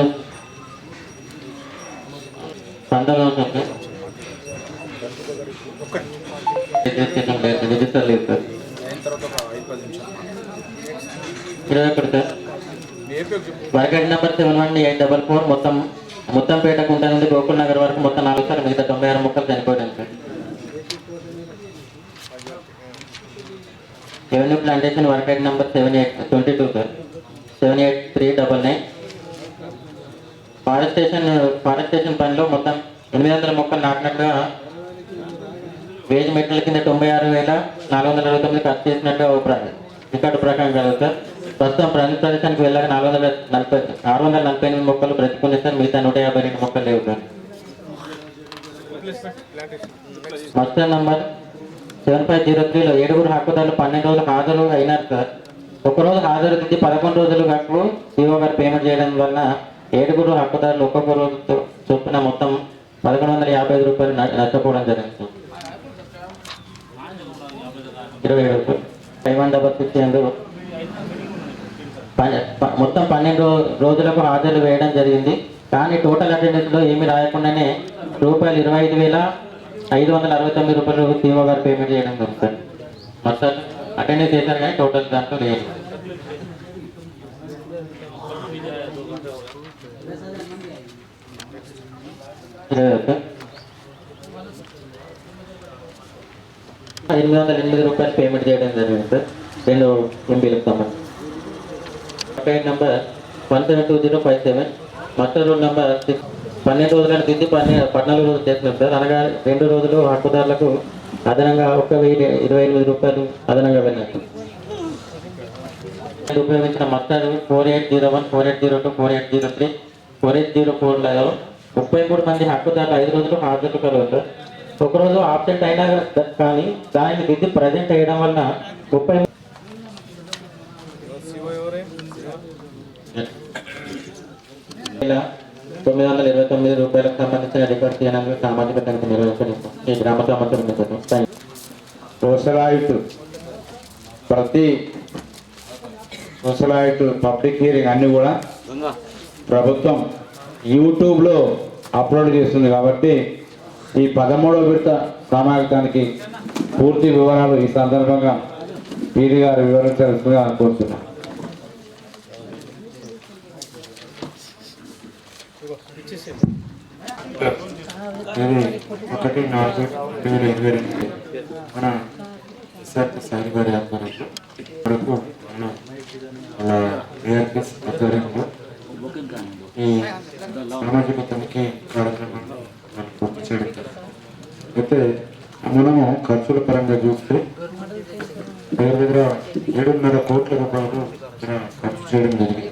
అవసరం సార్. రిజిస్టర్ లేదు సార్. 21 సార్. వర్గడ్ నెంబర్ 711844 మొత్తంపేట కుంట నుండి గోకుల్ నగర్ వరకు మొత్తం 4 సార్. మిగతా 96 మొక్కలు చనిపోయాను సార్. రెవెన్యూ ప్లాంటేషన్ వర్గడ్ నెంబర్ 7822 సార్. 78399 ఫారెస్ట్ స్టేషన్ పనిలో మొత్తం 800 మొక్కలు నాటినట్టుగా వేజ్ మెట్ల కింద 96,429 ఖర్చు చేసినట్టు రికార్డు ప్రకారం కాదు సార్. ప్రస్తుతం ప్రదేశానికి వెళ్ళాక 648 మొక్కలు బ్రతికున్నాయి సార్. మిగతా 152 మొక్కలు లేవు సార్. మస్టర్ నంబర్ 7503లో 7 హక్కుదారులు 12 రోజులు హాజరు అయినారు సార్. ఒకరోజు హాజరు దిద్ది 11 రోజులు గట్టు సిఓ గారు పేమెంట్ చేయడం వలన 7 హక్కుదారులు ఒక్కొక్క రోజు చొప్పున మొత్తం 1,155 రూపాయలు నష్టపోవడం జరిగింది సార్. 27 566 మొత్తం 12 రోజులకు హాజరు వేయడం జరిగింది. కానీ టోటల్ అటెండెన్స్లో ఏమీ రాయకుండానే ₹25,569 రూపాయలు సిఓ గారు పేమెంట్ చేయడం జరిగింది సార్. మొత్తం అటెండెన్స్ చేశారు కానీ టోటల్ దాంట్లో లేదు. సార్ 808 రూపాయలు పేమెంట్ చేయడం జరిగింది సార్. 2 ఎంపీలకు సంబంధించి account number 172057 muster roll number 12 రోజులను దిద్ది 14 రోజులు చేసినాం సార్. అనగా 2 రోజులు హక్కుదారులకు అదనంగా 1,028 రూపాయలు అదనంగా వెళ్ళినట్టు ఉపయోగించిన మస్టర్ 4801 4802 4803 4804లలో 33 మంది హక్కుదారులు 5 రోజులు హాజరు కలవు సార్. ఒకరోజు ఆబ్సెంట్ అయినా కానీ దానిని దిద్ది ప్రజెంట్ చేయడం వలన 30,929 రూపాయలకు సంబంధించిన రికార్డు చేయడానికి సామాజిక తనిఖీ నిర్వహించడం ఈ గ్రామ సమాచారం. సోషలైట్ ప్రతి సోషలైట్ పబ్లిక్ హియరింగ్ అన్ని కూడా ప్రభుత్వం యూట్యూబ్లో అప్లోడ్ చేస్తుంది కాబట్టి ఈ 13వ విడత సామాజికానికి పూర్తి వివరాలు ఈ సందర్భంగా పీడి గారు వివరించాల్సిందిగా అనుకుంటున్నాను. ఇది 1/4/2022 మన సారి గారి ఆధ్వర్యంలో మనకు మన ఏఆర్పిఎస్ ఆధ్వర్యంలో ఈ సామాజిక తనిఖీ కార్యక్రమాన్ని మనం పూర్తి చేయడం. అయితే మనము ఖర్చుల పరంగా చూస్తే దగ్గర 7.5 కోట్ల రూపాయలు ఖర్చు చేయడం జరిగింది.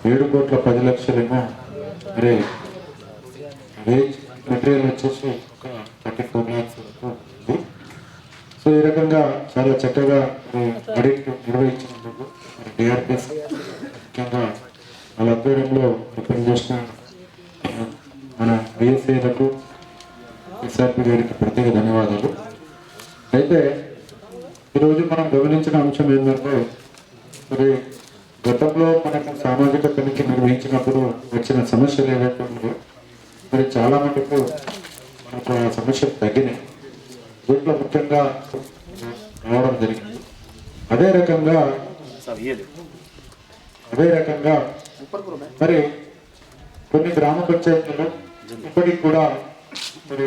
7,10,00,000 మరి వేజ్ మెటీరియల్ వచ్చేసి 1 24 lakhs వరకు ఉంది. సో ఈ రకంగా చాలా చక్కగా ఆడిట్ నిర్వహించినందుకు డిఆర్పిఎస్ ముఖ్యంగా వాళ్ళ ఆధ్వర్యంలో పనిచేసిన మన బిఎస్ఏలకు ఎస్ఆర్పి గారికి ప్రత్యేక ధన్యవాదాలు. అయితే ఈరోజు మనం గమనించిన అంశం ఏంటంటే మరి గతంలో మనకు సామాజిక తనిఖీ నిర్వహించినప్పుడు వచ్చిన సమస్యలు ఏవైతే ఉన్నాయో మరి చాలా మటుకు మనకు ఆ సమస్యలు తగ్గినాయి. దీంట్లో ముఖ్యంగా రావడం జరిగింది. అదే రకంగా మరి కొన్ని గ్రామ పంచాయతీలు ఇప్పటికి కూడా మరి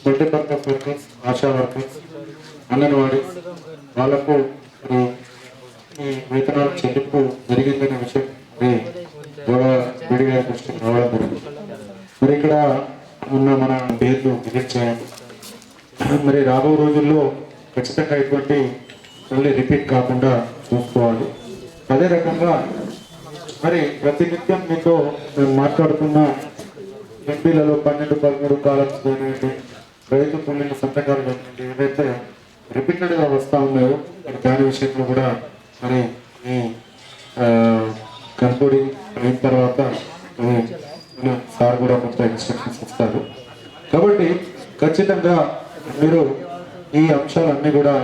multipurpose workers, ASHA workers, anganwadi వాళ్ళకు మరి ఈ వేతనాల చెల్లింపు జరిగిందనే విషయం విడిగా దృష్టికి రావడం జరిగింది. మరి ఇక్కడ ఉన్న మన పేర్లు విజిట్ చేయాలి. మరి రాబో రోజుల్లో ఖచ్చితంగా ఇటువంటి మళ్ళీ రిపీట్ కాకుండా చూసుకోవాలి. అదే రకంగా మరి ప్రతినిత్యం మీతో మేము మాట్లాడుతున్న ఎంపీలలో 12-13 కాలమ్స్ కానివ్వండి, రైతు కూలీల సంతకాలు కానివ్వండి, ఏదైతే రిపీటెడ్గా వస్తూ ఉన్నాయో మరి దాని విషయంలో కూడా మరి ఈ కన్క్లూడింగ్ అయిన తర్వాత సార్ కూడా మొత్తం ఇన్స్ట్రక్షన్స్ ఇస్తారు. కాబట్టి ఖచ్చితంగా మీరు ఈ అంశాలన్నీ కూడా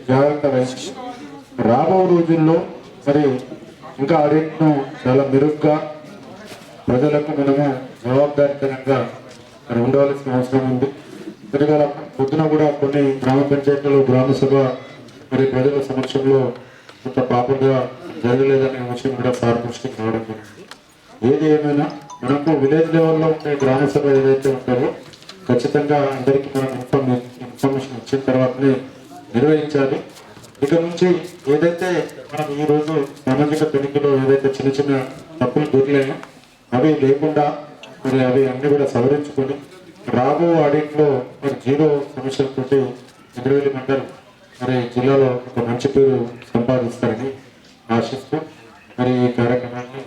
జాగ్రత్తగా వహించి రాబో రోజుల్లో మరి ఇంకా ఆడిట్ను చాలా మెరుగ్గా ప్రజలకు మనము జవాబుదారీతనంగా మరి ఉండవలసిన అవసరం ఉంది. తిరగల పొద్దున కూడా కొన్ని గ్రామ పంచాయతీలు గ్రామ సభ మరి ప్రజల సమక్షంలో కొంత ప్రాపర్గా జరగలేదనే విషయం కూడా సార్ దృష్టికి రావడం జరిగింది. ఏది ఏమైనా మనకు విలేజ్ లెవెల్లో ఉండే గ్రామ సభ ఏదైతే ఉంటుందో ఖచ్చితంగా అందరికీ మనం ఇన్ఫర్మేషన్ ఇచ్చిన తర్వాతనే నిర్వహించాలి. ఇక నుంచి ఏదైతే మనం ఈరోజు సామాజిక తనిఖీలో ఏదైతే చిన్న చిన్న తప్పులు దొరికాయో అవి లేకుండా మరి అవి అన్ని కూడా సవరించుకొని రాబో ఆడిట్లో మరి 0 సమస్యలతోటి ఇంద్రవెల్లి మండలం మరి జిల్లాలో ఒక మంచి పేరు సంపాదిస్తారని ఆశిస్తూ మరి ఈ కార్యక్రమాన్ని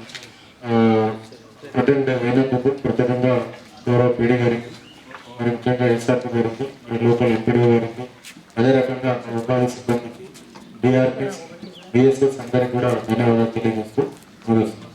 అటెండ్ అయినందుకు ప్రత్యేకంగా గౌరవ పీడీ గారికి మరి ముఖ్యంగా ఎస్ఆర్పి గారికి మరి లోకల్ ఎంపీడీ గారికి అదే రకంగా ఉపాధి సిబ్బందికి డిఆర్పిఎస్ బిఎస్ఎస్ అందరికీ కూడా ధన్యవాదాలు తెలియజేస్తూ ముగిస్తున్నాను.